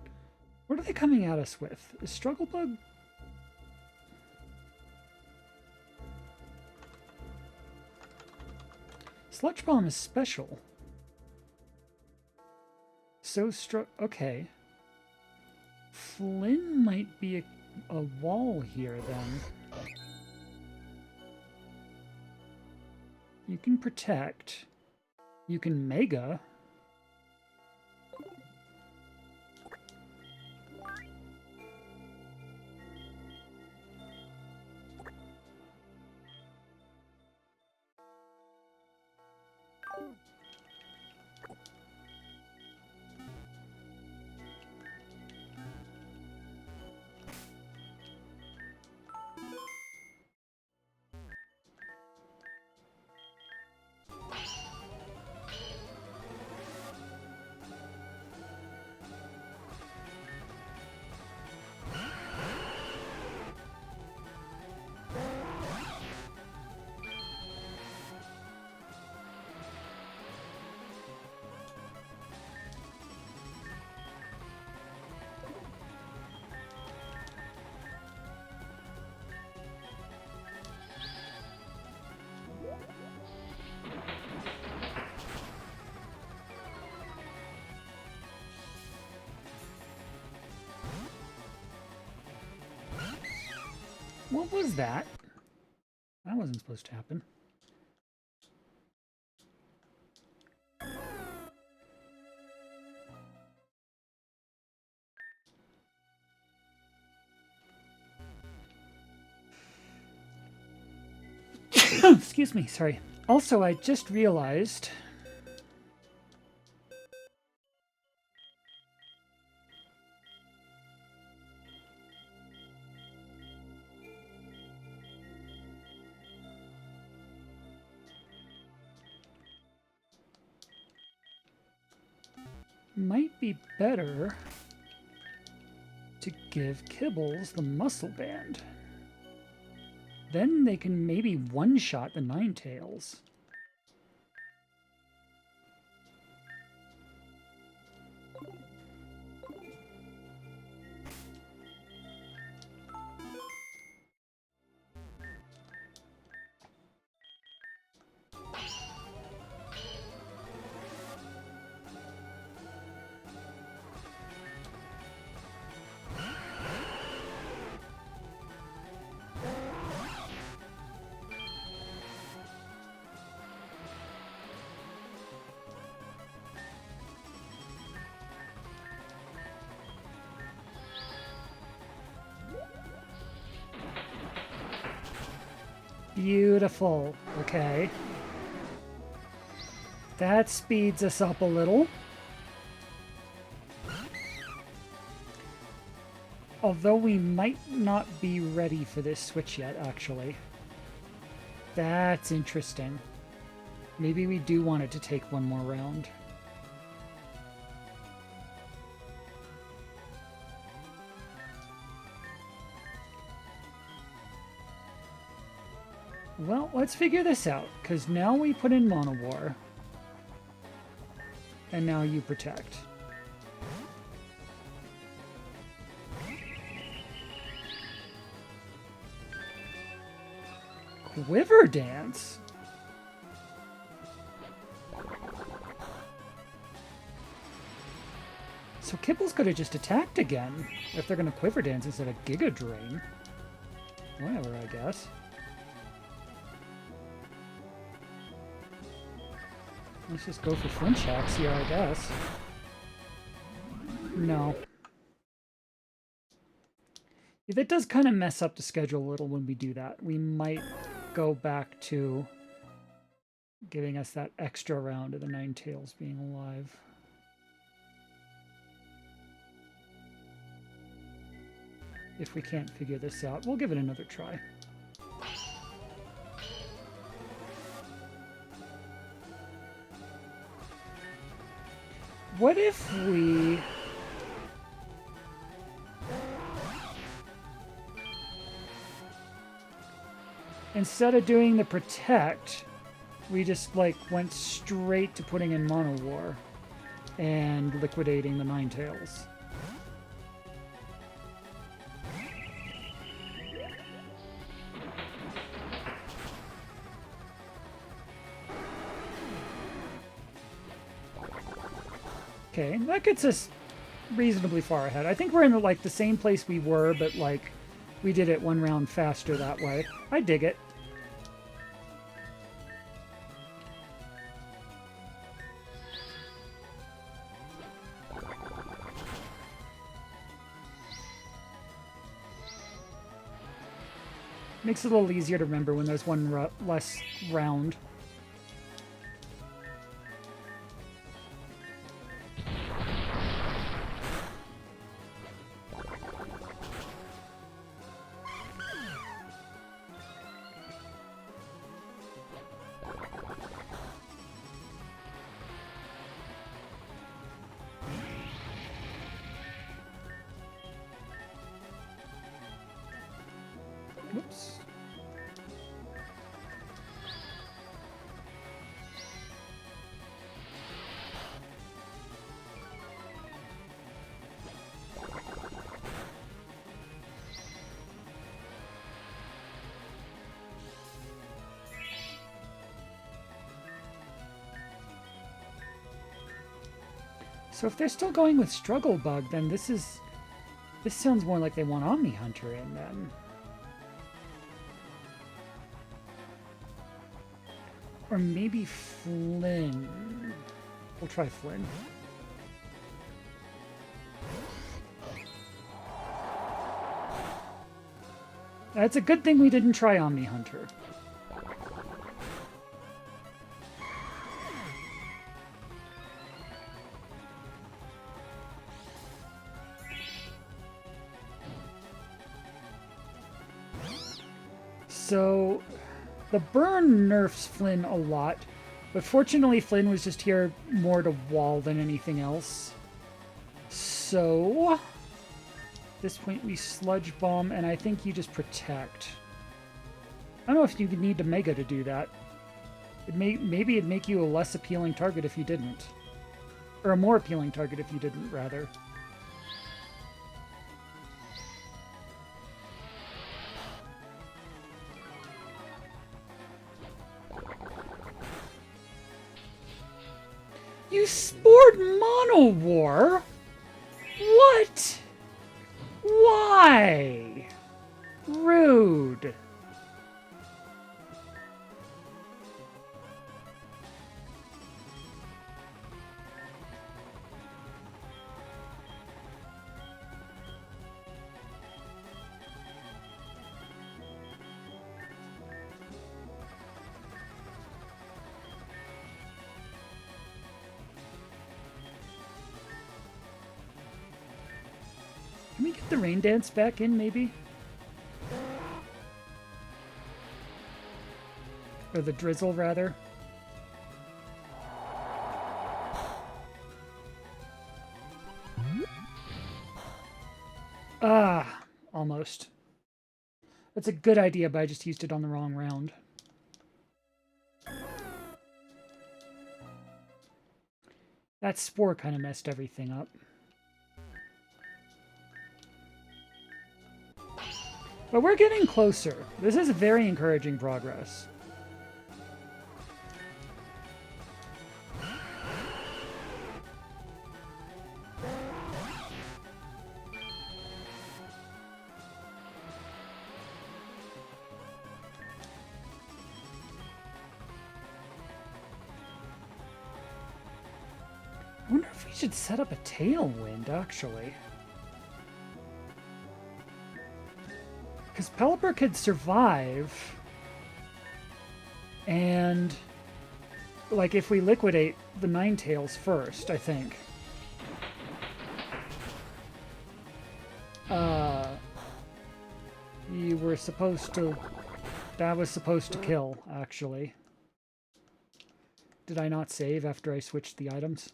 What are they coming at us with? Is Struggle Bug? Sludge Bomb is special. So okay. Flynn might be a wall here then. You can protect. You can mega. What was that? That wasn't supposed to happen. Excuse me, sorry. Also, I just realized... might be better to give Kibbles the muscle band. Then they can maybe one-shot the Ninetales. Beautiful. Okay. That speeds us up a little. Although we might not be ready for this switch yet, actually. That's interesting. Maybe we do want it to take one more round. Well, let's figure this out, because now we put in Mono War. And now you protect. Quiver Dance? So Kibble's could have just attacked again, if they're going to Quiver Dance instead of Giga Drain. Whatever, I guess. Let's just go for flinch hacks here, I guess. No. Yeah, that does kind of mess up the schedule a little when we do that. We might go back to giving us that extra round of the Ninetales being alive. If we can't figure this out, we'll give it another try. What if we... instead of doing the protect, we just, like, went straight to putting in Mono War and liquidating the Ninetales. Okay, that gets us reasonably far ahead. I think we're in like the same place we were, but like we did it one round faster that way. I dig it. Makes it a little easier to remember when there's one less round. Whoops. So if they're still going with Struggle Bug, then this sounds more like they want Omni Hunter in then. Or maybe Flynn. We'll try Flynn. It's a good thing we didn't try Omni Hunter. So, the burn nerfs Flynn a lot, but fortunately Flynn was just here more to wall than anything else. So, at this point we Sludge Bomb, and I think you just protect. I don't know if you need to Mega to do that. Maybe it'd make you a less appealing target if you didn't. Or a more appealing target if you didn't, rather. You spored Mono War? What? Why? Rude. Can we get the rain dance back in, maybe? Or the drizzle, rather. Ah, almost. That's a good idea, but I just used it on the wrong round. That spore kind of messed everything up. But we're getting closer. This is very encouraging progress. I wonder if we should set up a tailwind, actually. Because Pelipper could survive, and like if we liquidate the Ninetales first, I think. You were supposed to... That was supposed to kill, actually. Did I not save after I switched the items?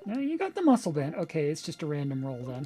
No, you got the muscle band. Okay, it's just a random roll then.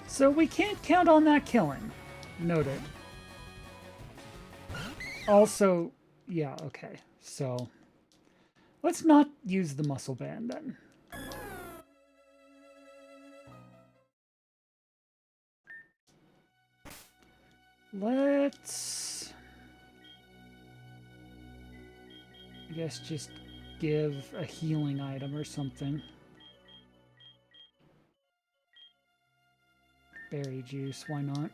So we can't count on that killing. Noted. Also, yeah, okay. So let's not use the muscle band then. Let's, I guess, just give a healing item or something. Berry juice, why not?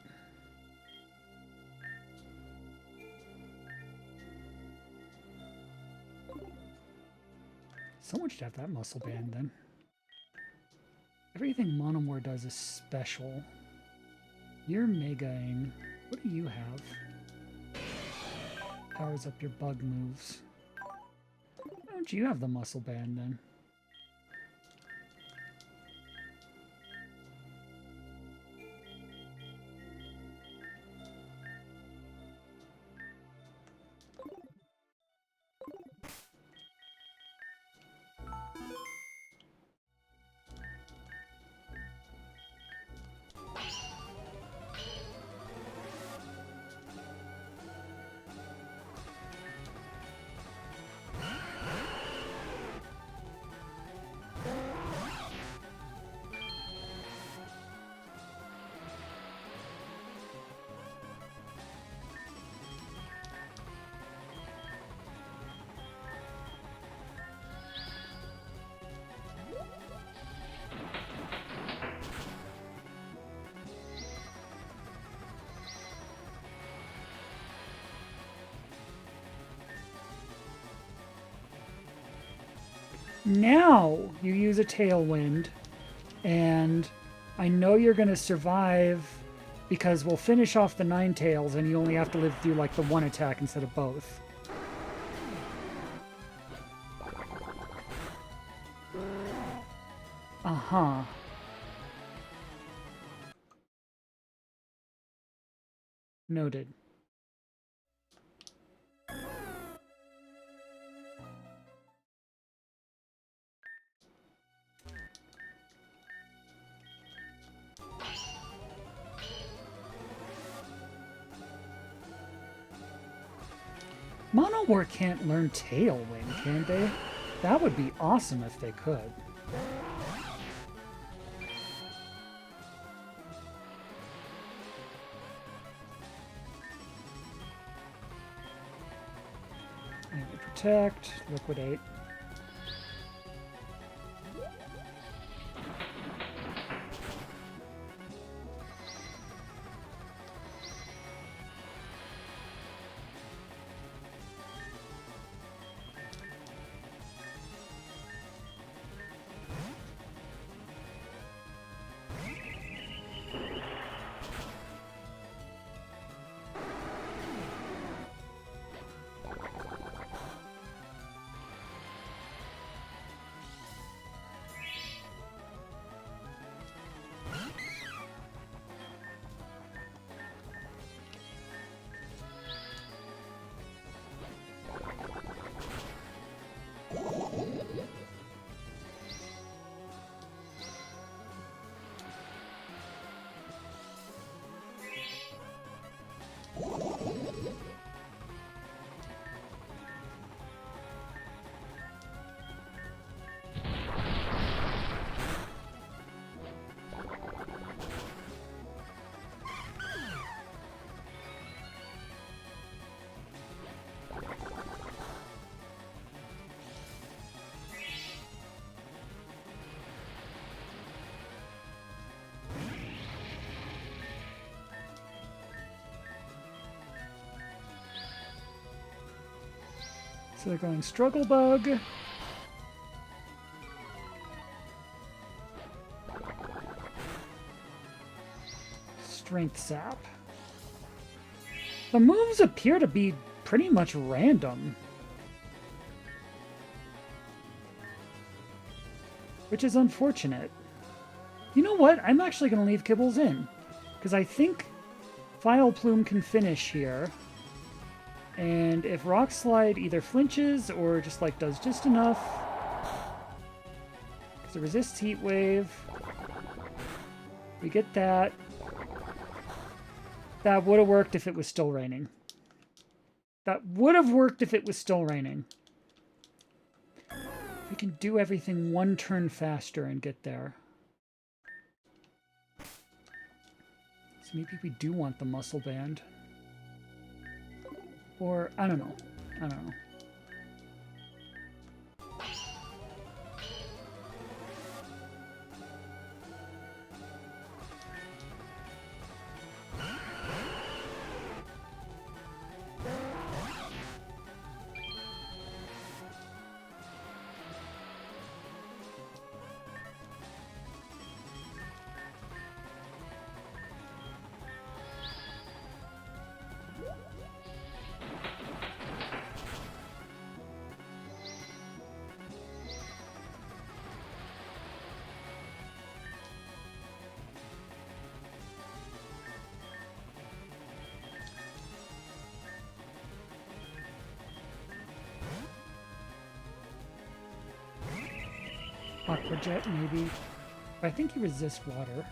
Someone should have that muscle band then. Everything Monomore does is special. You're Megaing. What do you have? Powers up your bug moves. Why don't you have the muscle band then? Now you use a tailwind, and I know you're going to survive because we'll finish off the Ninetales and you only have to live through like the one attack instead of both. Uh-huh. Noted. Monowar can't learn Tailwind, can they? That would be awesome if they could. Protect, liquidate. So they're going Struggle Bug. Strength Sap. The moves appear to be pretty much random. Which is unfortunate. You know what? I'm actually going to leave Kibbles in. Because I think Vileplume can finish here. And if Rock Slide either flinches or just like does just enough, because it resists Heat Wave, we get that. That would have worked if it was still raining. That would have worked if it was still raining. We can do everything one turn faster and get there. So maybe we do want the Muscle Band. Or, I don't know. I don't know. Aqua Jet, maybe. But I think he resists water.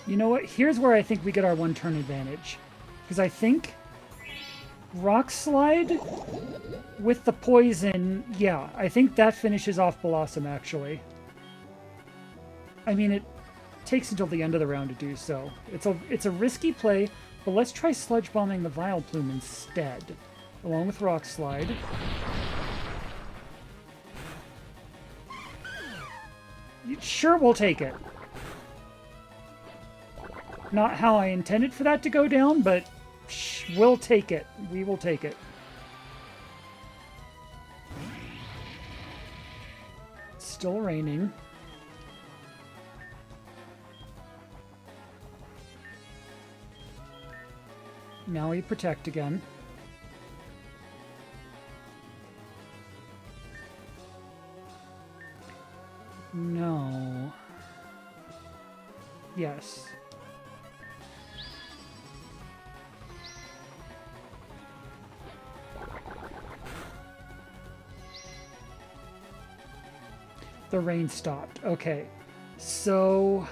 You know what? Here's where I think we get our one turn advantage. Because I think Rock Slide with the poison, yeah, I think that finishes off Blossom, actually. I mean, it takes until the end of the round to do so. It's a risky play, but let's try Sludge Bombing the Vileplume instead, along with Rock Slide. Sure, we'll take it. Not how I intended for that to go down, but we'll take it. We will take it. Still raining. Now we protect again. No. Yes. The rain stopped. Okay. So...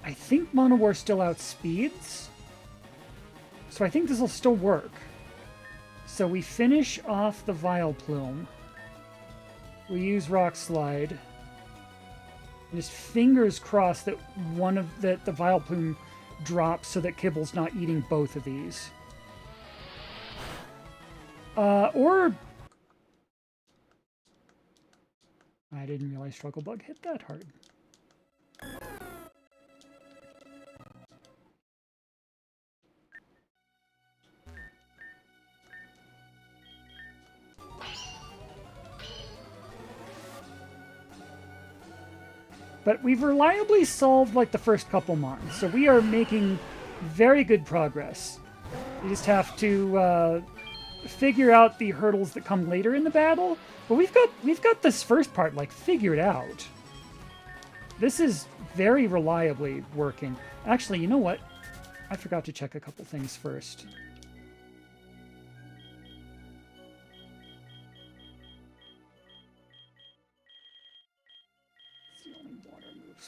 I think Monowar still outspeeds. So I think this will still work. So we finish off the Vileplume. We use Rock Slide. And just fingers crossed that the Vileplume drops so that Kibble's not eating both of these. Or... I didn't realize Struggle Bug hit that hard. But we've reliably solved like the first couple mons, so we are making very good progress. We just have to figure out the hurdles that come later in the battle. But we've got this first part like figured out. This is very reliably working. Actually, you know what? I forgot to check a couple things first.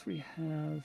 We have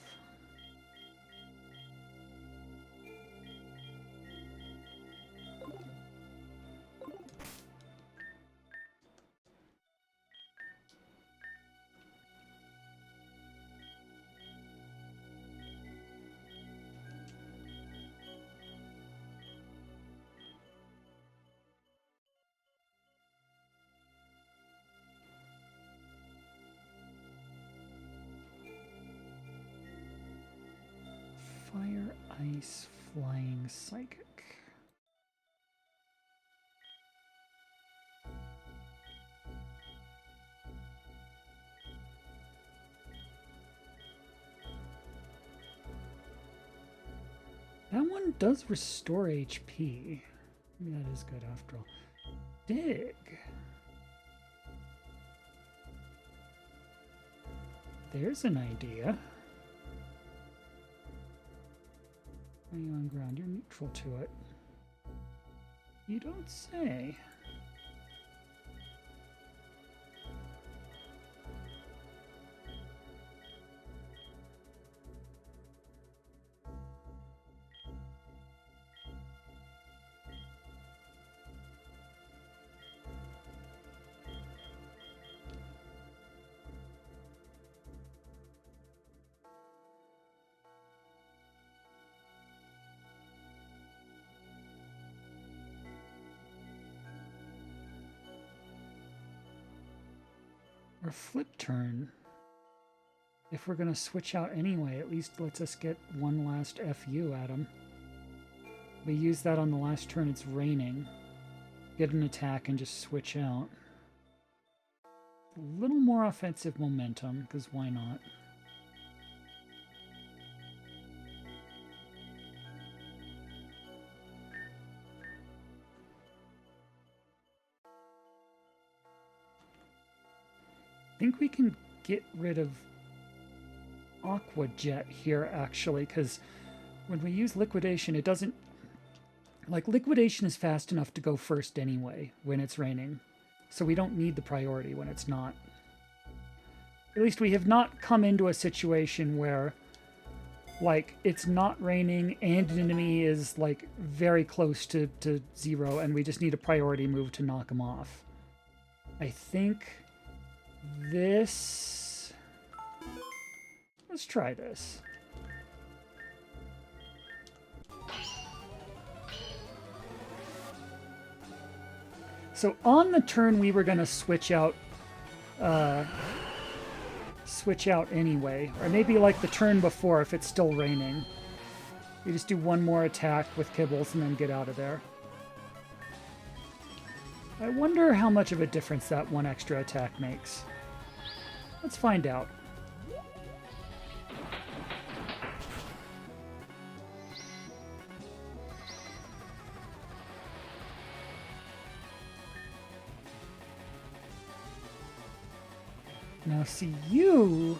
Fire, Ice, Flying, Psychic. That one does restore HP. Maybe that is good after all. Dig. There's an idea. Are you on ground? You're neutral to it. You don't say. Or flip turn. If we're going to switch out anyway, at least lets us get one last FU at him. We use that on the last turn it's raining. Get an attack and just switch out. A little more offensive momentum, because why not? I think we can get rid of Aqua Jet here, actually, because when we use Liquidation, it doesn't... Like, Liquidation is fast enough to go first anyway when it's raining, so we don't need the priority when it's not. At least we have not come into a situation where, like, it's not raining and an enemy is, like, very close to zero, and we just need a priority move to knock him off. I think... this... Let's try this. So on the turn we were going to switch out anyway, or maybe like the turn before if it's still raining. We just do one more attack with Kibbles and then get out of there. I wonder how much of a difference that one extra attack makes. Let's find out. Now, see you...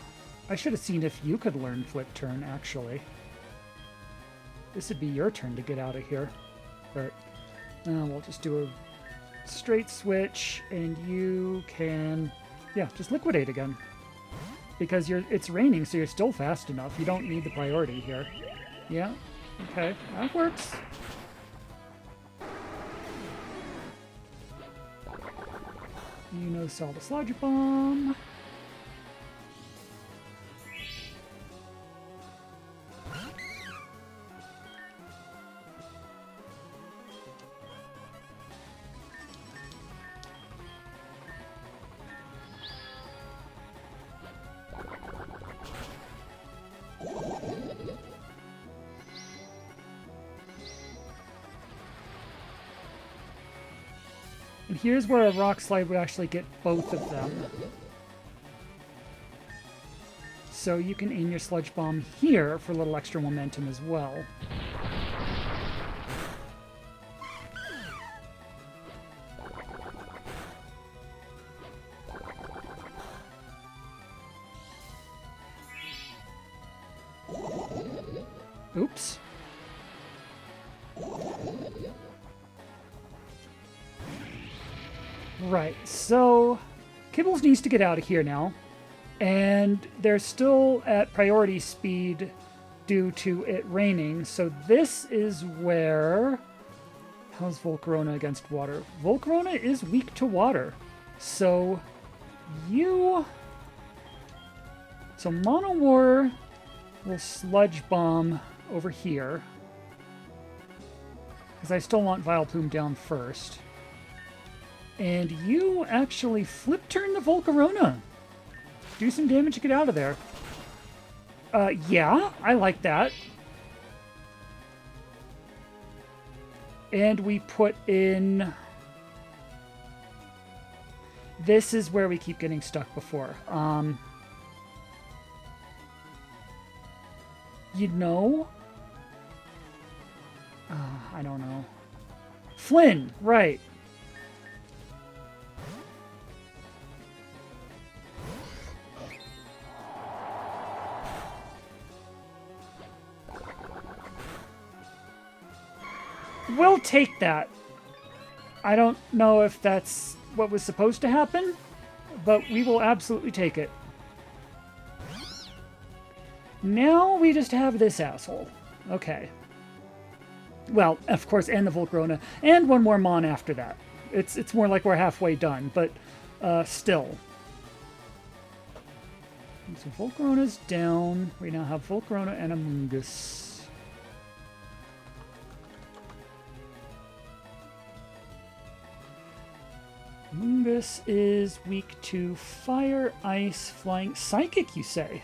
I should have seen if you could learn flip turn, actually. This would be your turn to get out of here. But we'll just do a straight switch, and you can... Yeah, just liquidate again. Because it's raining, so you're still fast enough. You don't need the priority here. Yeah, okay, that works. You know, saw the sludge bomb. And here's where a rock slide would actually get both of them. So you can aim your sludge bomb here for a little extra momentum as well. Oops. Right, so Kibbles needs to get out of here now, and they're still at priority speed due to it raining, so this is where... How's Volcarona against water? Volcarona is weak to water, so you... So Monowar will Sludge Bomb over here, because I still want Vileplume down first. And you actually flip turn the Volcarona. Do some damage to get out of there. Yeah, I like that. And we put in... This is where we keep getting stuck before. You know? I don't know. Flynn, right. We'll take that. I don't know if that's what was supposed to happen, but we will absolutely take it. Now we just have this asshole. Okay. Well, of course, and the Volcarona, and one more Mon after that. It's more like we're halfway done, but still. So Volcarona's down. We now have Volcarona and Amoonguss. Amoonguss is weak to fire, ice, flying, psychic, you say?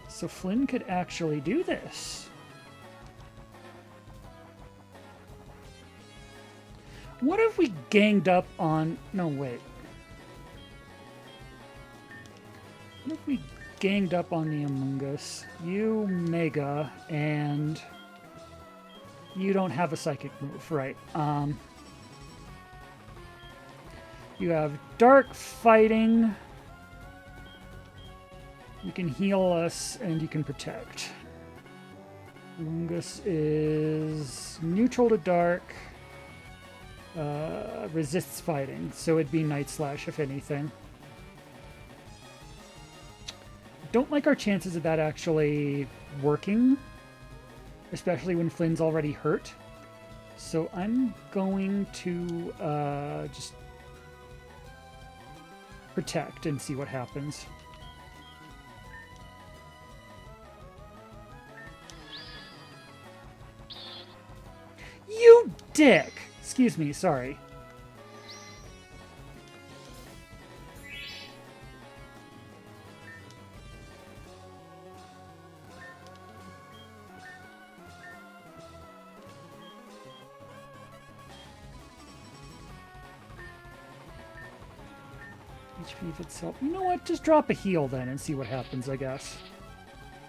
So Flynn could actually do this. What if we ganged up on... No, wait. What if we ganged up on the Amoonguss? You, Mega, and... You don't have a psychic move, right? You have Dark Fighting. You can heal us, and you can protect. Amoonguss is neutral to Dark. Resists fighting, so it'd be Night Slash if anything. Don't like our chances of that actually working, especially when Flynn's already hurt. So I'm going to just protect and see what happens. You dick! Excuse me, sorry. HP of itself. You know what? Just drop a heal then and see what happens, I guess.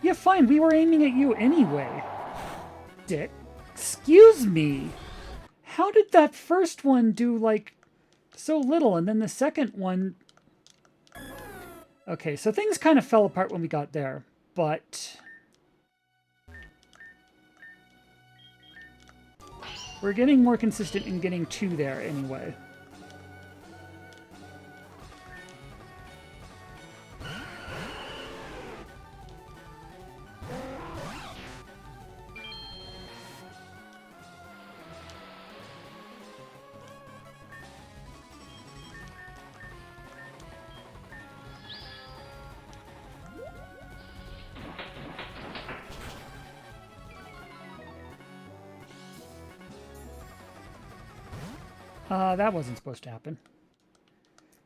Yeah, fine. We were aiming at you anyway. Dick. Excuse me. How did that first one do, like, so little. And then the second one... Okay, so things kind of fell apart when we got there, but... We're getting more consistent in getting 2 there anyway. That wasn't supposed to happen.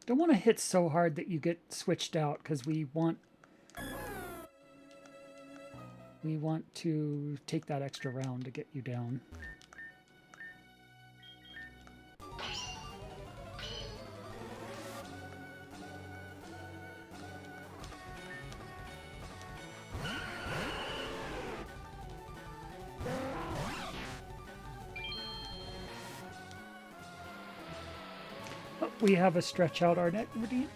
Don't want to hit so hard that you get switched out, because we want to take that extra round to get you down. We have a stretch out our neck routine.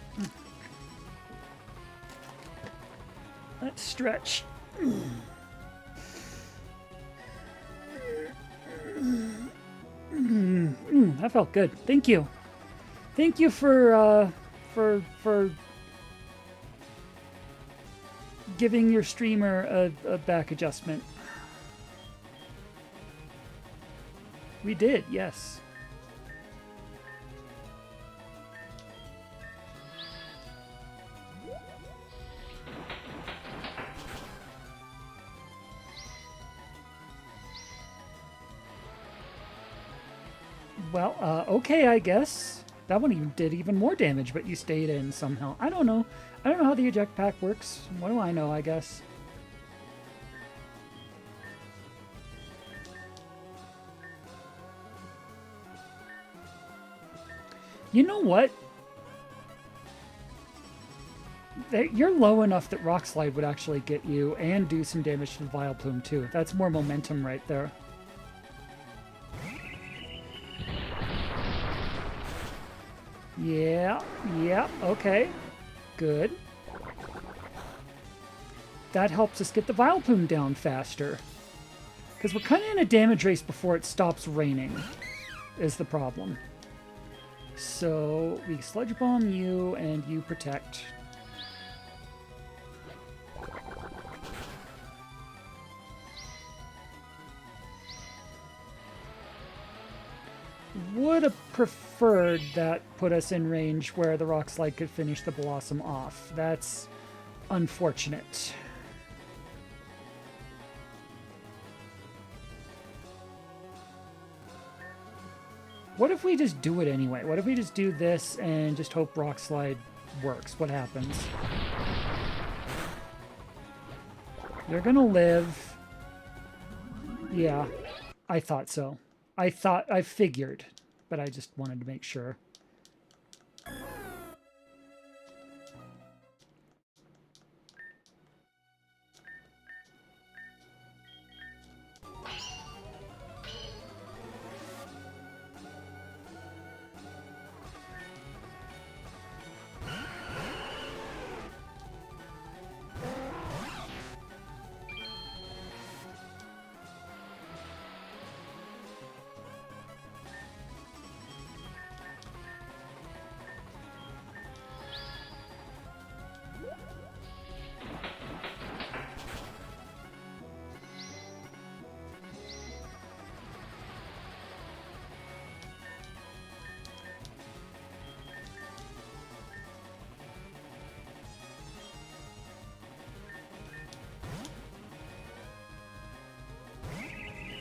Let's stretch. That felt good. Thank you. Thank you for giving your streamer a back adjustment. We did, yes. Well, okay, I guess. That one even did even more damage, but you stayed in somehow. I don't know. I don't know how the eject pack works. What do I know, I guess? You know what? You're low enough that Rock Slide would actually get you and do some damage to the Vileplume, too. That's more momentum right there. Yeah, okay. Good. That helps us get the Vileplume down faster. Because we're kind of in a damage race before it stops raining, is the problem. So, we Sludge Bomb you, and you protect. Would have preferred that put us in range where the Rock Slide could finish the Blossom off. That's unfortunate. What if we just do it anyway? What if we just do this and just hope Rock Slide works? What happens? You're gonna live. Yeah, I thought so. I figured, but I just wanted to make sure.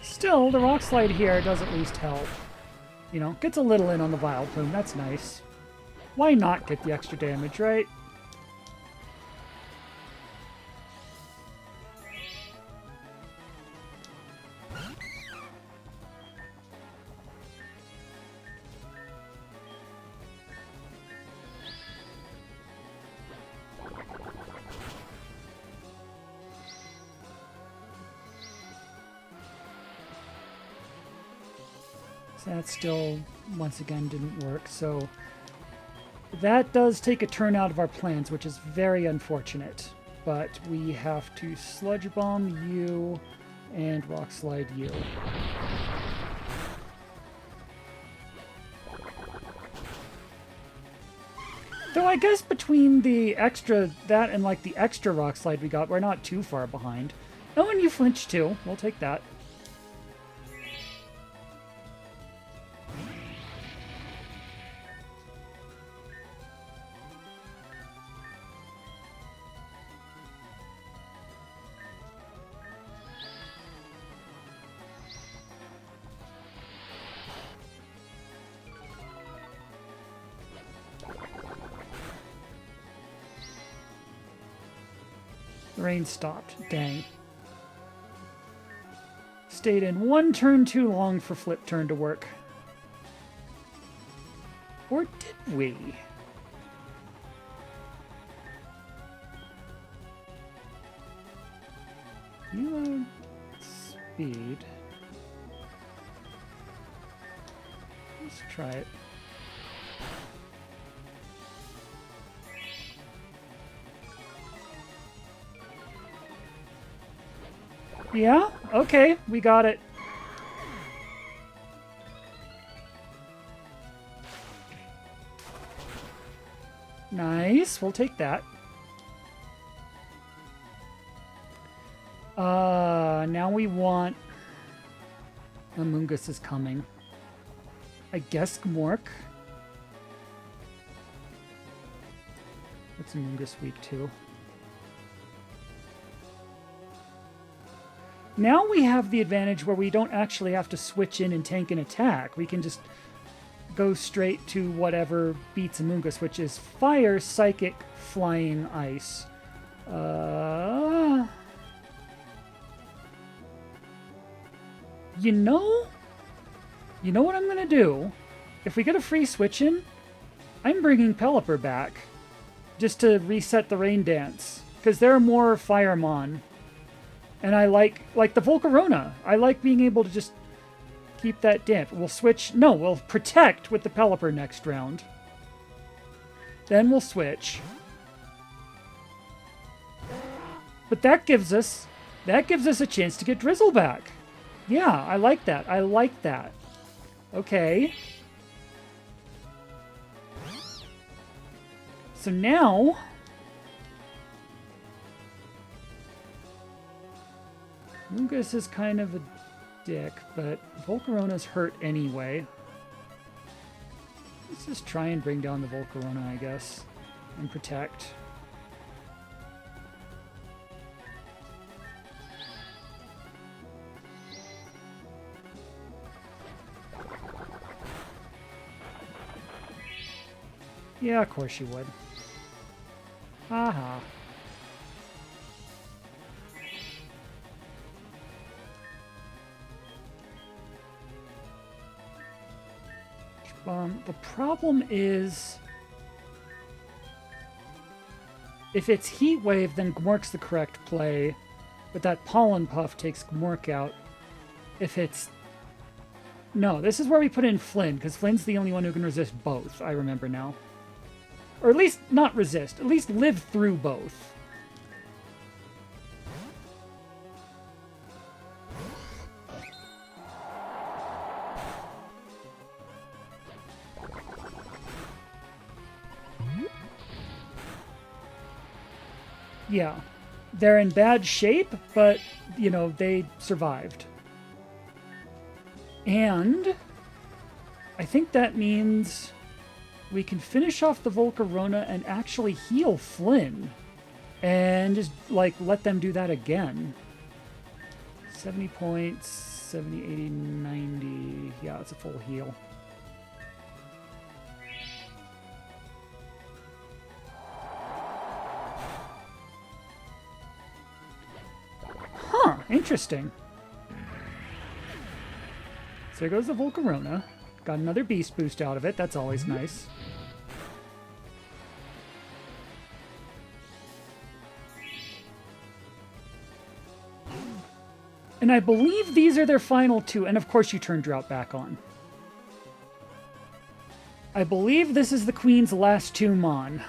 Still, the Rock Slide here does at least help. You know, gets a little in on the Vileplume. That's nice. Why not get the extra damage, right? That still, once again, didn't work. So that does take a turn out of our plans, which is very unfortunate. But we have to Sludge Bomb you and Rock Slide you. Though I guess between the extra, that and like the extra Rock Slide we got, we're not too far behind. Oh, and you flinched too. We'll take that. The rain stopped. Dang. Stayed in one turn too long for Flip Turn to work. Or did we? Reload speed. Let's try it. Yeah? Okay, we got it. Nice, we'll take that. Now we want... Amoonguss is coming. I guess Gmork. What's Amoonguss weak to? Now we have the advantage where we don't actually have to switch in and tank an attack. We can just go straight to whatever beats Amoonguss, which is Fire, Psychic, Flying, Ice. You know what I'm going to do? If we get a free switch in, I'm bringing Pelipper back just to reset the Rain Dance, because there are more Firemon. And I like the Volcarona. I like being able to just keep that damp. We'll switch. No, we'll protect with the Pelipper next round. Then we'll switch. But that gives us a chance to get Drizzle back. Yeah, I like that. I like that. Okay. So now... Amoonguss is kind of a dick, but Volcarona's hurt anyway. Let's just try and bring down the Volcarona, I guess, and protect. Yeah, of course you would. Haha. The problem is, if it's Heat Wave, then Gmork's the correct play, but that Pollen Puff takes Gmork out. If it's... No, this is where we put in Flynn, because Flynn's the only one who can resist both, I remember now. Or at least not resist, at least live through both. Yeah, they're in bad shape, but, you know, they survived. And I think that means we can finish off the Volcarona and actually heal Flynn. And just, like, let them do that again. 70 points, 70, 80, 90. Yeah, it's a full heal. Huh, interesting. So there goes the Volcarona. Got another Beast Boost out of it. That's always nice. And I believe these are their final two. And of course you turn Drought back on. I believe this is the Queen's last 2 Mon.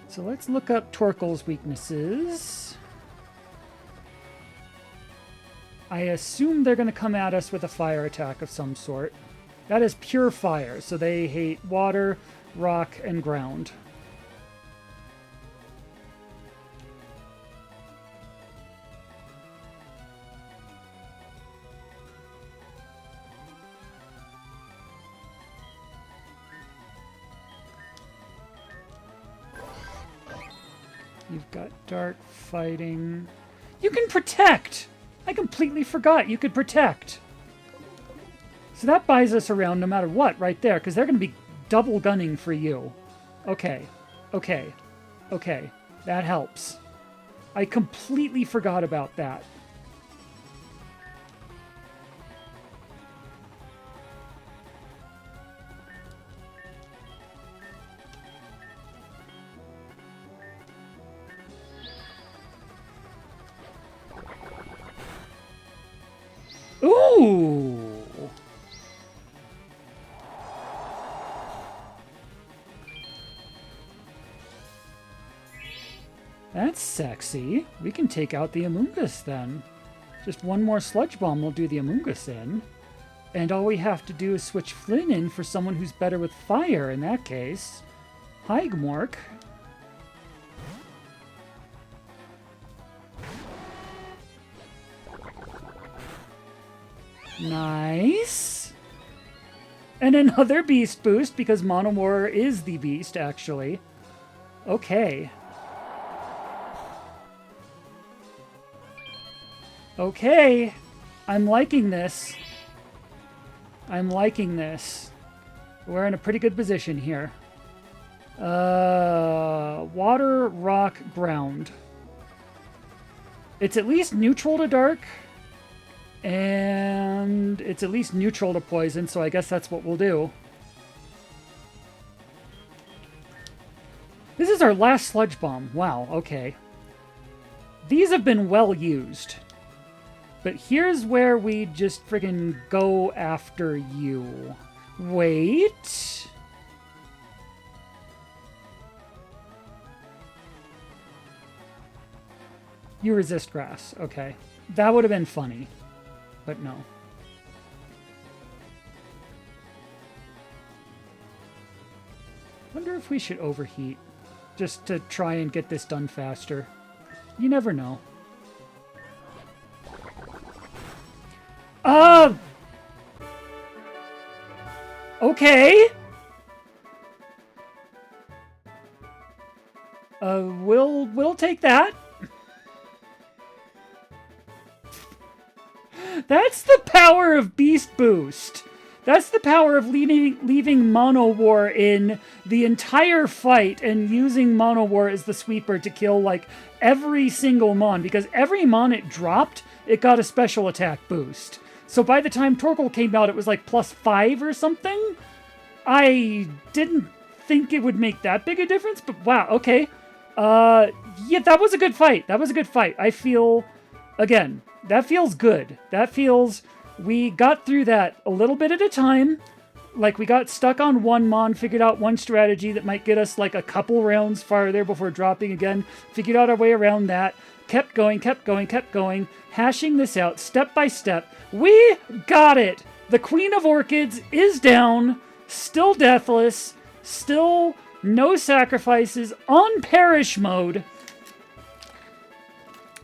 So let's look up Torkel's weaknesses. I assume they're going to come at us with a fire attack of some sort. That is pure fire, so they hate water, rock, and ground. You've got dark fighting. You can protect! I completely forgot you could protect. So that buys us around no matter what right there, because they're going to be double gunning for you. Okay. Okay. Okay. That helps. I completely forgot about that. Ooh! That's sexy. We can take out the Amoongus then. Just one more Sludge Bomb will do the Amoongus in. And all we have to do is switch Flynn in for someone who's better with fire in that case. Hi, Gmork. Nice. And another beast boost, because Monomore is the beast, actually. Okay. Okay. I'm liking this. I'm liking this. We're in a pretty good position here. Water, rock, ground. It's at least neutral to dark. And it's at least neutral to poison, so I guess that's what we'll do. This is our last Sludge Bomb. Wow, okay. These have been well used. But here's where we just friggin' go after you. Wait. You resist grass. Okay. That would have been funny. But no. Wonder if we should overheat. Just to try and get this done faster. You never know. Okay. We'll take that. That's the power of Beast Boost. That's the power of leaving Mono War in the entire fight and using Mono War as the sweeper to kill, like, every single Mon. Because every Mon it dropped, it got a special attack boost. So by the time Torkel came out, it was like +5 or something. I didn't think it would make that big a difference, but wow, okay. Yeah, that was a good fight. That was a good fight. I feel, again, that feels good. That feels, we got through that a little bit at a time. Like, we got stuck on one Mon, figured out one strategy that might get us, like, a couple rounds farther before dropping again. Figured out our way around that. Kept going, kept going, kept going. Hashing this out step by step. We got it! The Queen of Orchids is down. Still deathless. Still no sacrifices. On perish mode.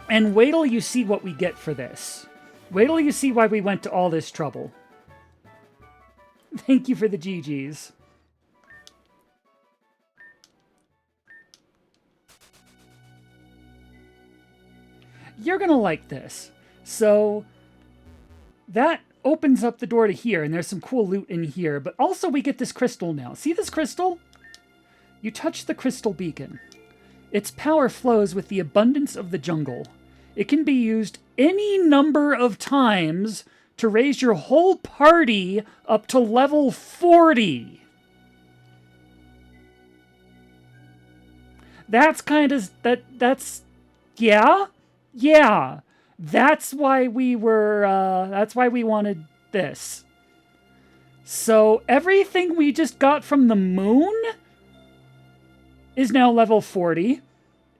And wait till you see what we get for this. Wait till you see why we went to all this trouble. Thank you for the GGs. You're going to like this. So that opens up the door to here, and there's some cool loot in here. But also we get this crystal now. See this crystal? You touch the crystal beacon. Its power flows with the abundance of the jungle. It can be used any number of times to raise your whole party up to level 40. That's kind of, that's, yeah. That's why we were, that's why we wanted this. So everything we just got from the moon is now level 40.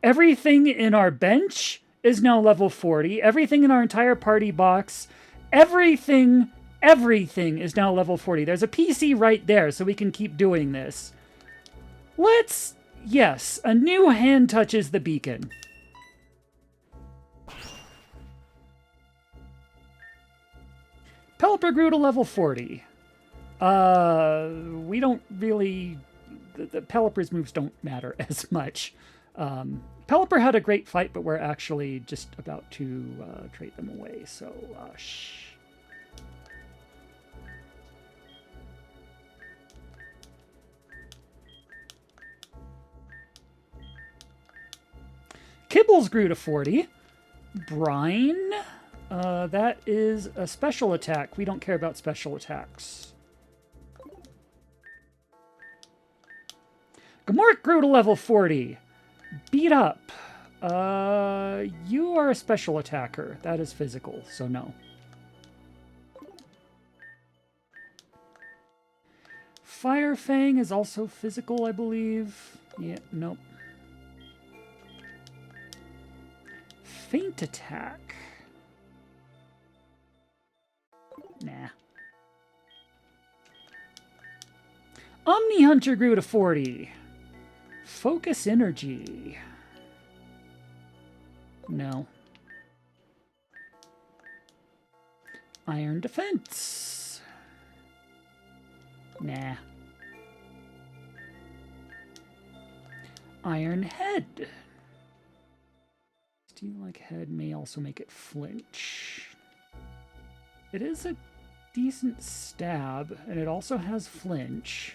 Everything in our bench is now level 40. Everything in our entire party box, everything is now level 40. There's a PC right there, so we can keep doing this. Yes, a new hand touches the beacon. Pelipper grew to level 40. We don't really... The Pelipper's moves don't matter as much. Pelipper had a great fight, but we're actually just about to trade them away, so shh. Kibbles grew to 40. Brine, that is a special attack. We don't care about special attacks. Gamork grew to level 40. Beat up. You are a special attacker. That is physical, so no. Firefang is also physical, I believe. Yeah, nope. Faint attack. Nah. Omni Hunter grew to 40. Focus energy. No. Iron defense. Nah. Iron head. Steel like head may also make it flinch. It is a decent stab, and it also has flinch.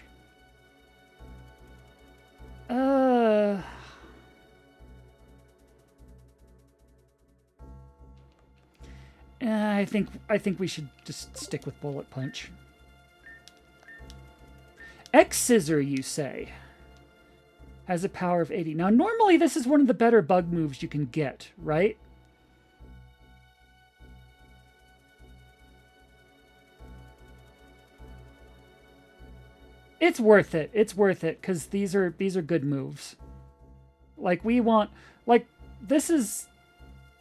I think we should just stick with bullet punch. X scissor, you say, has a power of 80. Now, normally this is one of the better bug moves you can get, right? It's worth it. It's worth it because these are good moves. Like we want, like this is,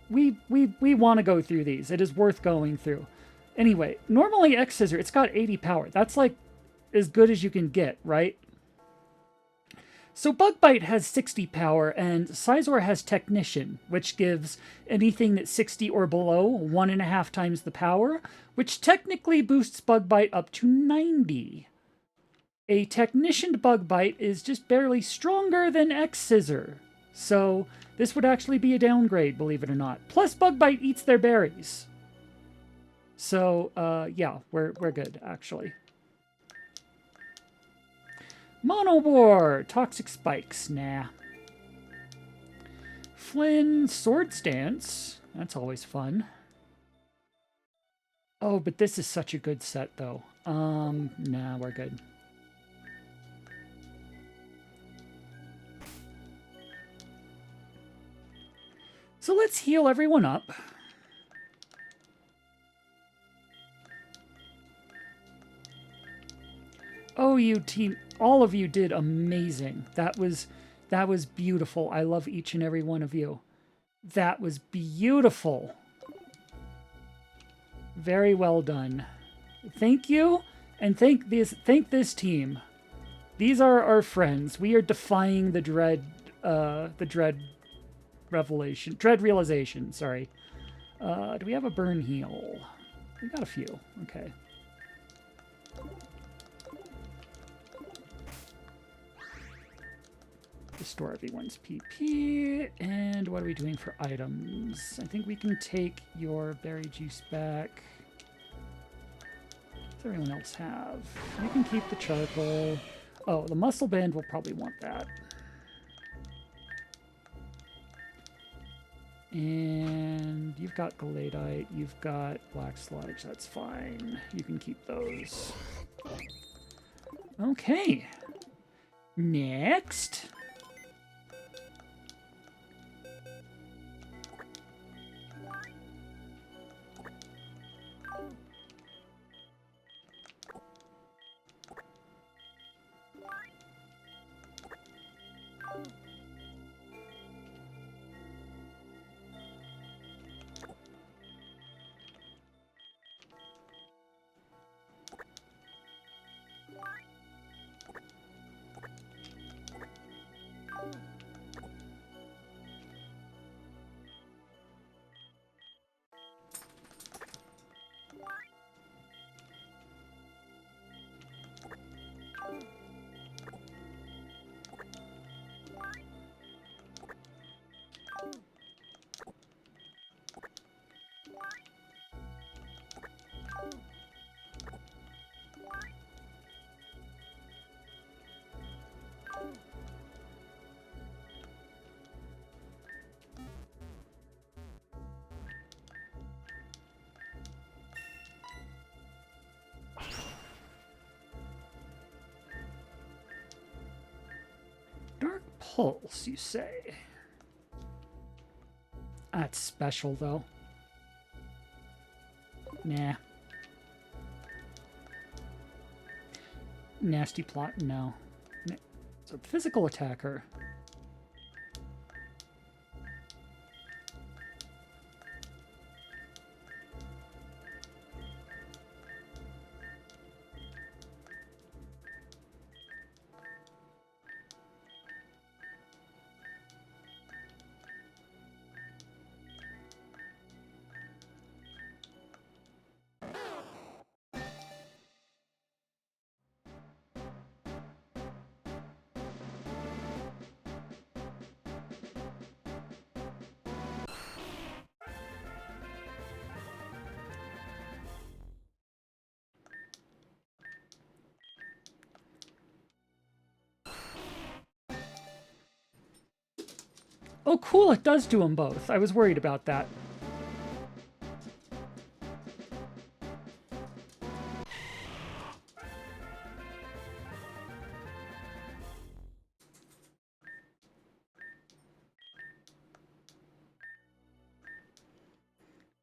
we want to go through these. It is worth going through. Anyway, normally X scissor, it's got 80 power. That's like as good as you can get, right? So Bug Bite has 60 power, and Sizor has Technician, which gives anything that's 60 or below 1.5 times the power, which technically boosts Bug Bite up to 90. A Technicianed Bug Bite is just barely stronger than X Scissor, so this would actually be a downgrade, believe it or not. Plus, Bug Bite eats their berries. So, yeah, we're good, actually. Mono War, Toxic Spikes, nah. Flynn, Sword Stance, that's always fun. Oh, but this is such a good set, though. Nah, we're good. So let's heal everyone up. Oh, you team, all of you did amazing. That was beautiful. I love each and every one of you. That was beautiful. Very well done. Thank you, and thank this team. These are our friends. We are defying the dread realization, sorry. Do we have a burn heal? We got a few. Okay. Restore everyone's PP. And what are we doing for items? I think we can take your berry juice back. What does everyone else have? You can keep the charcoal. Oh, the muscle band will probably want that. And you've got Galadite, you've got Black Sludge, that's fine. You can keep those. Okay. Next. Pulse, you say? That's special, though. Nah. Nasty plot, no. It's a physical attacker. Oh, cool, it does do them both. I was worried about that.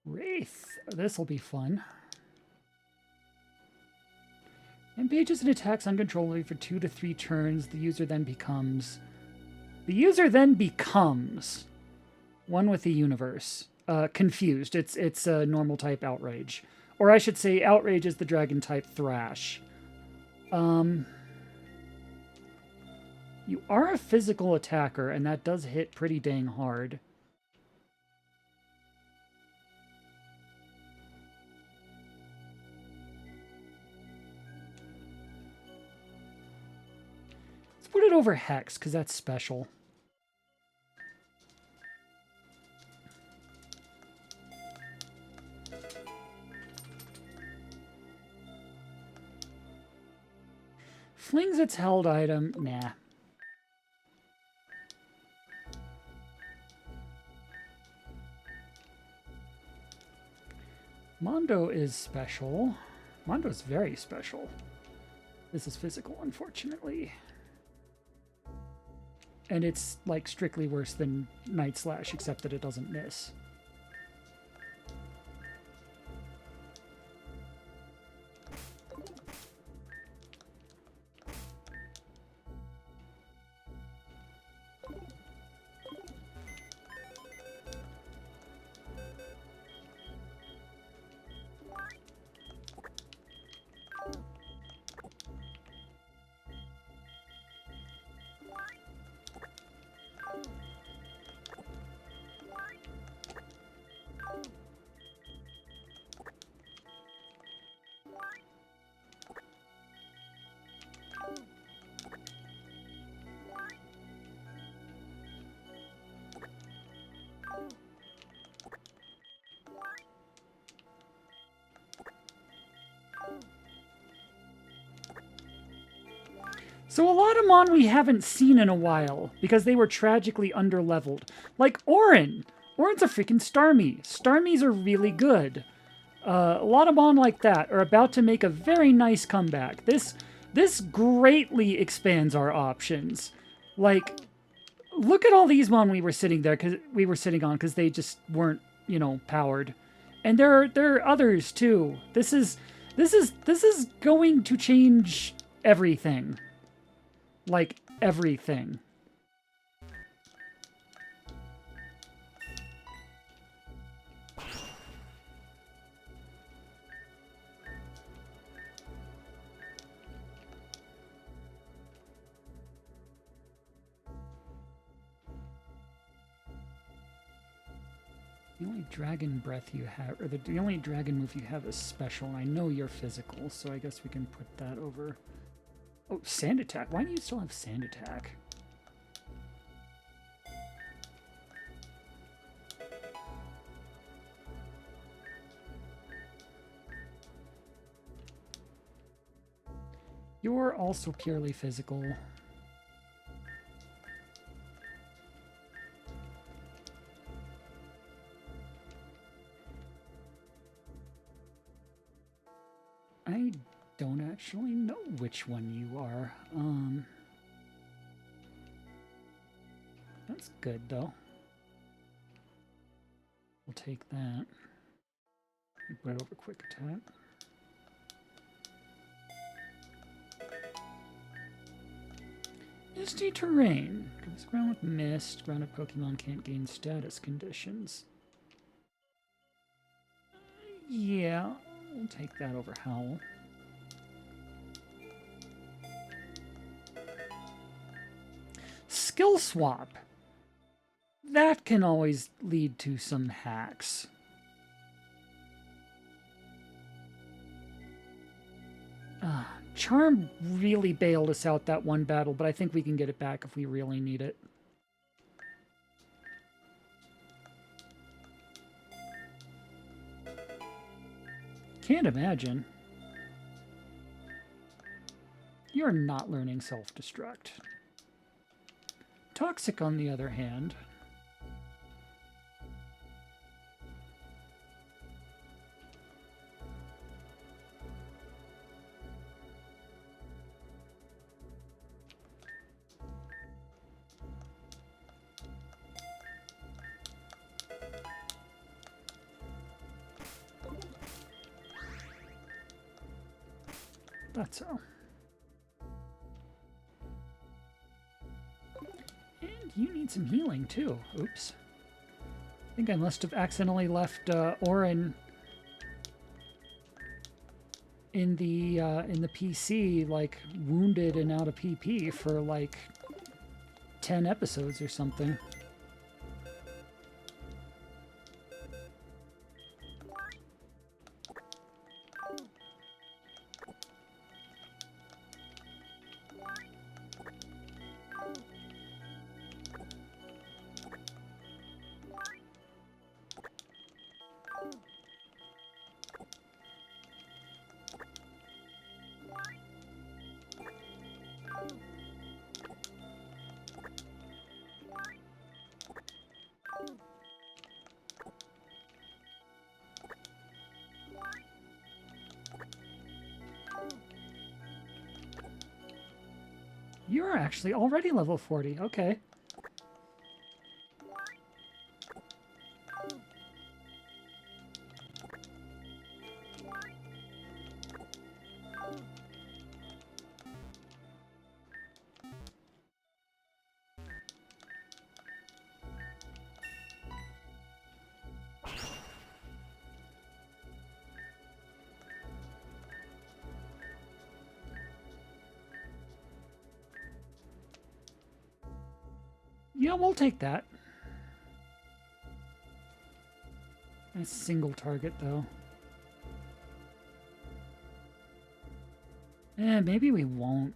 Wraith. This'll be fun. Engages and attacks uncontrollably for 2 to 3 turns. The user then becomes one with the universe. Confused. It's a normal type outrage. Or I should say outrage is the dragon type thrash. You are a physical attacker, and that does hit pretty dang hard. Let's put it over Hex, because that's special. Flings its held item. Nah. Mondo is special. Mondo's very special. This is physical, unfortunately. And it's, like, strictly worse than Night Slash, except that it doesn't miss. So a lot of Mon we haven't seen in a while, because they were tragically underleveled. Like Orin! Orin's a freaking Starmie. Starmies are really good. A lot of Mon like that are about to make a very nice comeback. This greatly expands our options. Like, look at all these Mon we were sitting on, because they just weren't, you know, powered. And there are others too. This is going to change everything. Like, everything. The only dragon breath you have, or the only dragon move you have is special. I know you're physical, so I guess we can put that over. Oh, Sand Attack. Why do you still have Sand Attack? You're also purely physical. I don't actually know which one you are. That's good, though. We'll take that. Put it over quick attack. Misty terrain. Covers ground with mist. Grounded Pokemon can't gain status conditions. Yeah, we'll take that over Howl. Skill swap. That can always lead to some hacks. Charm really bailed us out that one battle, but I think we can get it back if we really need it. Can't imagine. You're not learning self-destruct. Toxic, on the other hand. That's all. And you need some healing too. Oops. I think I must have accidentally left Orin in the PC, like wounded and out of PP for like 10 episodes or something. You're actually already level 40. Okay. Yeah, we'll take that. A single target, though. Maybe we won't.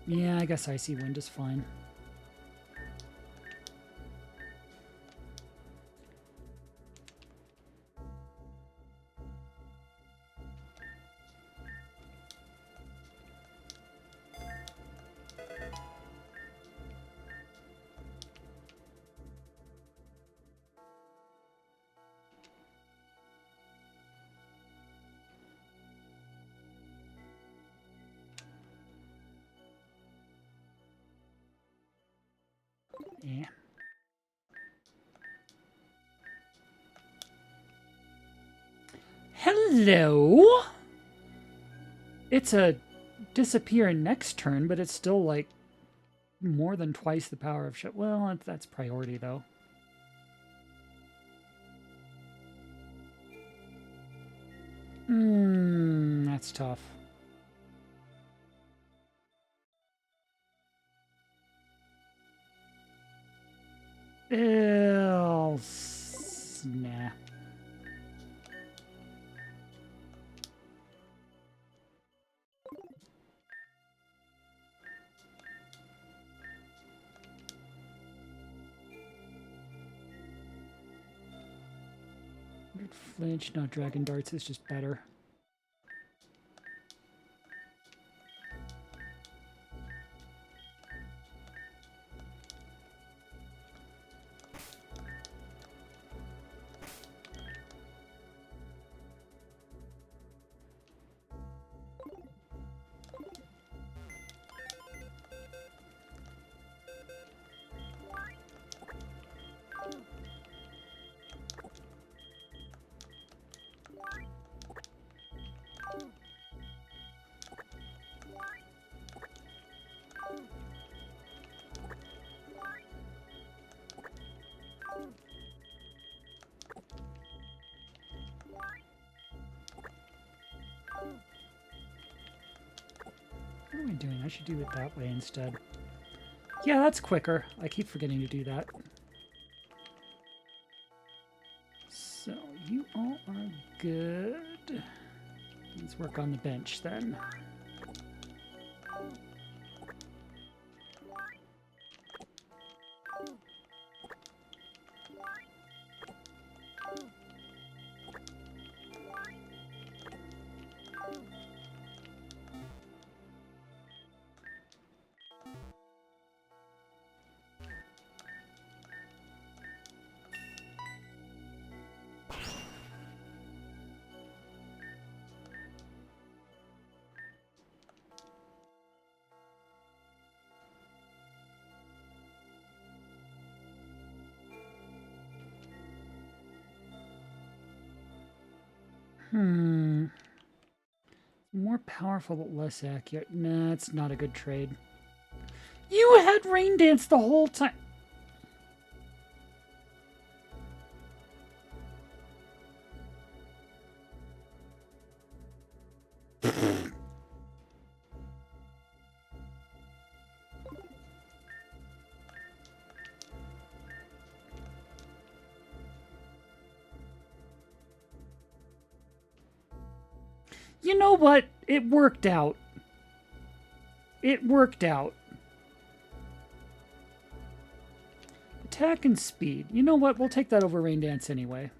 Yeah, I guess Icy Wind is fine. Yeah. Hello? It's a disappear next turn, but it's still like more than twice the power of shit. Well, that's priority though. That's tough. Nah. Flinch, no, Dragon Darts is just better. I should do it that way instead. Yeah, that's quicker. I keep forgetting to do that. So, you all are good. Let's work on the bench then. More powerful but less accurate. Nah, it's not a good trade. You had Rain Dance the whole time. You know what? It worked out. It worked out. Attack and speed. You know what? We'll take that over Rain Dance anyway.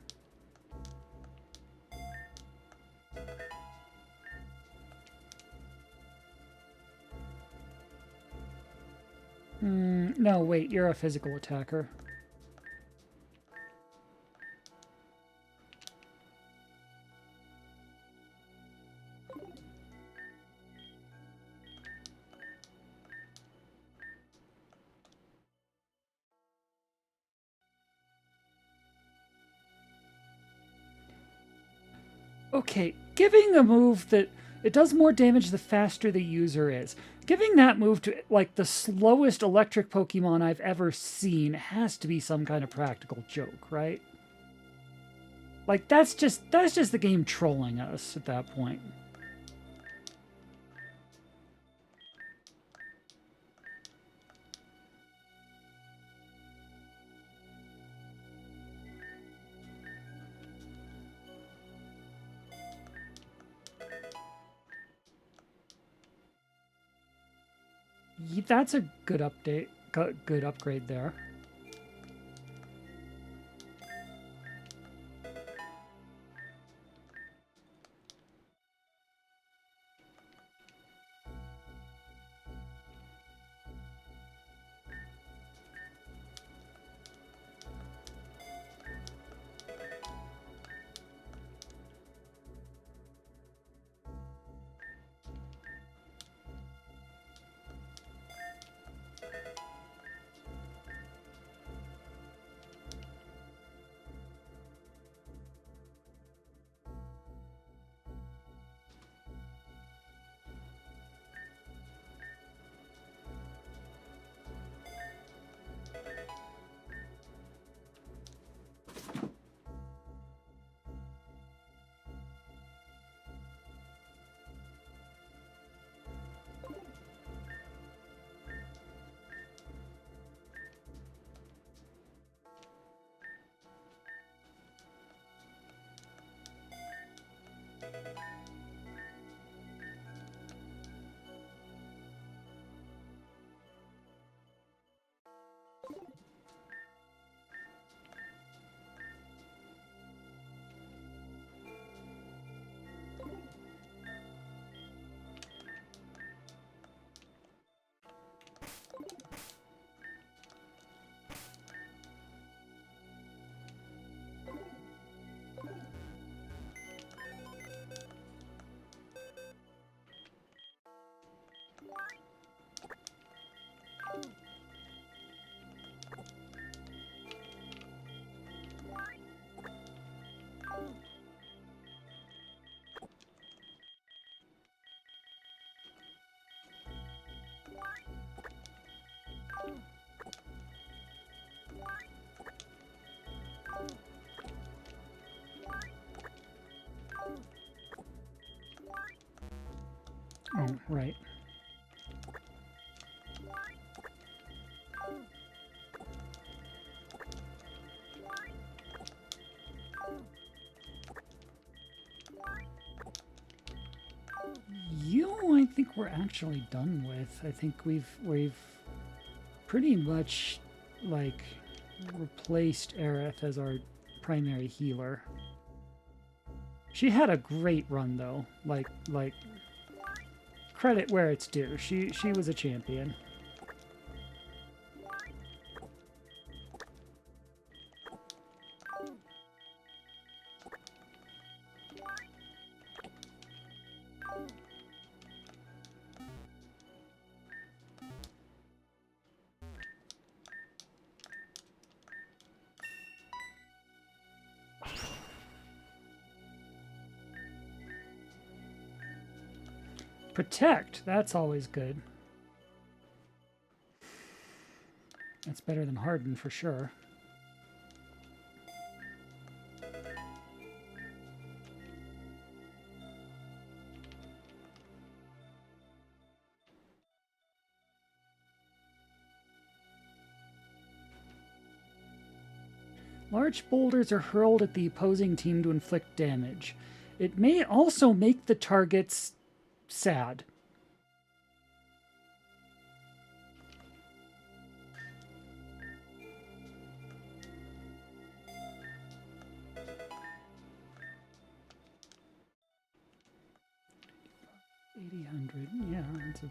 No, wait. You're a physical attacker. Okay, giving a move that it does more damage the faster the user is. Giving that move to like the slowest electric Pokemon I've ever seen has to be some kind of practical joke, right? Like that's just the game trolling us at that point. That's a good update, good upgrade there. Oh, right. think we're actually done with. I think we've pretty much like replaced Aerith as our primary healer. She had a great run though. Like credit where it's due. She was a champion. Protect, that's always good. That's better than harden for sure. Large boulders are hurled at the opposing team to inflict damage. It may also make the targets sad. $800, yeah, that's a...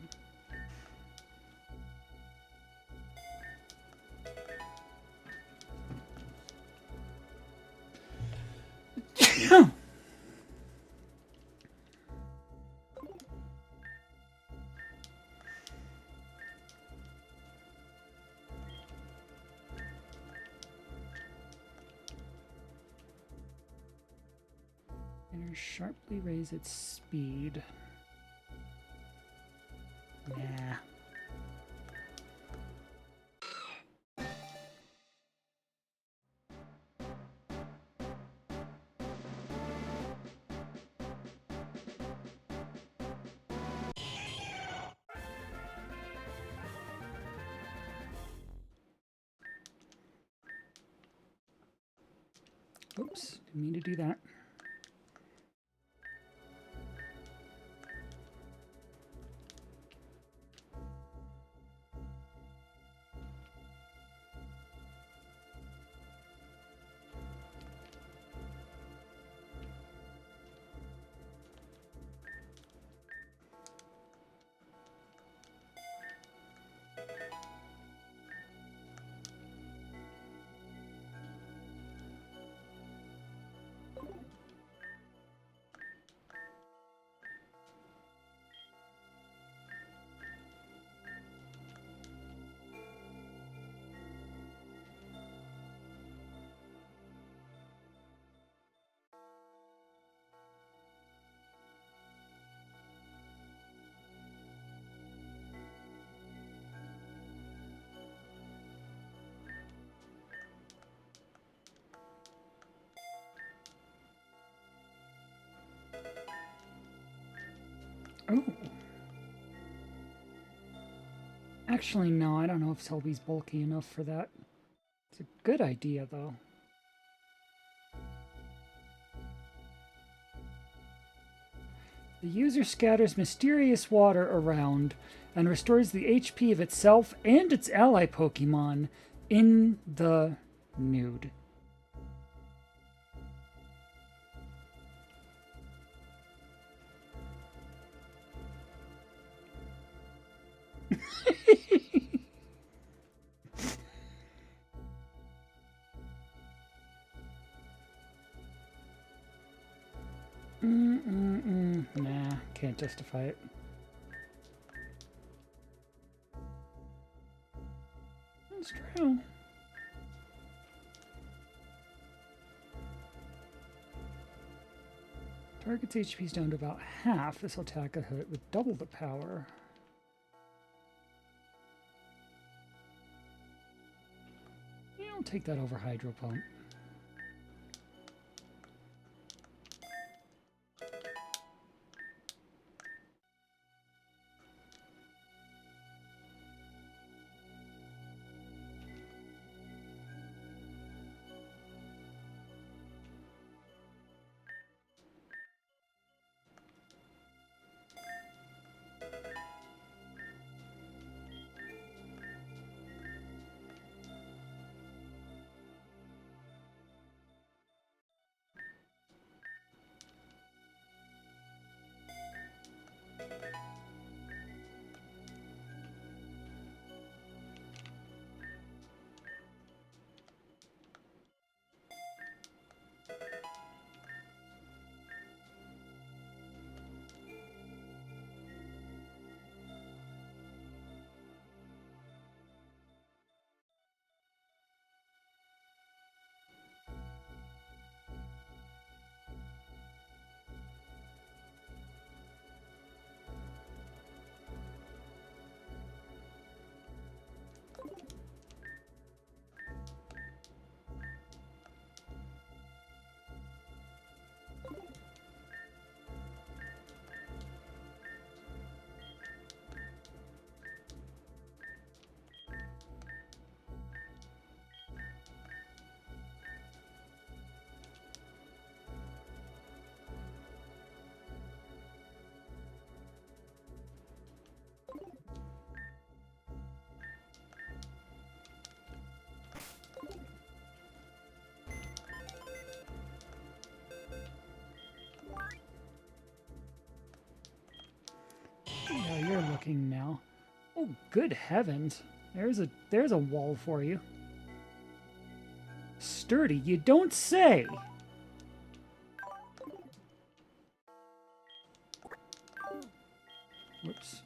Sharply raise its speed. Nah. Oops, didn't mean to do that. Oh. Actually, no, I don't know if Selby's bulky enough for that. It's a good idea, though. The user scatters mysterious water around and restores the HP of itself and its ally Pokemon in the nude. Nah, can't justify it. That's true. Target's HP is down to about half. This will attack a hit with double the power. Yeah, I'll take that over Hydro Pump. walking now. Oh, good heavens. There's a wall for you. Sturdy, you don't say. Whoops.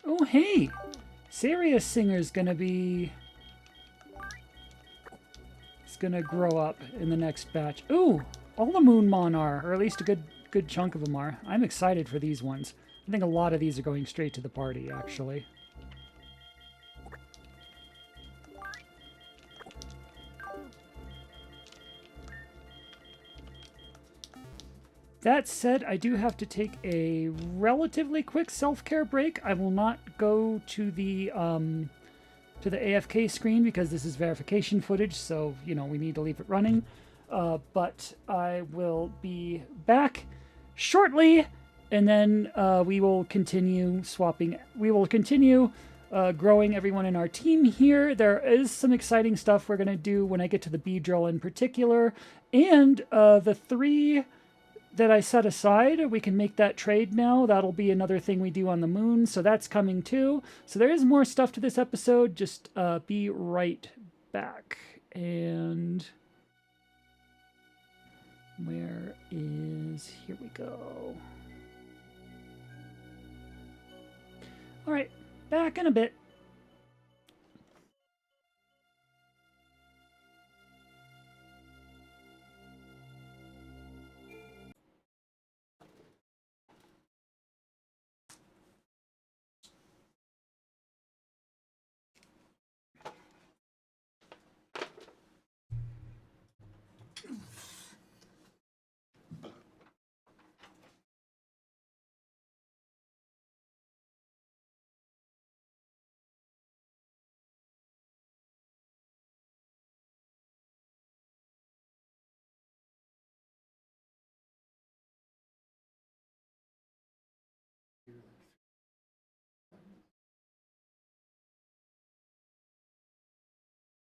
Oh, hey! Serious Singer's gonna be... It's gonna grow up in the next batch. Ooh! All the Moonmon are, or at least a good chunk of them are. I'm excited for these ones. I think a lot of these are going straight to the party, actually. That said, I do have to take a relatively quick self-care break. I will not go to the AFK screen because this is verification footage, so, you know, we need to leave it running. But I will be back shortly, and then we will continue swapping. We will continue growing everyone in our team here. There is some exciting stuff we're going to do when I get to the bee drill in particular, and the 3 that I set aside, we can make that trade now. That'll be another thing we do on the moon, so that's coming too. So there is more stuff to this episode. Just be right back. And where is... Here we go. All right, back in a bit.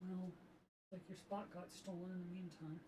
Well, like your spot got stolen in the meantime.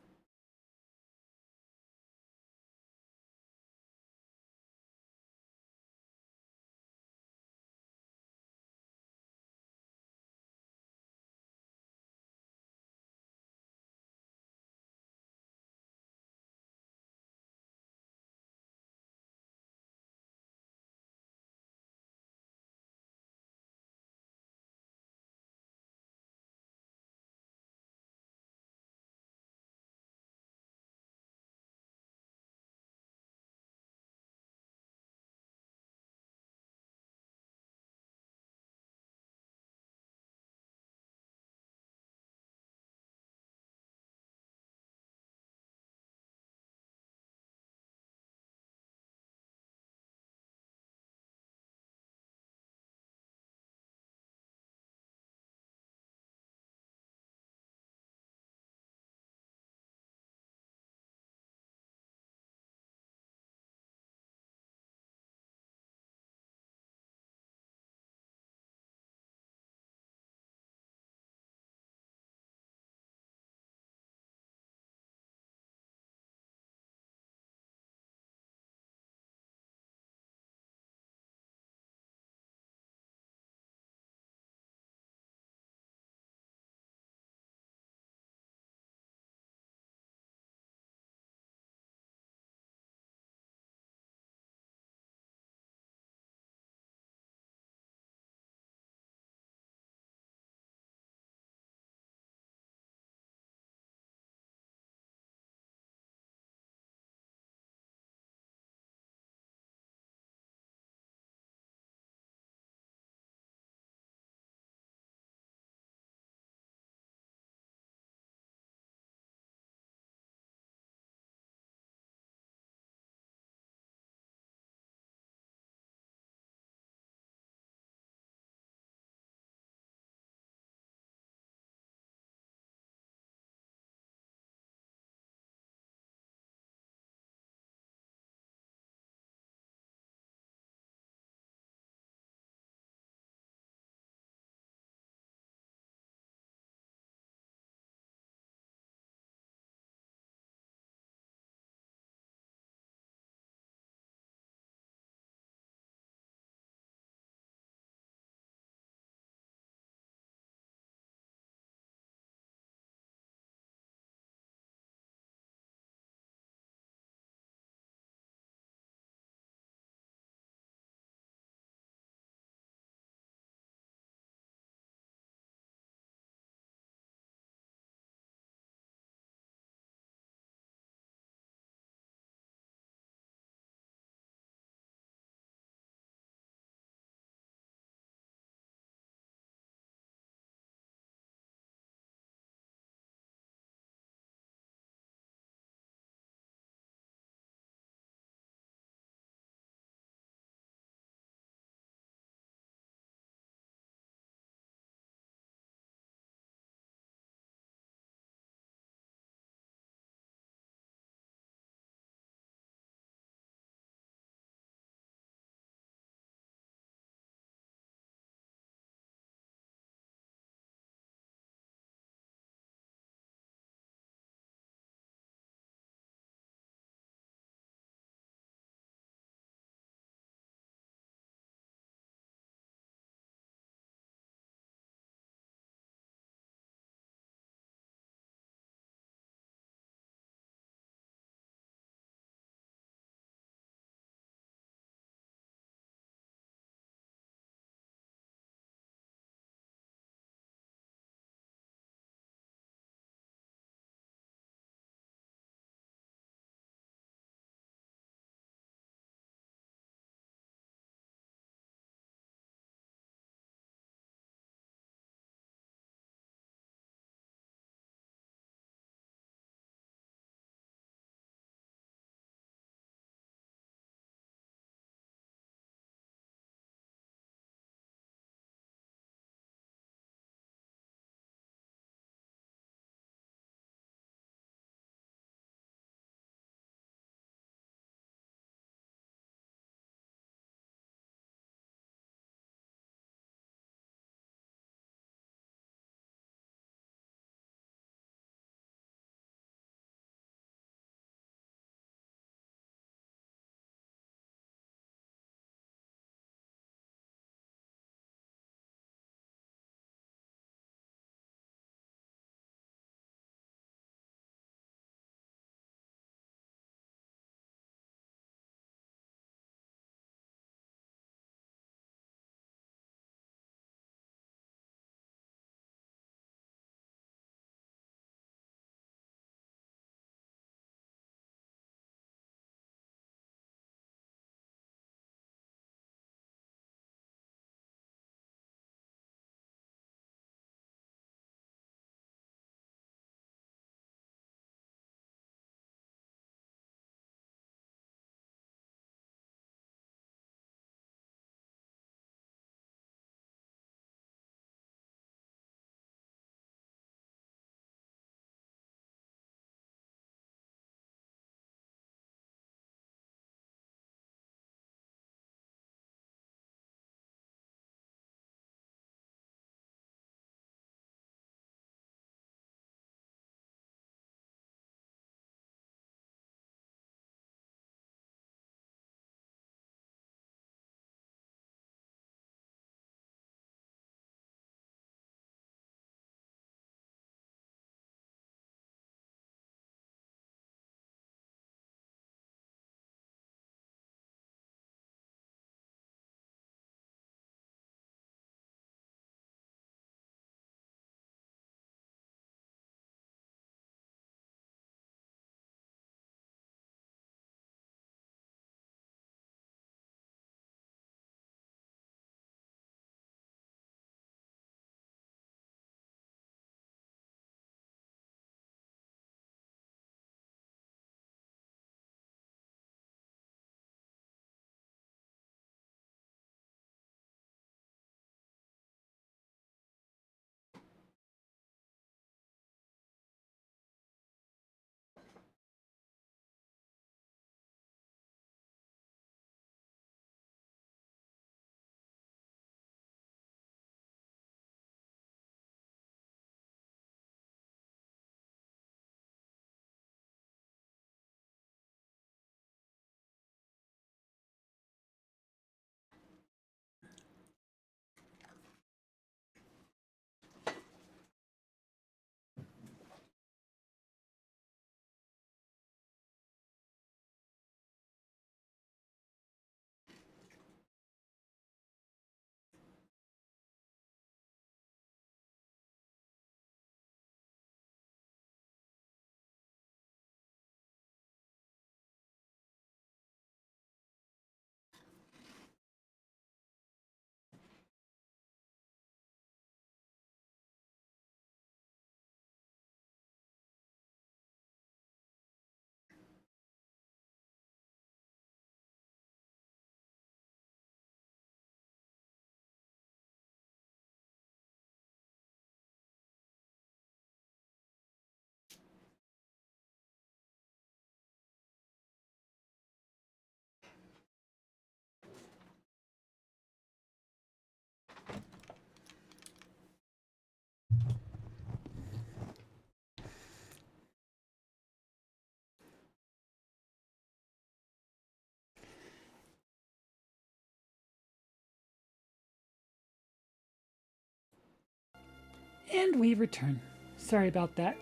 And we return. Sorry about that.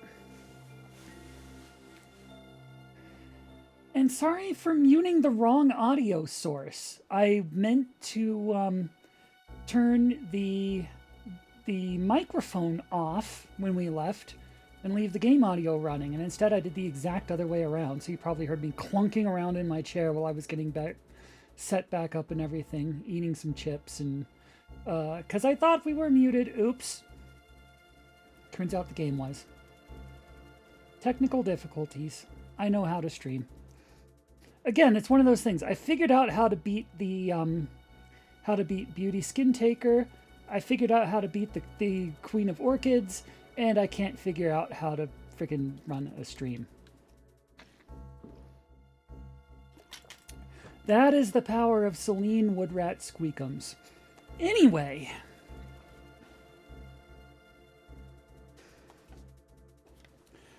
And sorry for muting the wrong audio source. I meant to turn the microphone off when we left and leave the game audio running. And instead I did the exact other way around. So you probably heard me clunking around in my chair while I was getting set back up and everything, eating some chips. And because I thought we were muted. Oops. Turns out the game was. Technical difficulties. I know how to stream. Again, it's one of those things. I figured out how to beat the Beauty Skin Taker. I figured out how to beat the Queen of Orchids, and I can't figure out how to freaking run a stream. That is the power of Celine Woodrat Squeakums. Anyway.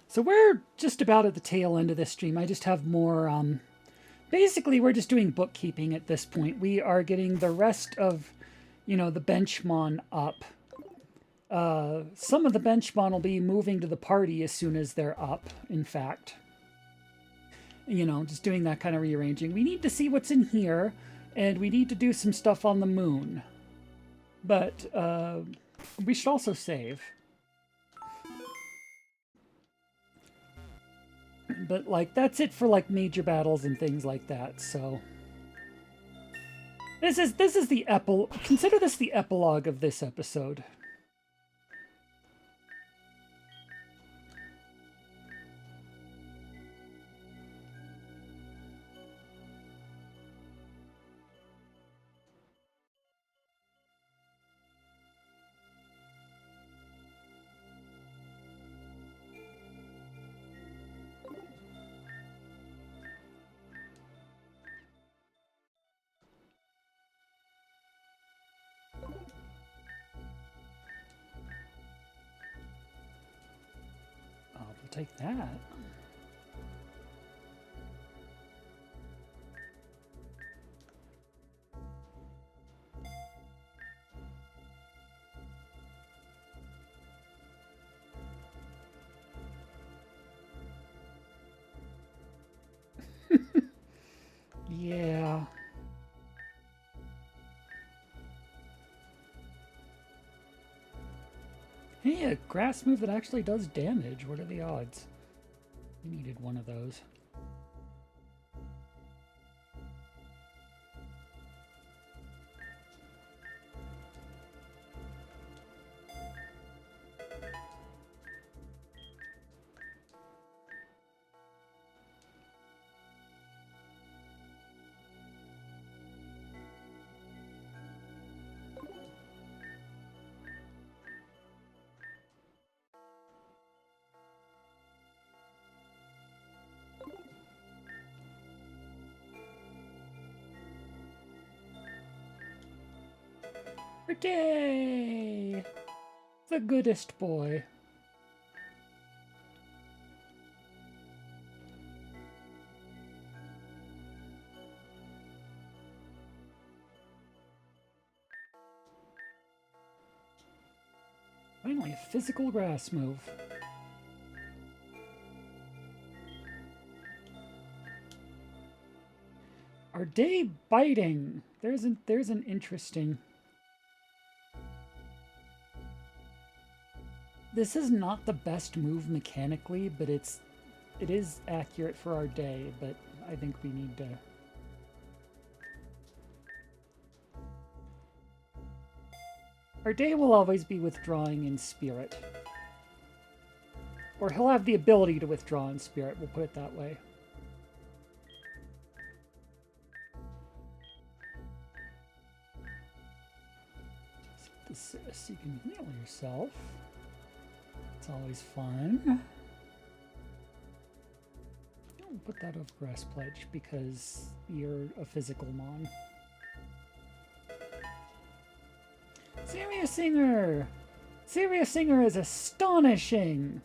So we're just about at the tail end of this stream. I just have more, basically we're just doing bookkeeping at this point. We are getting the rest of, the benchmon up. Some of the benchmon will be moving to the party as soon as they're up, in fact. Just doing that kind of rearranging. We need to see what's in here, and we need to do some stuff on the moon. But we should also save. But, that's it for, major battles and things like that, so... This is the consider this the epilogue of this episode. We'll take that. Yeah. Hey, a grass move that actually does damage. What are the odds? We needed one of those. Yay! The goodest boy. Finally, a physical grass move. Are they biting? There's an interesting... This is not the best move mechanically, but it is accurate for our day, but I think we need to... Our day will always be withdrawing in spirit. Or he'll have the ability to withdraw in spirit, we'll put it that way. Assist, you can heal yourself. It's always fun. I'll put that over Grass Pledge because you're a physical mon. Serious Singer! Serious Singer is astonishing!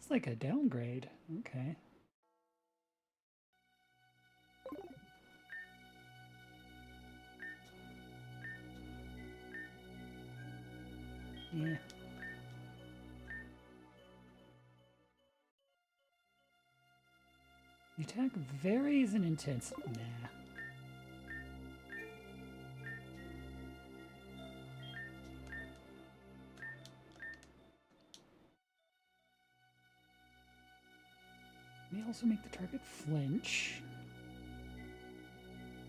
It's like a downgrade. Okay. Yeah. The attack varies in intensity. Nah. May also make the target flinch.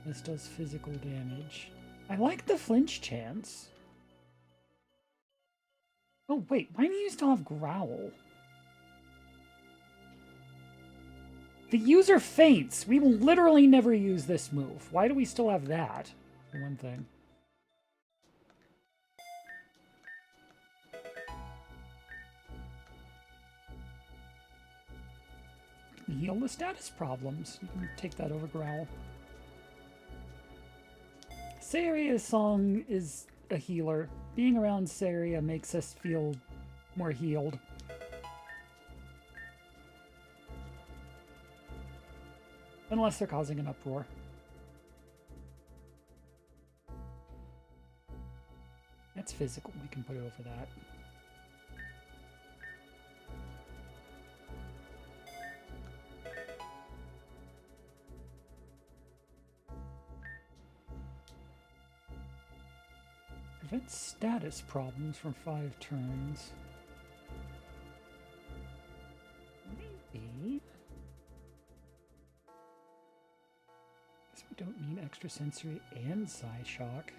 This does physical damage. I like the flinch chance. Oh wait, why do you still have growl? The user faints. We will literally never use this move. Why do we still have that? For one thing. Heal the status problems. You can take that over growl. Saria's song is a healer. Being around Saria makes us feel more healed. Unless they're causing an uproar. That's physical. We can put it over that. Prevent status problems for 5 turns. Maybe. Guess we don't need extrasensory and Psyshock.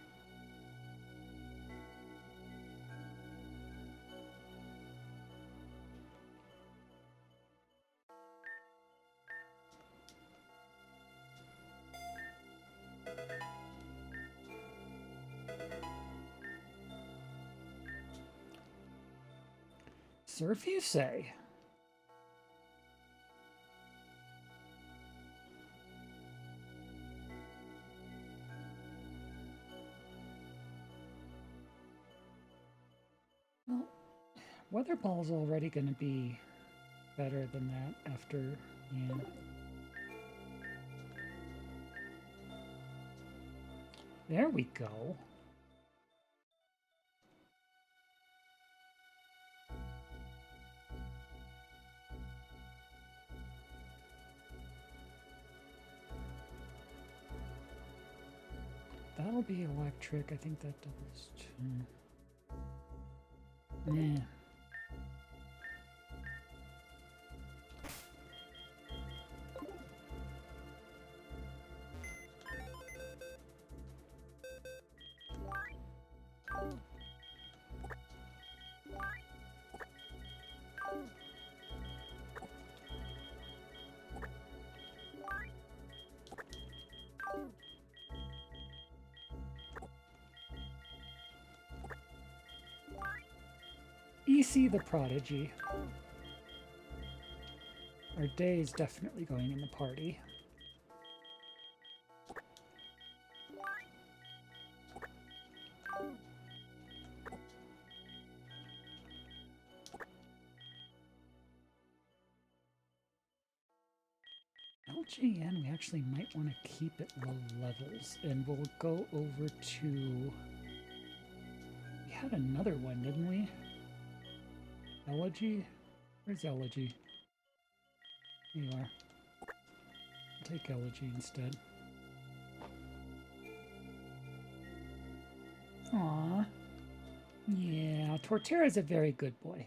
Sir, if you say. Well, Weather Ball's already going to be better than that after, yeah. There we go. That'll be electric. I think that doubles too. Yeah. EC the Prodigy. Our day is definitely going in the party. LJN, we actually might want to keep it low levels, and we'll go over to... We had another one, didn't we? Elegy? Where's Elegy? Here you are. I'll take Elegy instead. Aww. Yeah, Torterra's a very good boy.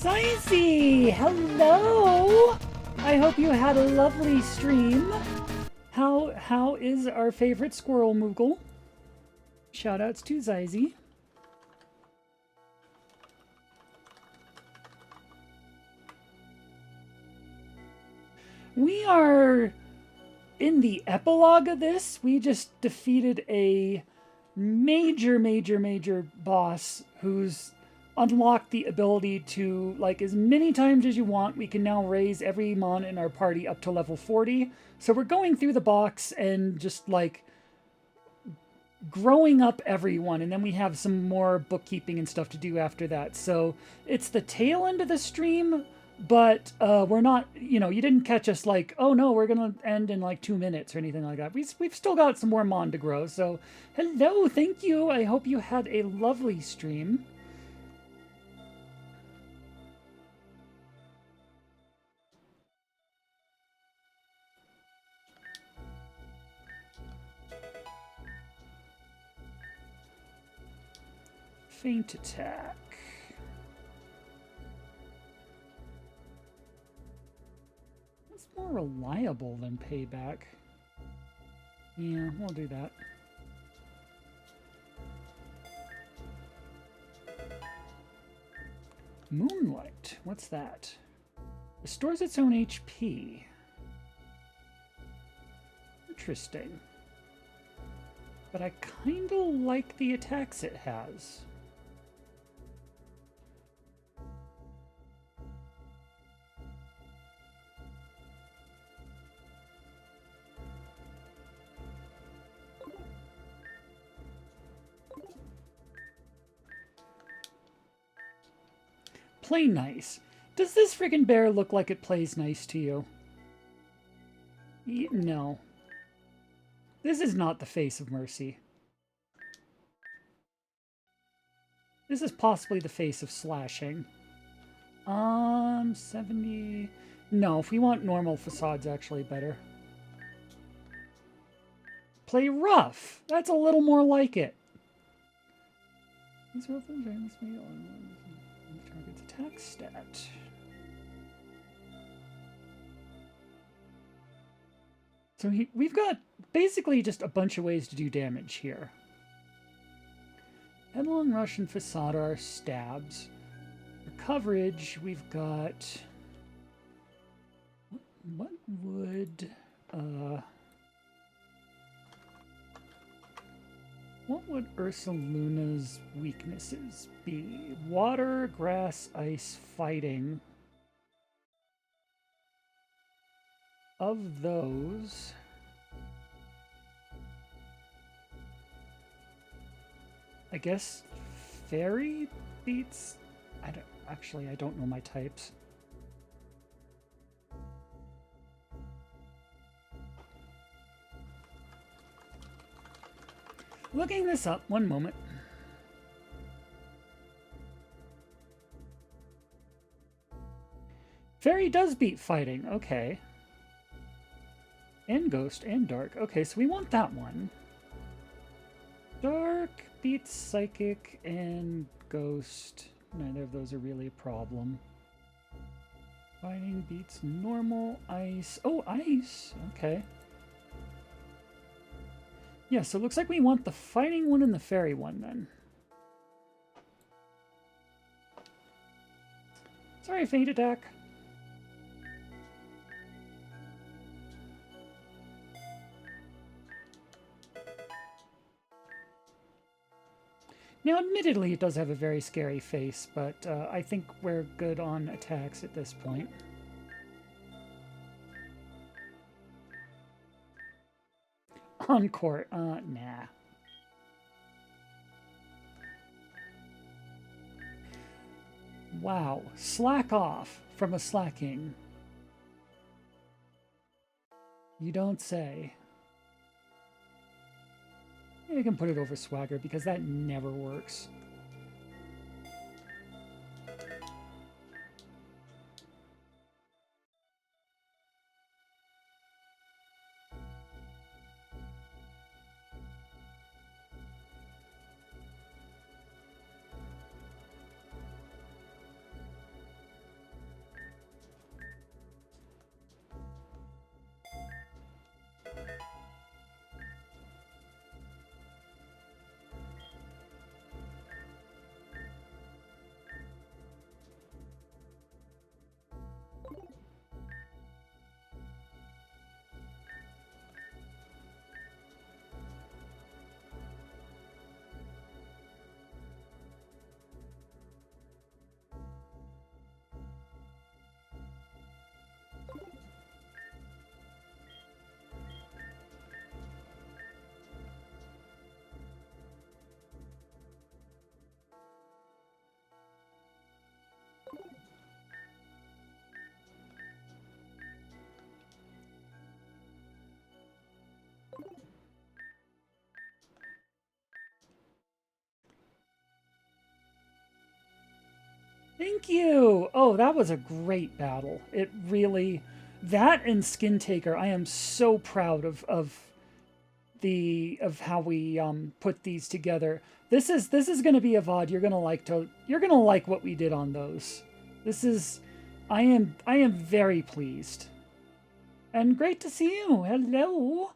Sicey, hello! I hope you had a lovely stream. How is our favorite squirrel Moogle? Shoutouts to Zizy. We are in the epilogue of this. We just defeated a major boss who's unlocked the ability to, like, as many times as you want, we can now raise every mon in our party up to level 40. So we're going through the box and just, like, growing up everyone, and then we have some more bookkeeping and stuff to do after that. So it's the tail end of the stream, but we're not, you didn't catch us like, oh no, we're gonna end in like 2 minutes or anything like that. We've still got some more mon to grow. So hello, thank you. I hope you had a lovely stream. Feint attack. That's more reliable than payback. Yeah, we'll do that. Moonlight. What's that? Restores its own HP. Interesting. But I kind of like the attacks it has. Play nice. Does this friggin' bear look like it plays nice to you? No. This is not the face of mercy. This is possibly the face of slashing. 70... No, if we want normal, facade's actually better. Play rough. That's a little more like it. These target's attack stat. So we've got basically just a bunch of ways to do damage here. Headlong Rush and Facade are stabs. For coverage, we've got... What would... What would Ursaluna's weaknesses be? Water, grass, ice, fighting. Of those... I guess fairy beats... I don't know my types. Looking this up, one moment. Fairy does beat fighting, okay. And ghost and dark. Okay, so we want that one. Dark beats psychic and ghost. Neither of those are really a problem. Fighting beats normal, ice. Oh, ice! Okay. Yeah, so it looks like we want the fighting one and the fairy one then. Sorry, feint attack. Now, admittedly, it does have a very scary face, but I think we're good on attacks at this point. Encore. Nah. Wow. Slack off from a slacking. You don't say. You can put it over swagger because that never works. Thank you! Oh, that was a great battle. It really... That and Skin Taker, I am so proud of how we put these together. This is going to be a VOD you're going to like what we did on those. This is I am very pleased. And great to see you. Hello.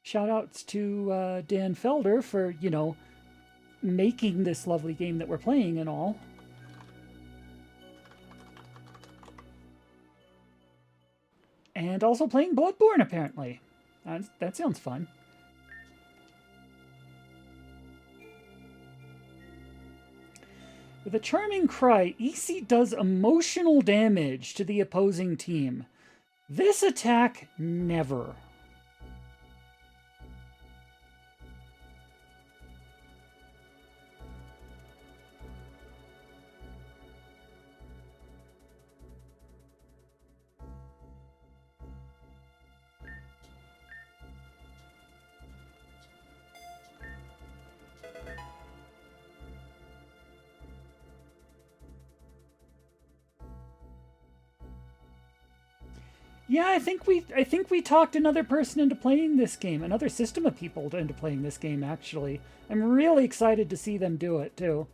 Shout outs to Dan Felder for, you know, making this lovely game that we're playing and all. And also playing Bloodborne, apparently. That sounds fun. With a charming cry, EC does emotional damage to the opposing team. This attack, never. Yeah, I think we talked another person into playing this game, another system of people into playing this game, actually. I'm really excited to see them do it too.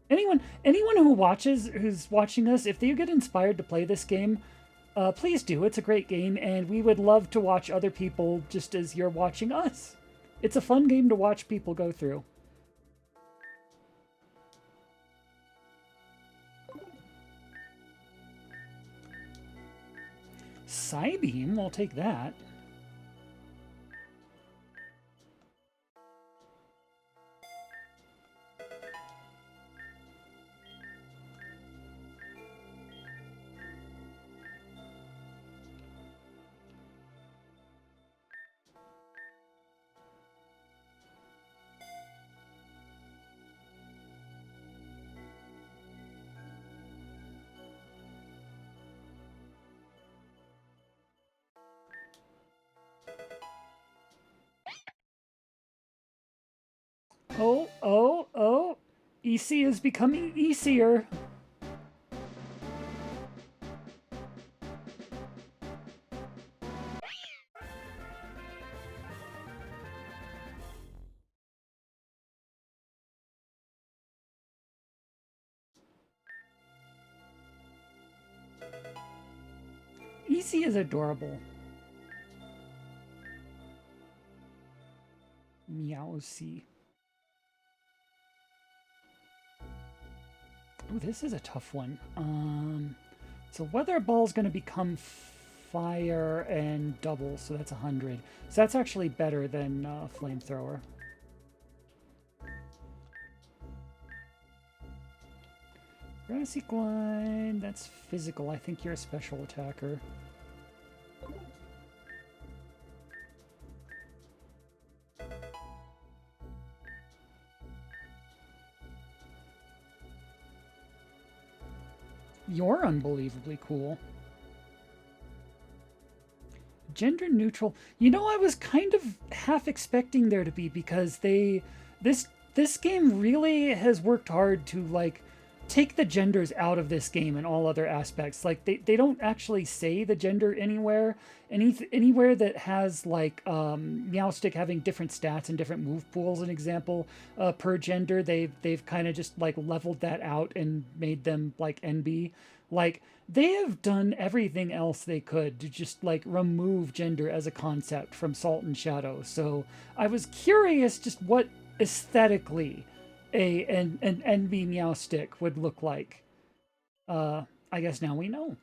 Anyone who's watching us, if they get inspired to play this game, please do. It's a great game, and we would love to watch other people just as you're watching us. It's a fun game to watch people go through. Psybeam, we'll take that. Oh, oh, oh. EC is becoming easier. EC is adorable. Meowsy. Oh, this is a tough one. So Weather Ball's going to become fire and double, so that's 100. So that's actually better than Flamethrower. Grassy Glide, that's physical. I think you're a special attacker. You're unbelievably cool. Gender neutral. You know, I was kind of half expecting there to be, because this game really has worked hard to like take the genders out of this game and all other aspects. Like they don't actually say the gender anywhere. Anywhere that has like Meowstick having different stats and different move pools, an example, per gender, they've kind of just like leveled that out and made them like NB. Like they have done everything else they could to just like remove gender as a concept from Salt and Shadow. So I was curious just what aesthetically an NB Meowstick would look like. I guess now we know.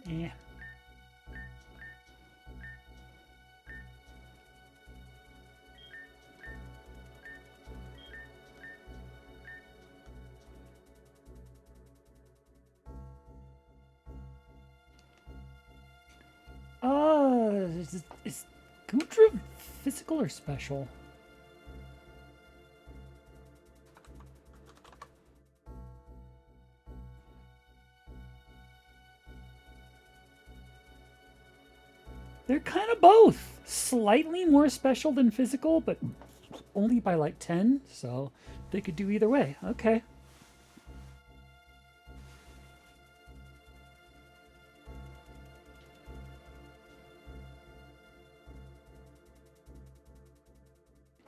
Yeah. physical or special? They're kind of both. Slightly more special than physical, but only by like 10, so they could do either way. Okay.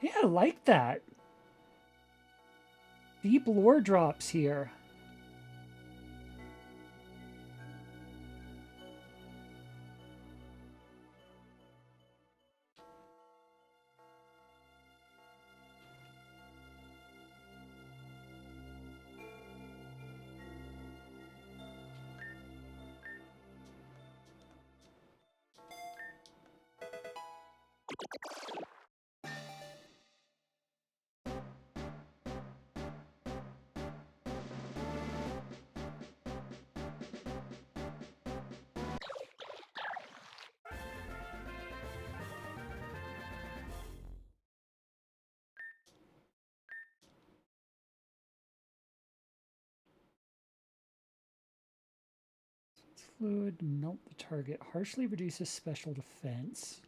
Yeah, I like that. Deep lore drops here. Fluid, melt the target, harshly reduces special defense.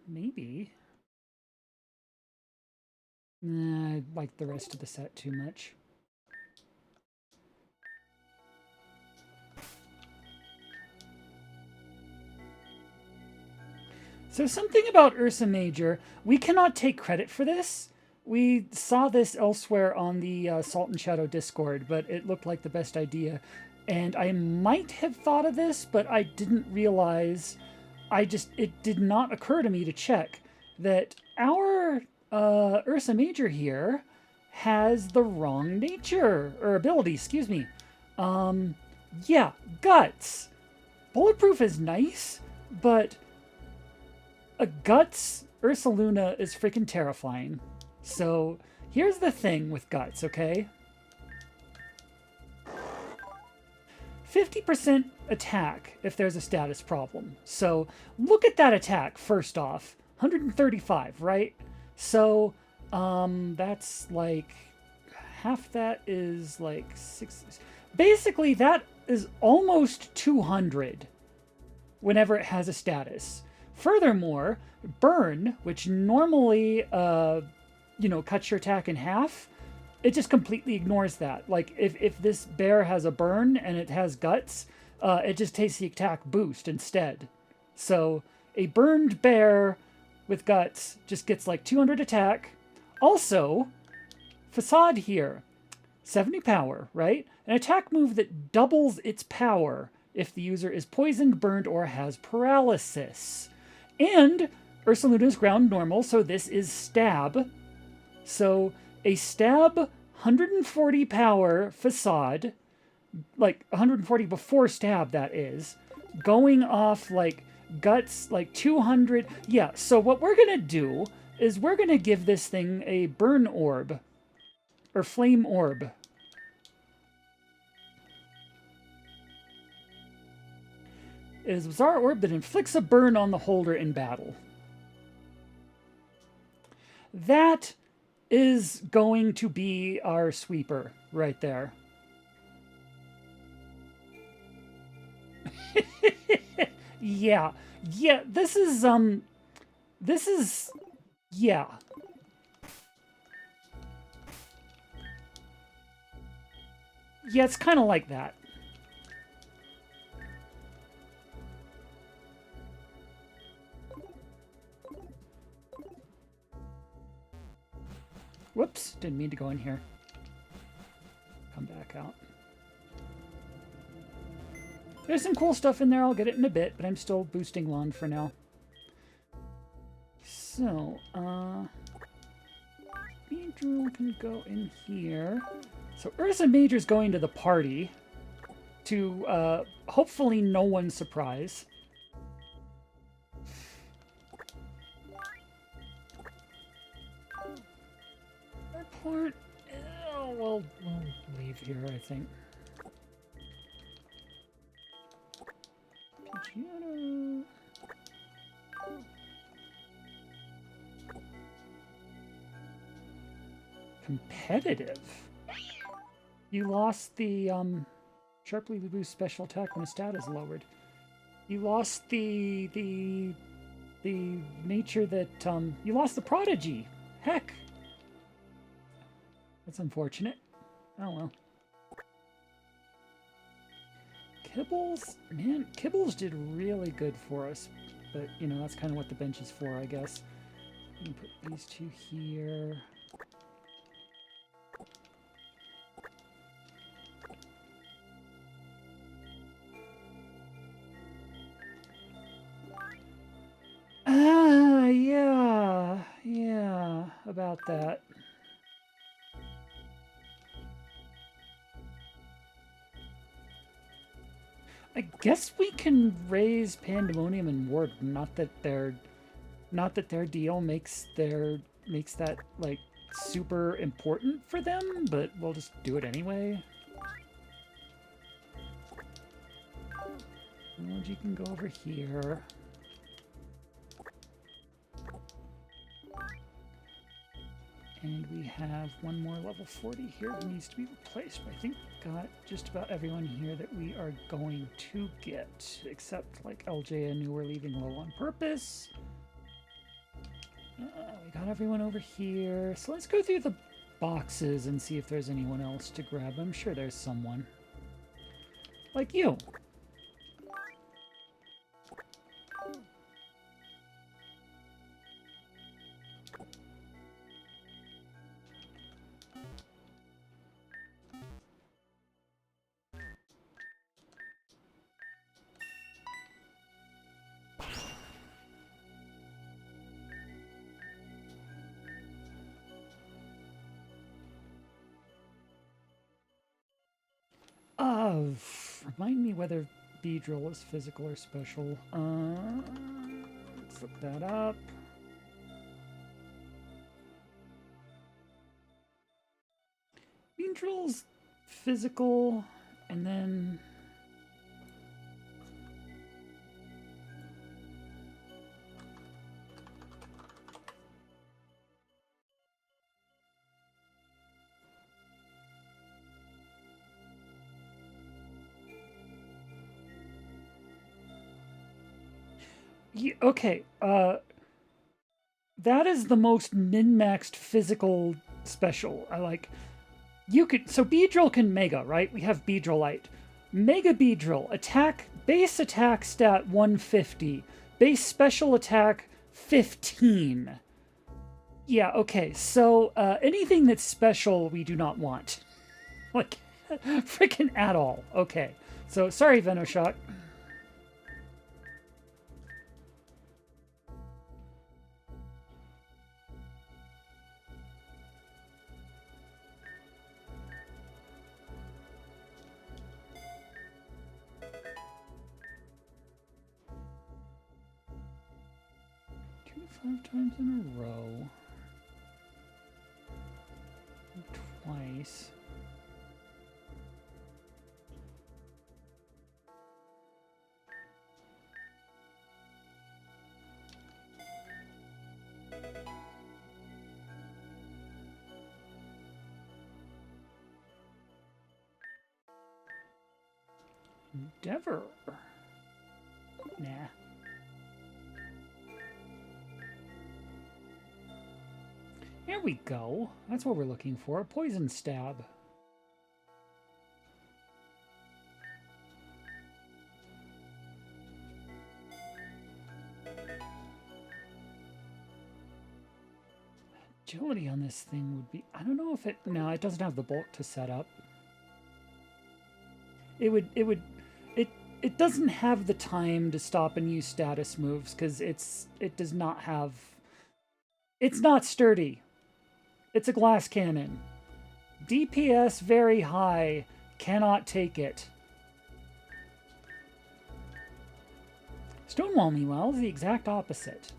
Maybe. Nah, I like the rest of the set too much. So something about Ursa Major, we cannot take credit for this. We saw this elsewhere on the Salt and Shadow Discord, but it looked like the best idea. And I might have thought of this, but I didn't realize. It did not occur to me to check that our Ursa Major here has the wrong nature, or ability, excuse me. Yeah, Guts. Bulletproof is nice, but a Guts Ursaluna is freaking terrifying. So here's the thing with Guts, okay? 50% attack if there's a status problem. So look at that attack first off. 135, right? So that's like half that is like 6. Basically, that is almost 200 whenever it has a status. Furthermore, burn, which normally cuts your attack in half, it just completely ignores that. Like, if this bear has a burn and it has guts, it just takes the attack boost instead. So a burned bear with guts just gets like 200 attack. Also, Facade here, 70 power, right? An attack move that doubles its power if the user is poisoned, burned, or has paralysis. And Ursaluna is ground normal, so this is stab. So a stab 140 power Facade, like 140 before stab, that is, going off like guts, like 200. Yeah, so what we're going to do is we're going to give this thing a burn orb, or flame orb. It is a bizarre orb that inflicts a burn on the holder in battle. That is going to be our sweeper right there. Yeah. Yeah, this is, yeah. Yeah, it's kind of like that. Whoops, didn't mean to go in here. Come back out. There's some cool stuff in there. I'll get it in a bit, but I'm still boosting Lon for now. So, Major can go in here. So Ursa Major's going to the party to hopefully no one's surprise. Airport, we'll leave here, I think. PG Competitive? You lost the sharply boost special attack when a stat is lowered. You lost the nature that you lost the prodigy. Heck. That's unfortunate. Oh well. Kibbles, man, Kibbles did really good for us, but you know, that's kind of what the bench is for, I guess. We can put these two here. Yeah, about that. I guess we can raise Pandemonium and Warp. Not that their deal makes that like super important for them, but we'll just do it anyway. Technology can go over here. And we have one more level 40 here that needs to be replaced. But I think we've got just about everyone here that we are going to get, except like LJ and who we're leaving low on purpose. We got everyone over here. So let's go through the boxes and see if there's anyone else to grab. I'm sure there's someone. Like you. Remind me whether Beedrill is physical or special. Let's look that up. Beedrill's physical, and then... Yeah, okay, that is the most min-maxed physical special. I like... You could... So Beedrill can Mega, right? We have Beedrillite. Mega Beedrill. Attack... Base attack stat 150. Base special attack 15. Yeah, okay. So, anything that's special we do not want. Like, freaking at all. Okay. So, sorry, Venoshock. Five times in a row. Twice. Endeavor. Nah. There we go. That's what we're looking for. A poison stab. Agility on this thing would be... I don't know if it... No, it doesn't have the bulk to set up. It doesn't have the time to stop and use status moves because it does not have... It's not sturdy. It's a glass cannon. DPS very high. Cannot take it. Stonewall, meanwhile, is the exact opposite.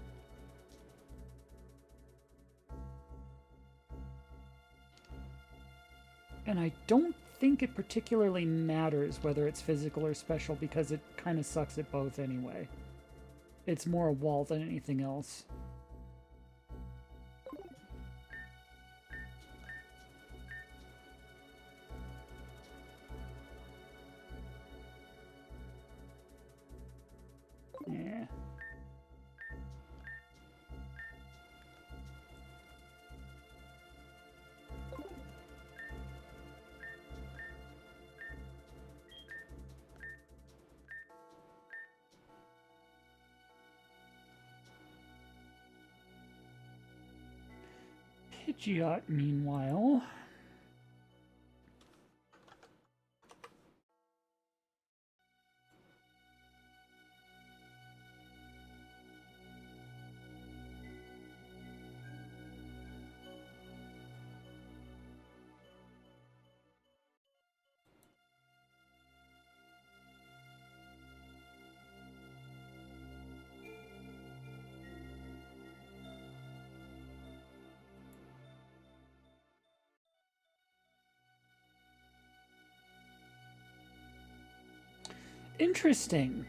And I don't think it particularly matters whether it's physical or special because it kind of sucks at both anyway. It's more a wall than anything else. Pidgeot, meanwhile... Interesting.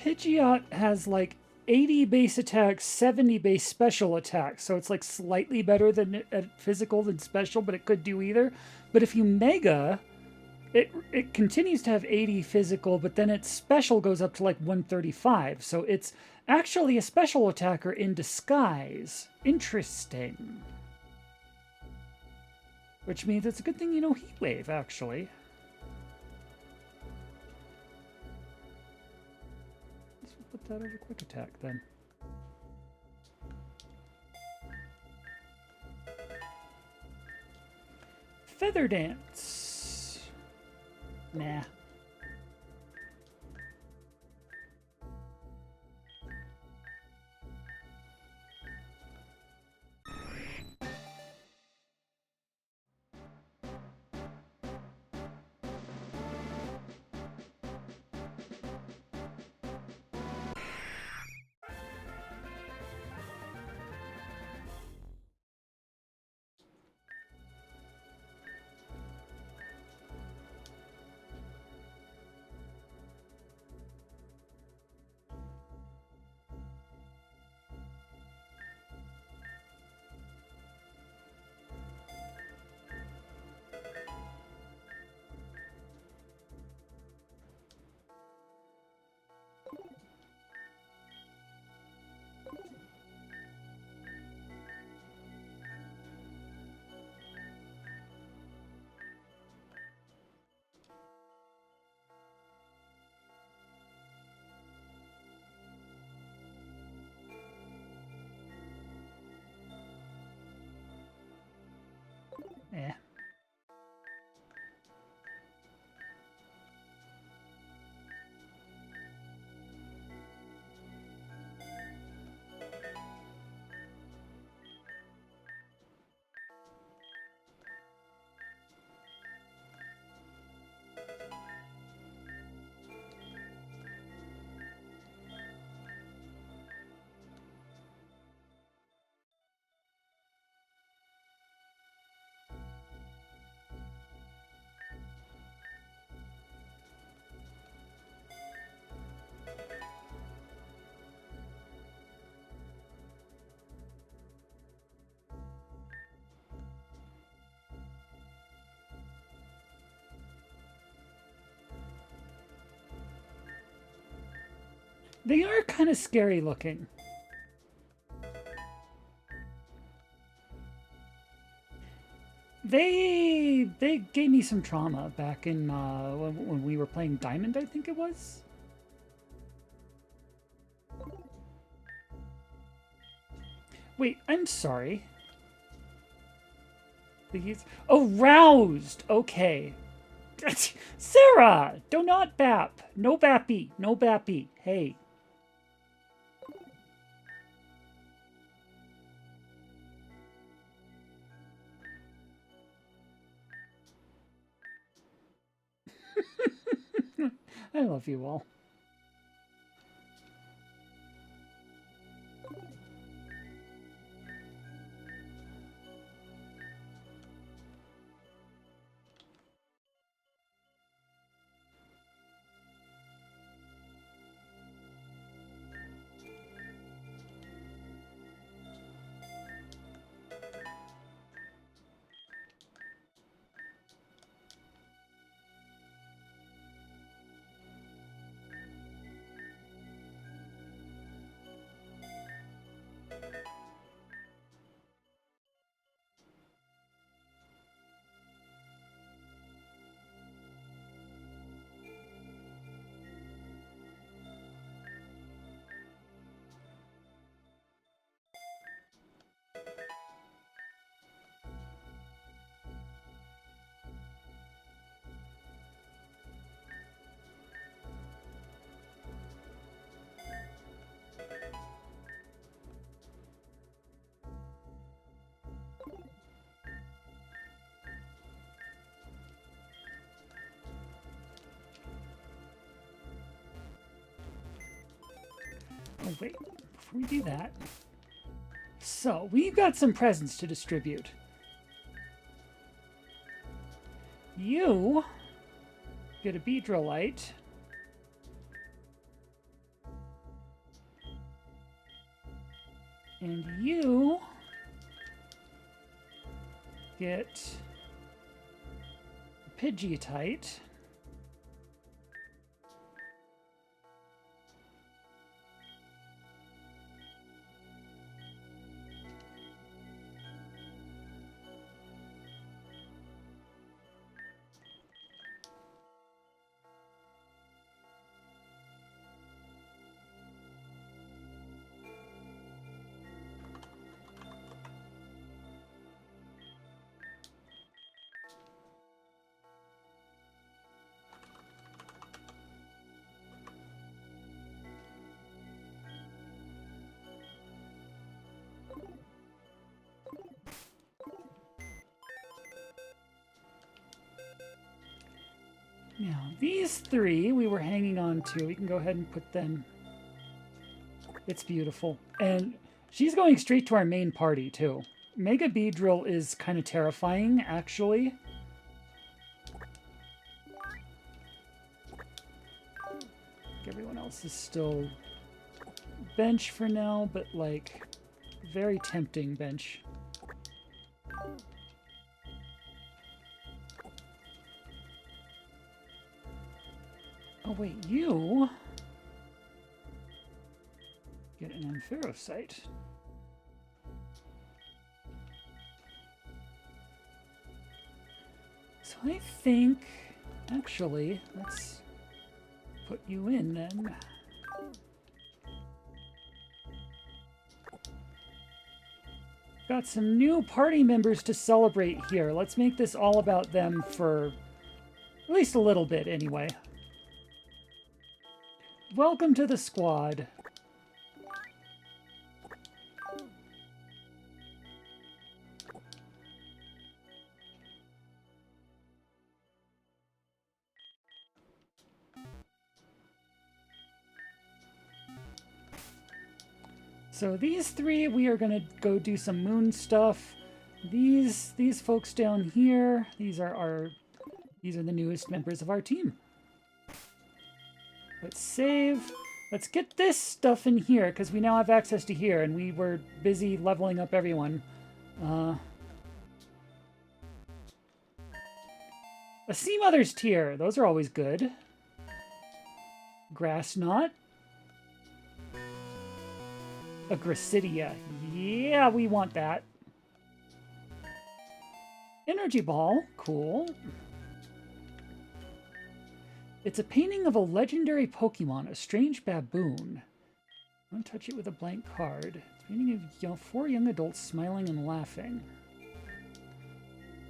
Pidgeot has like 80 base attacks, 70 base special attacks, so it's like slightly better than at physical than special, but it could do either. But if you Mega, it continues to have 80 physical, but then its special goes up to like 135. So it's actually a special attacker in disguise. Interesting. Which means it's a good thing you know Heat Wave, actually. Let's put that over Quick Attack then. Feather Dance. Nah. Eh. They are kind of scary looking. They gave me some trauma back in when we were playing Diamond, I think it was. Wait, I'm sorry. Oh, roused. Okay. Sarah, do not bap. No bappy. No bappy. Hey. I love you all. Oh, wait. Before we do that... So, we've got some presents to distribute. You get a beadrolite. And you get a Pidgeotite. Now, these three we were hanging on to. We can go ahead and put them... It's beautiful. And she's going straight to our main party, too. Mega Beedrill is kind of terrifying, actually. Everyone else is still bench for now, but, like, very tempting bench. Oh, wait, you get an Ampharocyte. So I think, actually, let's put you in then. Got some new party members to celebrate here. Let's make this all about them for at least a little bit anyway. Welcome to the squad. So these three, we are going to go do some moon stuff. These folks down here, these are the newest members of our team. Let's save. Let's get this stuff in here, because we now have access to here, and we were busy leveling up everyone. A Sea Mother's Tear. Those are always good. Grass Knot. A Gracidia. Yeah, we want that. Energy Ball. Cool. It's a painting of a legendary Pokemon, a strange baboon. Don't touch it with a blank card. It's a painting of four young adults smiling and laughing.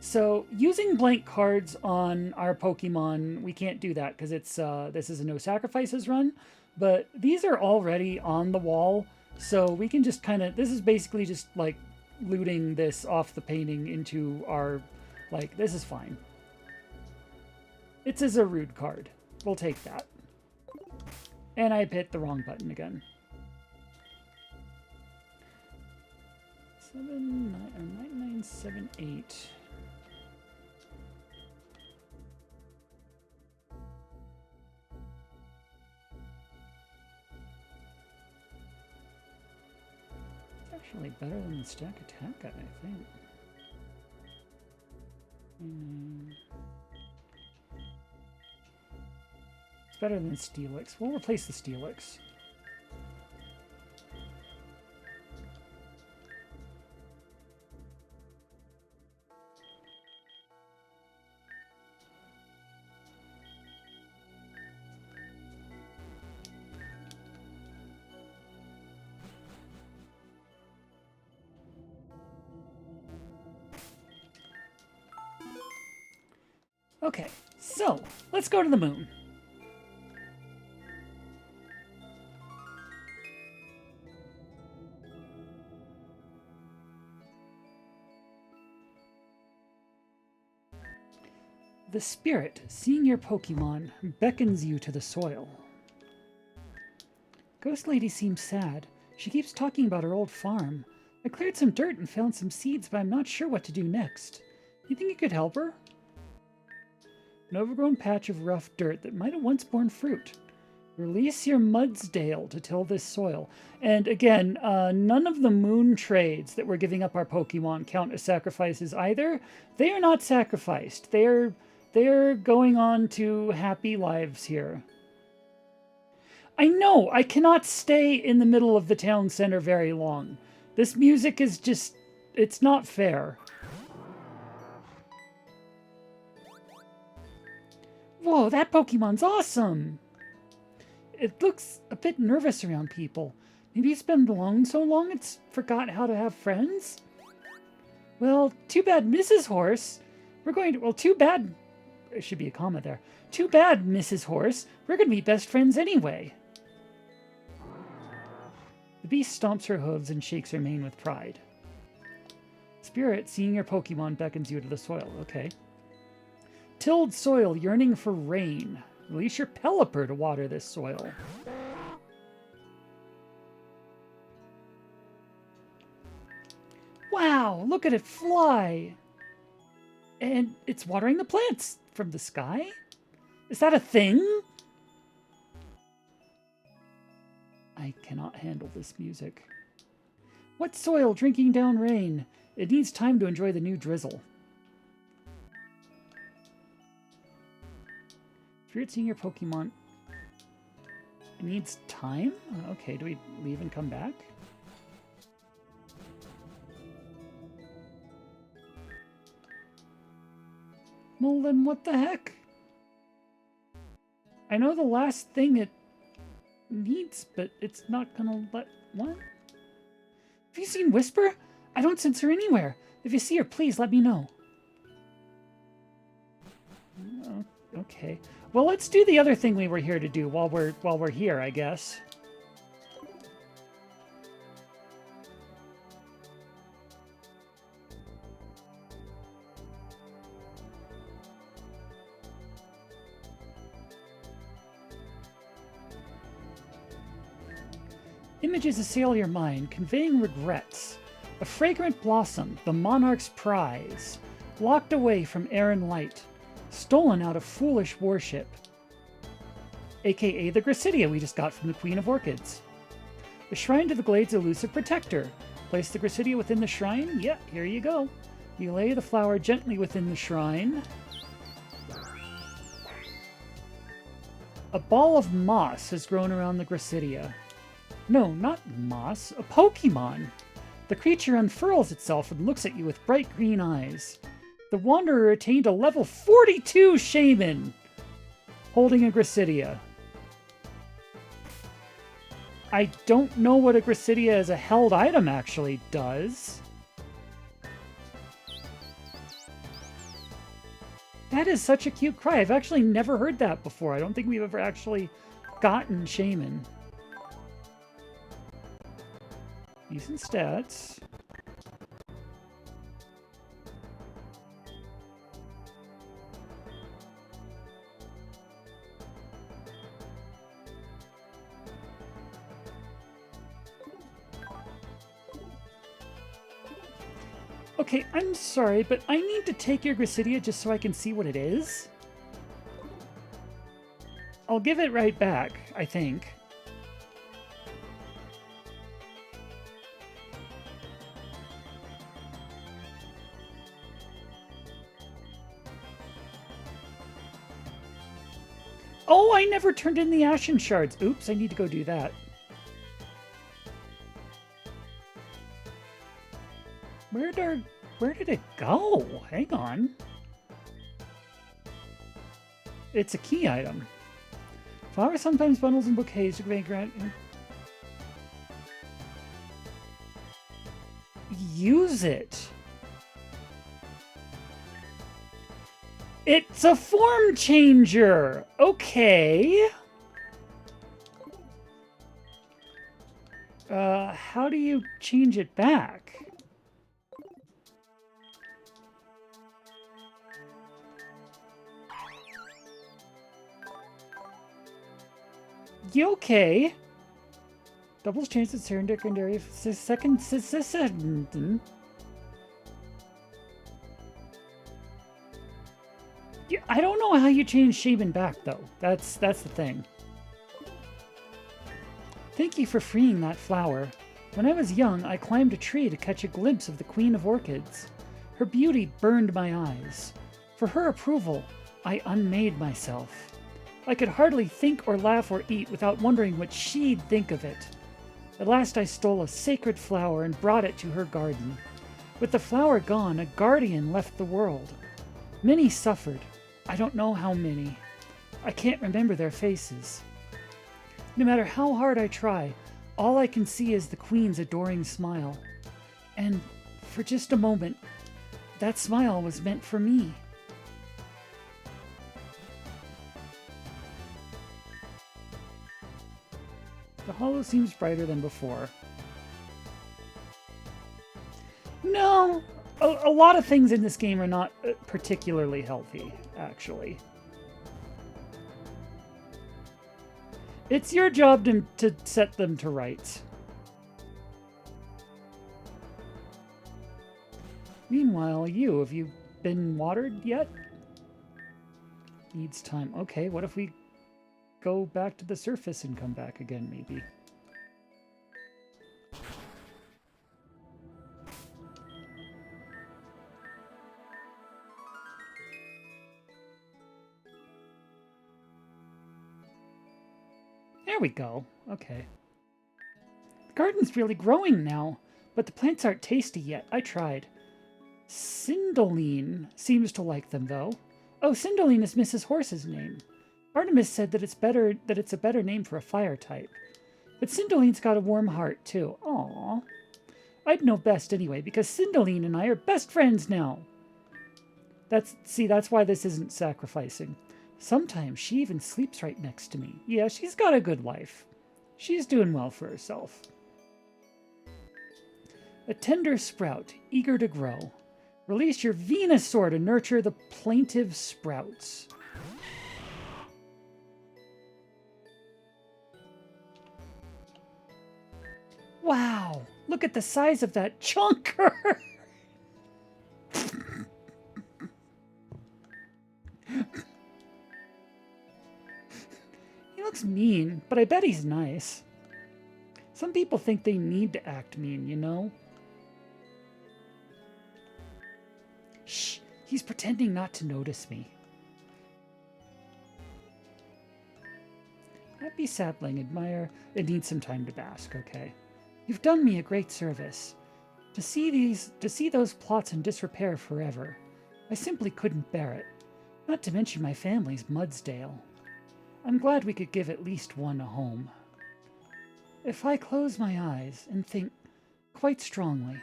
So, using blank cards on our Pokemon, we can't do that because it's this is a no sacrifices run. But these are already on the wall, so we can just kind of... This is basically just like looting this off the painting into our... Like, this is fine. It's a Zarude card. We'll take that. And I hit the wrong button again. 9978. It's actually better than the stack attack guy, I think. Better than Steelix. We'll replace the Steelix. Okay, so let's go to the moon. The spirit, seeing your Pokemon, beckons you to the soil. Ghost Lady seems sad. She keeps talking about her old farm. I cleared some dirt and found some seeds, but I'm not sure what to do next. You think you could help her? An overgrown patch of rough dirt that might have once borne fruit. Release your Mudsdale to till this soil. And again, none of the moon trades that we're giving up our Pokemon count as sacrifices either. They are not sacrificed. They're going on to happy lives here. I know, I cannot stay in the middle of the town center very long. This music is just, it's not fair. Whoa, that Pokemon's awesome! It looks a bit nervous around people. Maybe it's been alone so long it's forgot how to have friends? Well, too bad, Mrs. Horse. We're going to, well, too bad, there should be a comma there. Too bad, Mrs. Horse. We're going to be best friends anyway. The beast stomps her hooves and shakes her mane with pride. Spirit, seeing your Pokemon, beckons you to the soil. Okay. Tilled soil, yearning for rain. Release your Pelipper to water this soil. Wow, look at it fly! And it's watering the plants from the sky? Is that a thing? I cannot handle this music. What soil drinking down rain? It needs time to enjoy the new drizzle. Spirit seeing your Pokemon. It needs time? Okay, do we leave and come back? Well, then what the heck? I know the last thing it needs, but it's not gonna let... What? Have you seen Whisper? I don't sense her anywhere. If you see her, please let me know. Okay. Well, let's do the other thing we were here to do while we're here, I guess. Images assail your mind, conveying regrets. A fragrant blossom, the monarch's prize, locked away from air and light, stolen out of foolish worship. AKA the Gracidia we just got from the Queen of Orchids. The shrine to the Glade's elusive protector. Place the Gracidia within the shrine. Yeah, here you go. You lay the flower gently within the shrine. A ball of moss has grown around the Gracidia. No, not moss, a Pokemon. The creature unfurls itself and looks at you with bright green eyes. The Wanderer attained a level 42 Shaman, holding a Gracidia. I don't know what a Gracidia as a held item actually does. That is such a cute cry. I've actually never heard that before. I don't think we've ever actually gotten Shaman. Decent stats. Okay, I'm sorry, but I need to take your Gracidia just so I can see what it is. I'll give it right back, I think. Oh, I never turned in the Ashen Shards. Oops, I need to go do that. Where did it go? Hang on. It's a key item. Flowers sometimes bundles and bouquets to convey grant. Use it. It's a form changer! Okay. How do you change it back? You okay? Doubles chance of secondary second. Yeah, I don't know how you change Shaman back though. That's the thing. Thank you for freeing that flower. When I was young, I climbed a tree to catch a glimpse of the Queen of Orchids. Her beauty burned my eyes. For her approval, I unmade myself. I could hardly think or laugh or eat without wondering what she'd think of it. At last I stole a sacred flower and brought it to her garden. With the flower gone, a guardian left the world. Many suffered. I don't know how many. I can't remember their faces. No matter how hard I try, all I can see is the Queen's adoring smile. And for just a moment, that smile was meant for me. The hollow seems brighter than before. No, a lot of things in this game are not particularly healthy, actually. It's your job to set them to rights. Meanwhile, have you been watered yet? Needs time. Okay, what if we go back to the surface and come back again, maybe? There we go. Okay. The garden's really growing now, but the plants aren't tasty yet. I tried. Cindoline seems to like them, though. Oh, Cindoline is Mrs. Horse's name. Artemis said that it's a better name for a fire type. But Cindoline's got a warm heart, too. Aww. I'd know best anyway, because Cindoline and I are best friends now. That's why this isn't sacrificing. Sometimes she even sleeps right next to me. Yeah, she's got a good life. She's doing well for herself. A tender sprout, eager to grow. Release your Venusaur to nurture the plaintive sprouts. Wow, look at the size of that chunker! He looks mean, but I bet he's nice. Some people think they need to act mean, you know? Shh, he's pretending not to notice me. Happy sapling, admire. It needs some time to bask, okay? You've done me a great service. To see those plots in disrepair forever, I simply couldn't bear it. Not to mention my family's Mudsdale. I'm glad we could give at least one a home. If I close my eyes and think quite strongly,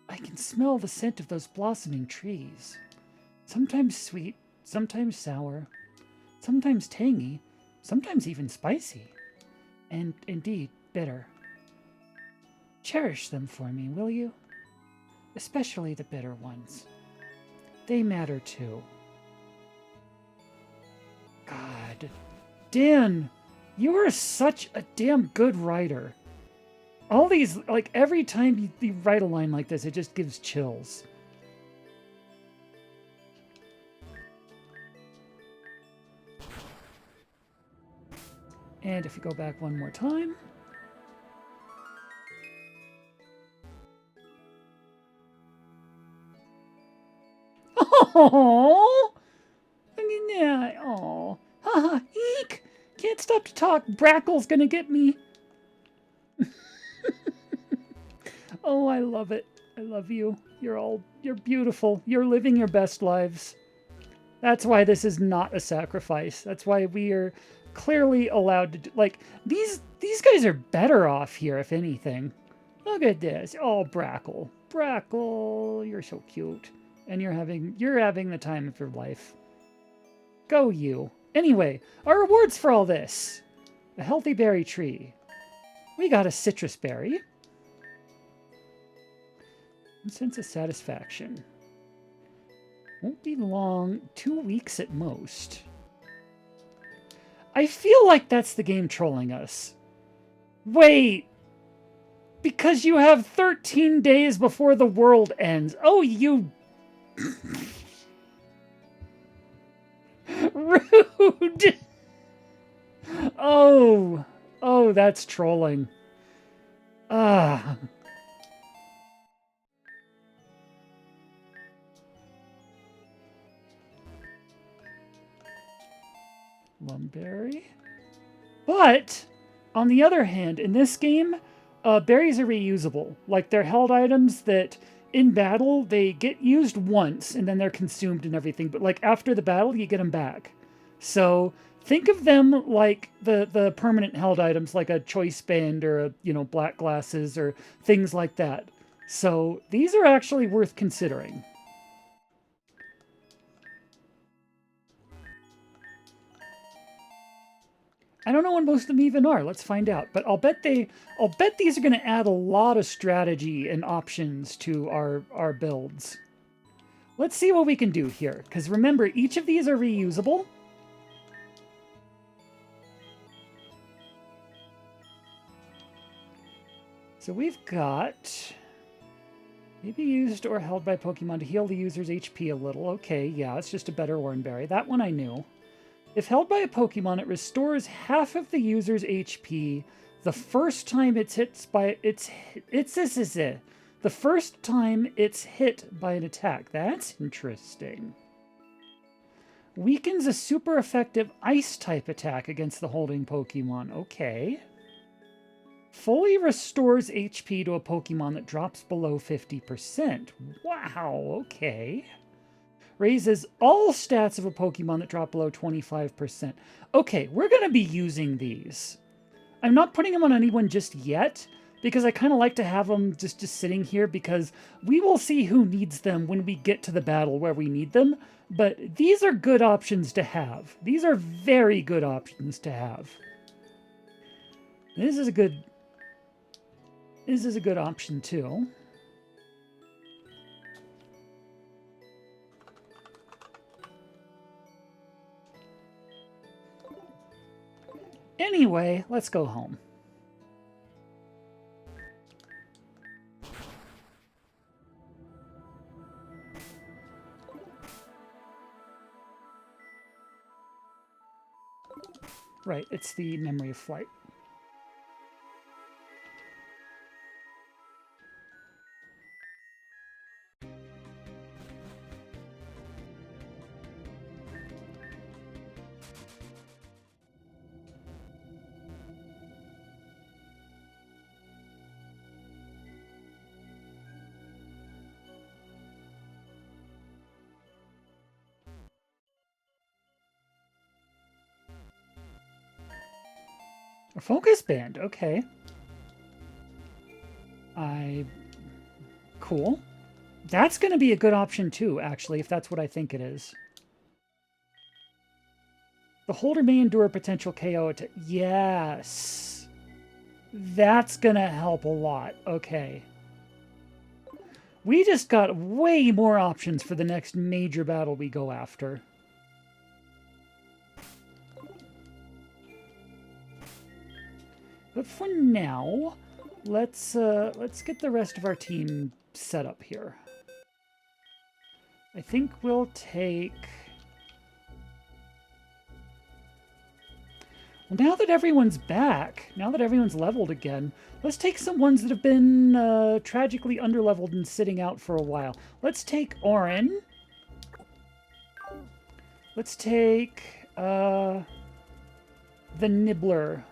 I can smell the scent of those blossoming trees. Sometimes sweet, sometimes sour, sometimes tangy, sometimes even spicy, and indeed bitter. Cherish them for me, will you? Especially the bitter ones. They matter too. God, Dan, you are such a damn good writer. All these, like, every time you write a line like this, it just gives chills. And if we go back one more time. Oh, yeah, oh, haha, eek! Can't stop to talk. Brackle's gonna get me. Oh, I love it. I love you. You're beautiful. You're living your best lives. That's why this is not a sacrifice. That's why we are clearly allowed to do, like, these guys are better off here, if anything. Look at this. Oh, Brackle. Brackle, you're so cute. And you're having the time of your life. Go you. Anyway, our rewards for all this. A healthy berry tree. We got a citrus berry. A sense of satisfaction. Won't be long. 2 weeks at most. I feel like that's the game trolling us. Wait, Because you have 13 days before the world ends. Oh, you... Rude! Oh. Oh, that's trolling. Ah. Lumberry. But, on the other hand, in this game, berries are reusable. Like, they're held items that, in battle, they get used once, and then they're consumed and everything. But, like, after the battle, you get them back. So, think of them like the permanent held items, like a choice band or, black glasses or things like that. So, these are actually worth considering. I don't know what most of them even are. Let's find out. But I'll bet these are going to add a lot of strategy and options to our builds. Let's see what we can do here. Because remember, each of these are reusable. So we've got... Maybe used or held by Pokemon to heal the user's HP a little. Okay, yeah, it's just a better Oranberry. That one I knew. If held by a Pokemon, it restores half of the user's HP the first time it's hit by the first time it's hit by an attack. That's interesting. Weakens a super effective ice type attack against the holding Pokemon. Okay. Fully restores HP to a Pokemon that drops below 50%. Wow, okay. Raises all stats of a Pokemon that drop below 25%. Okay, we're going to be using these. I'm not putting them on anyone just yet, because I kind of like to have them just sitting here, because we will see who needs them when we get to the battle where we need them. But these are good options to have. These are very good options to have. This is a good option too. Anyway, let's go home. Right, it's the memory of flight. A focus band, okay. Cool. That's going to be a good option too, actually, if that's what I think it is. The holder may endure potential KO attack. Yes. That's going to help a lot. Okay. We just got way more options for the next major battle we go after. But for now, let's get the rest of our team set up here. I think we'll take... Well, now that everyone's back, now that everyone's leveled again, let's take some ones that have been tragically underleveled and sitting out for a while. Let's take Orin. Let's take the Nibbler.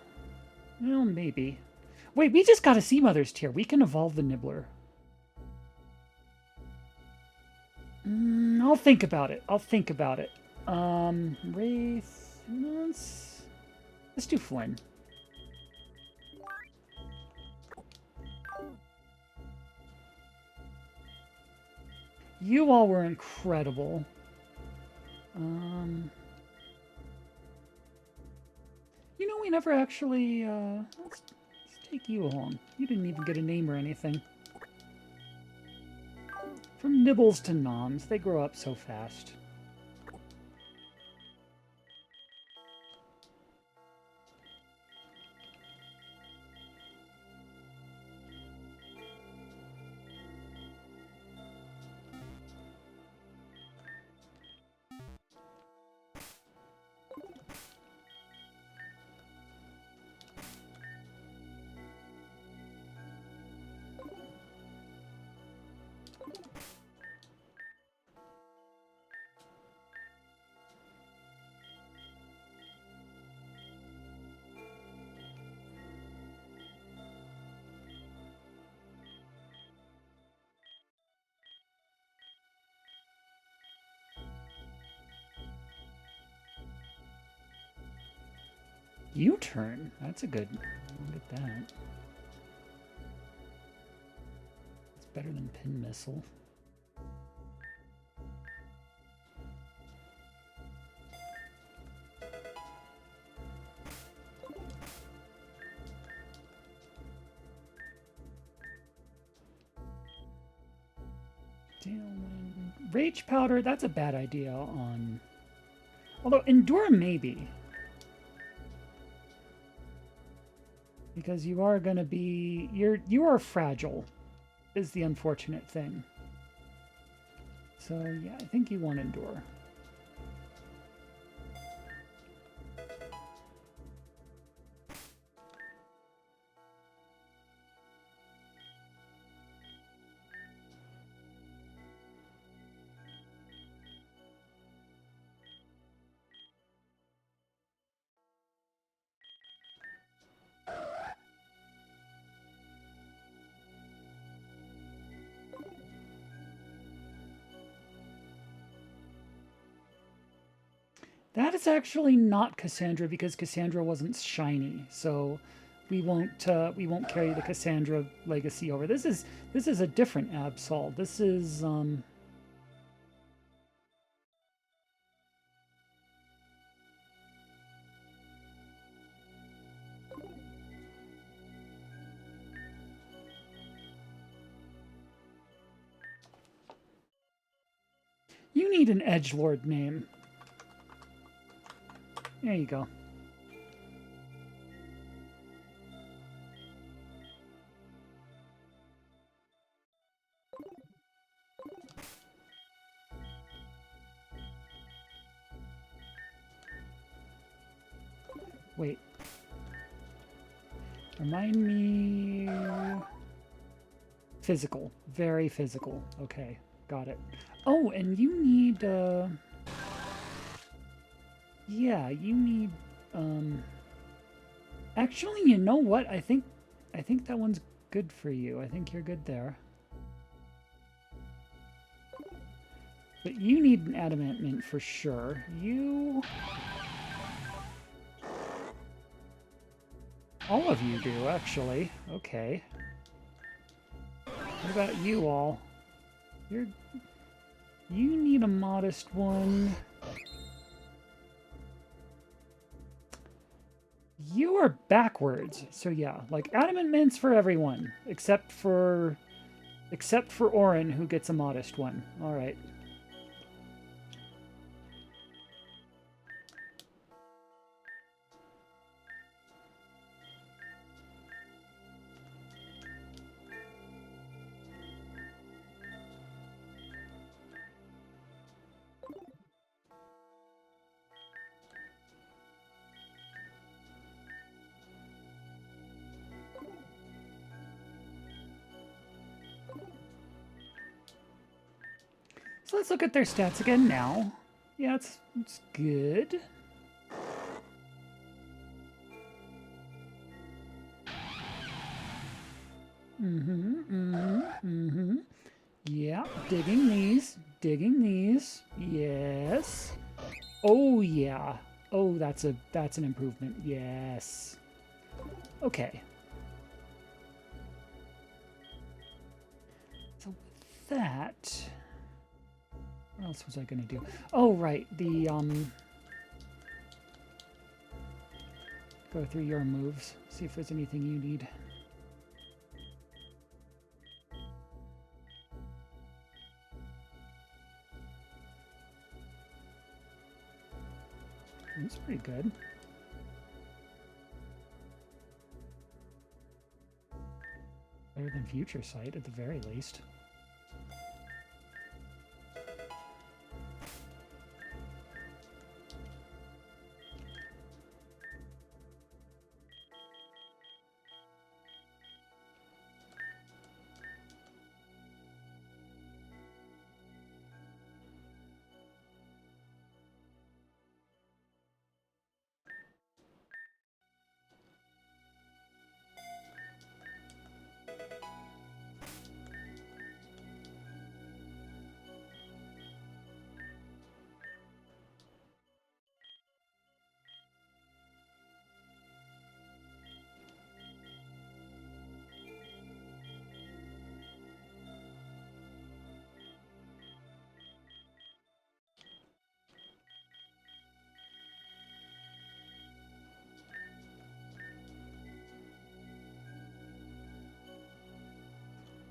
Well, maybe. Wait, we just got a Sea Mother's tier. We can evolve the Nibbler. I'll think about it. Wraith... Let's do Flynn. You all were incredible. You know, we never actually, let's take you along. You didn't even get a name or anything. From Nibbles to Noms, they grow up so fast. U-turn. That's a good. Look at that. It's better than pin missile. Rage powder, that's a bad idea on... Although endure maybe. Because you are going to be... You are fragile, is the unfortunate thing. So yeah, I think you want endure. That is actually not Cassandra because Cassandra wasn't shiny, so we won't carry the Cassandra legacy over. This is a different Absol. This is you need an edgelord name. There you go. Wait. Remind me... Physical. Very physical. Okay. Got it. Oh, and you need... Yeah, you need, actually, you know what? I think that one's good for you. I think you're good there. But you need an adamant for sure. You... All of you do, actually. Okay. What about you all? You need a modest one. You are backwards. So yeah, like adamant mints for everyone, except for Orin, who gets a modest one. All right. So let's look at their stats again now. Yeah, it's good. Yeah, digging these. Yes. Oh yeah. Oh, that's an improvement. Yes. Okay. So with that, what else was I gonna do? Oh right, the go through your moves, see if there's anything you need. That's pretty good. Better than Future Sight, at the very least.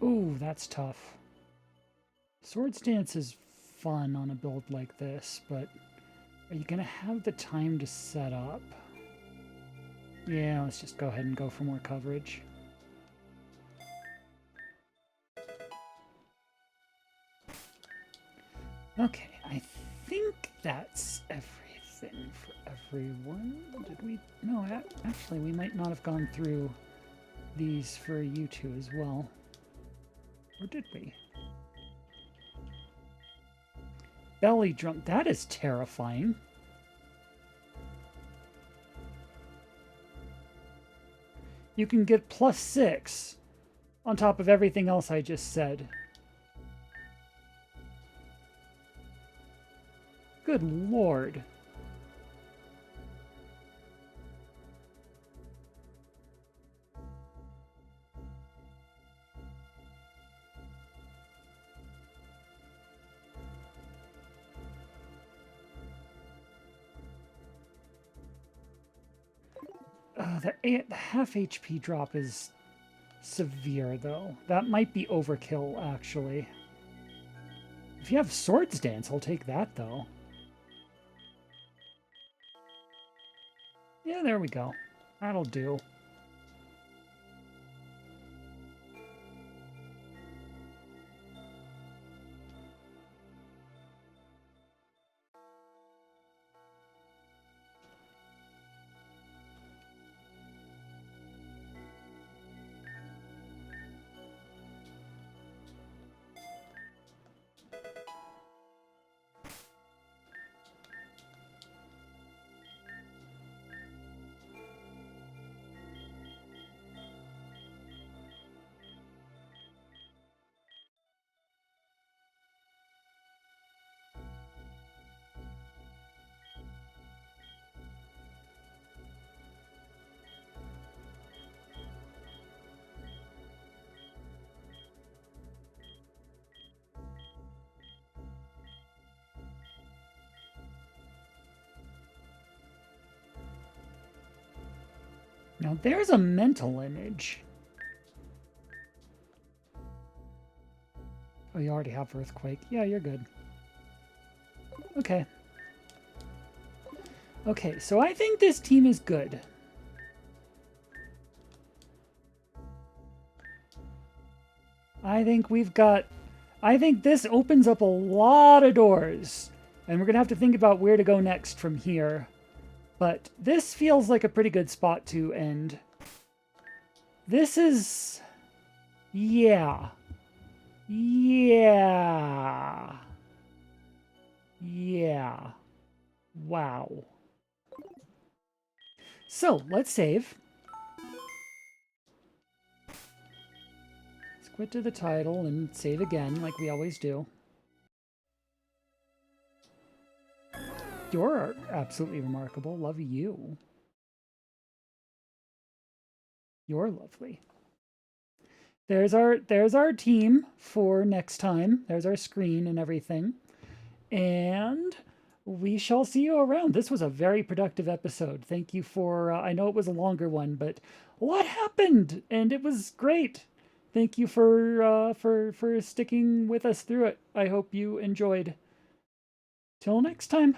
Ooh, that's tough. Swords Dance is fun on a build like this, but are you going to have the time to set up? Yeah, let's just go ahead and go for more coverage. Okay, I think that's everything for everyone. Did we? No, actually, we might not have gone through these for you two as well. Or did we? Belly drum. That is terrifying. You can get +6 on top of everything else I just said. Good lord. The half HP drop is severe, though. That might be overkill, actually. If you have Swords Dance, I'll take that, though. Yeah, there we go. That'll do. Now there's a mental image. Oh, you already have Earthquake. Yeah, you're good. Okay. Okay, so I think this team is good. I think this opens up a lot of doors. And we're going to have to think about where to go next from here. But this feels like a pretty good spot to end. This is... Yeah. Yeah. Yeah. Wow. So, let's save. Let's quit to the title and save again, like we always do. You're absolutely remarkable. Love you. You're lovely. There's our team for next time. There's our screen and everything. And we shall see you around. This was a very productive episode. Thank you for, I know it was a longer one, but a lot happened and it was great. Thank you for sticking with us through it. I hope you enjoyed. Till next time.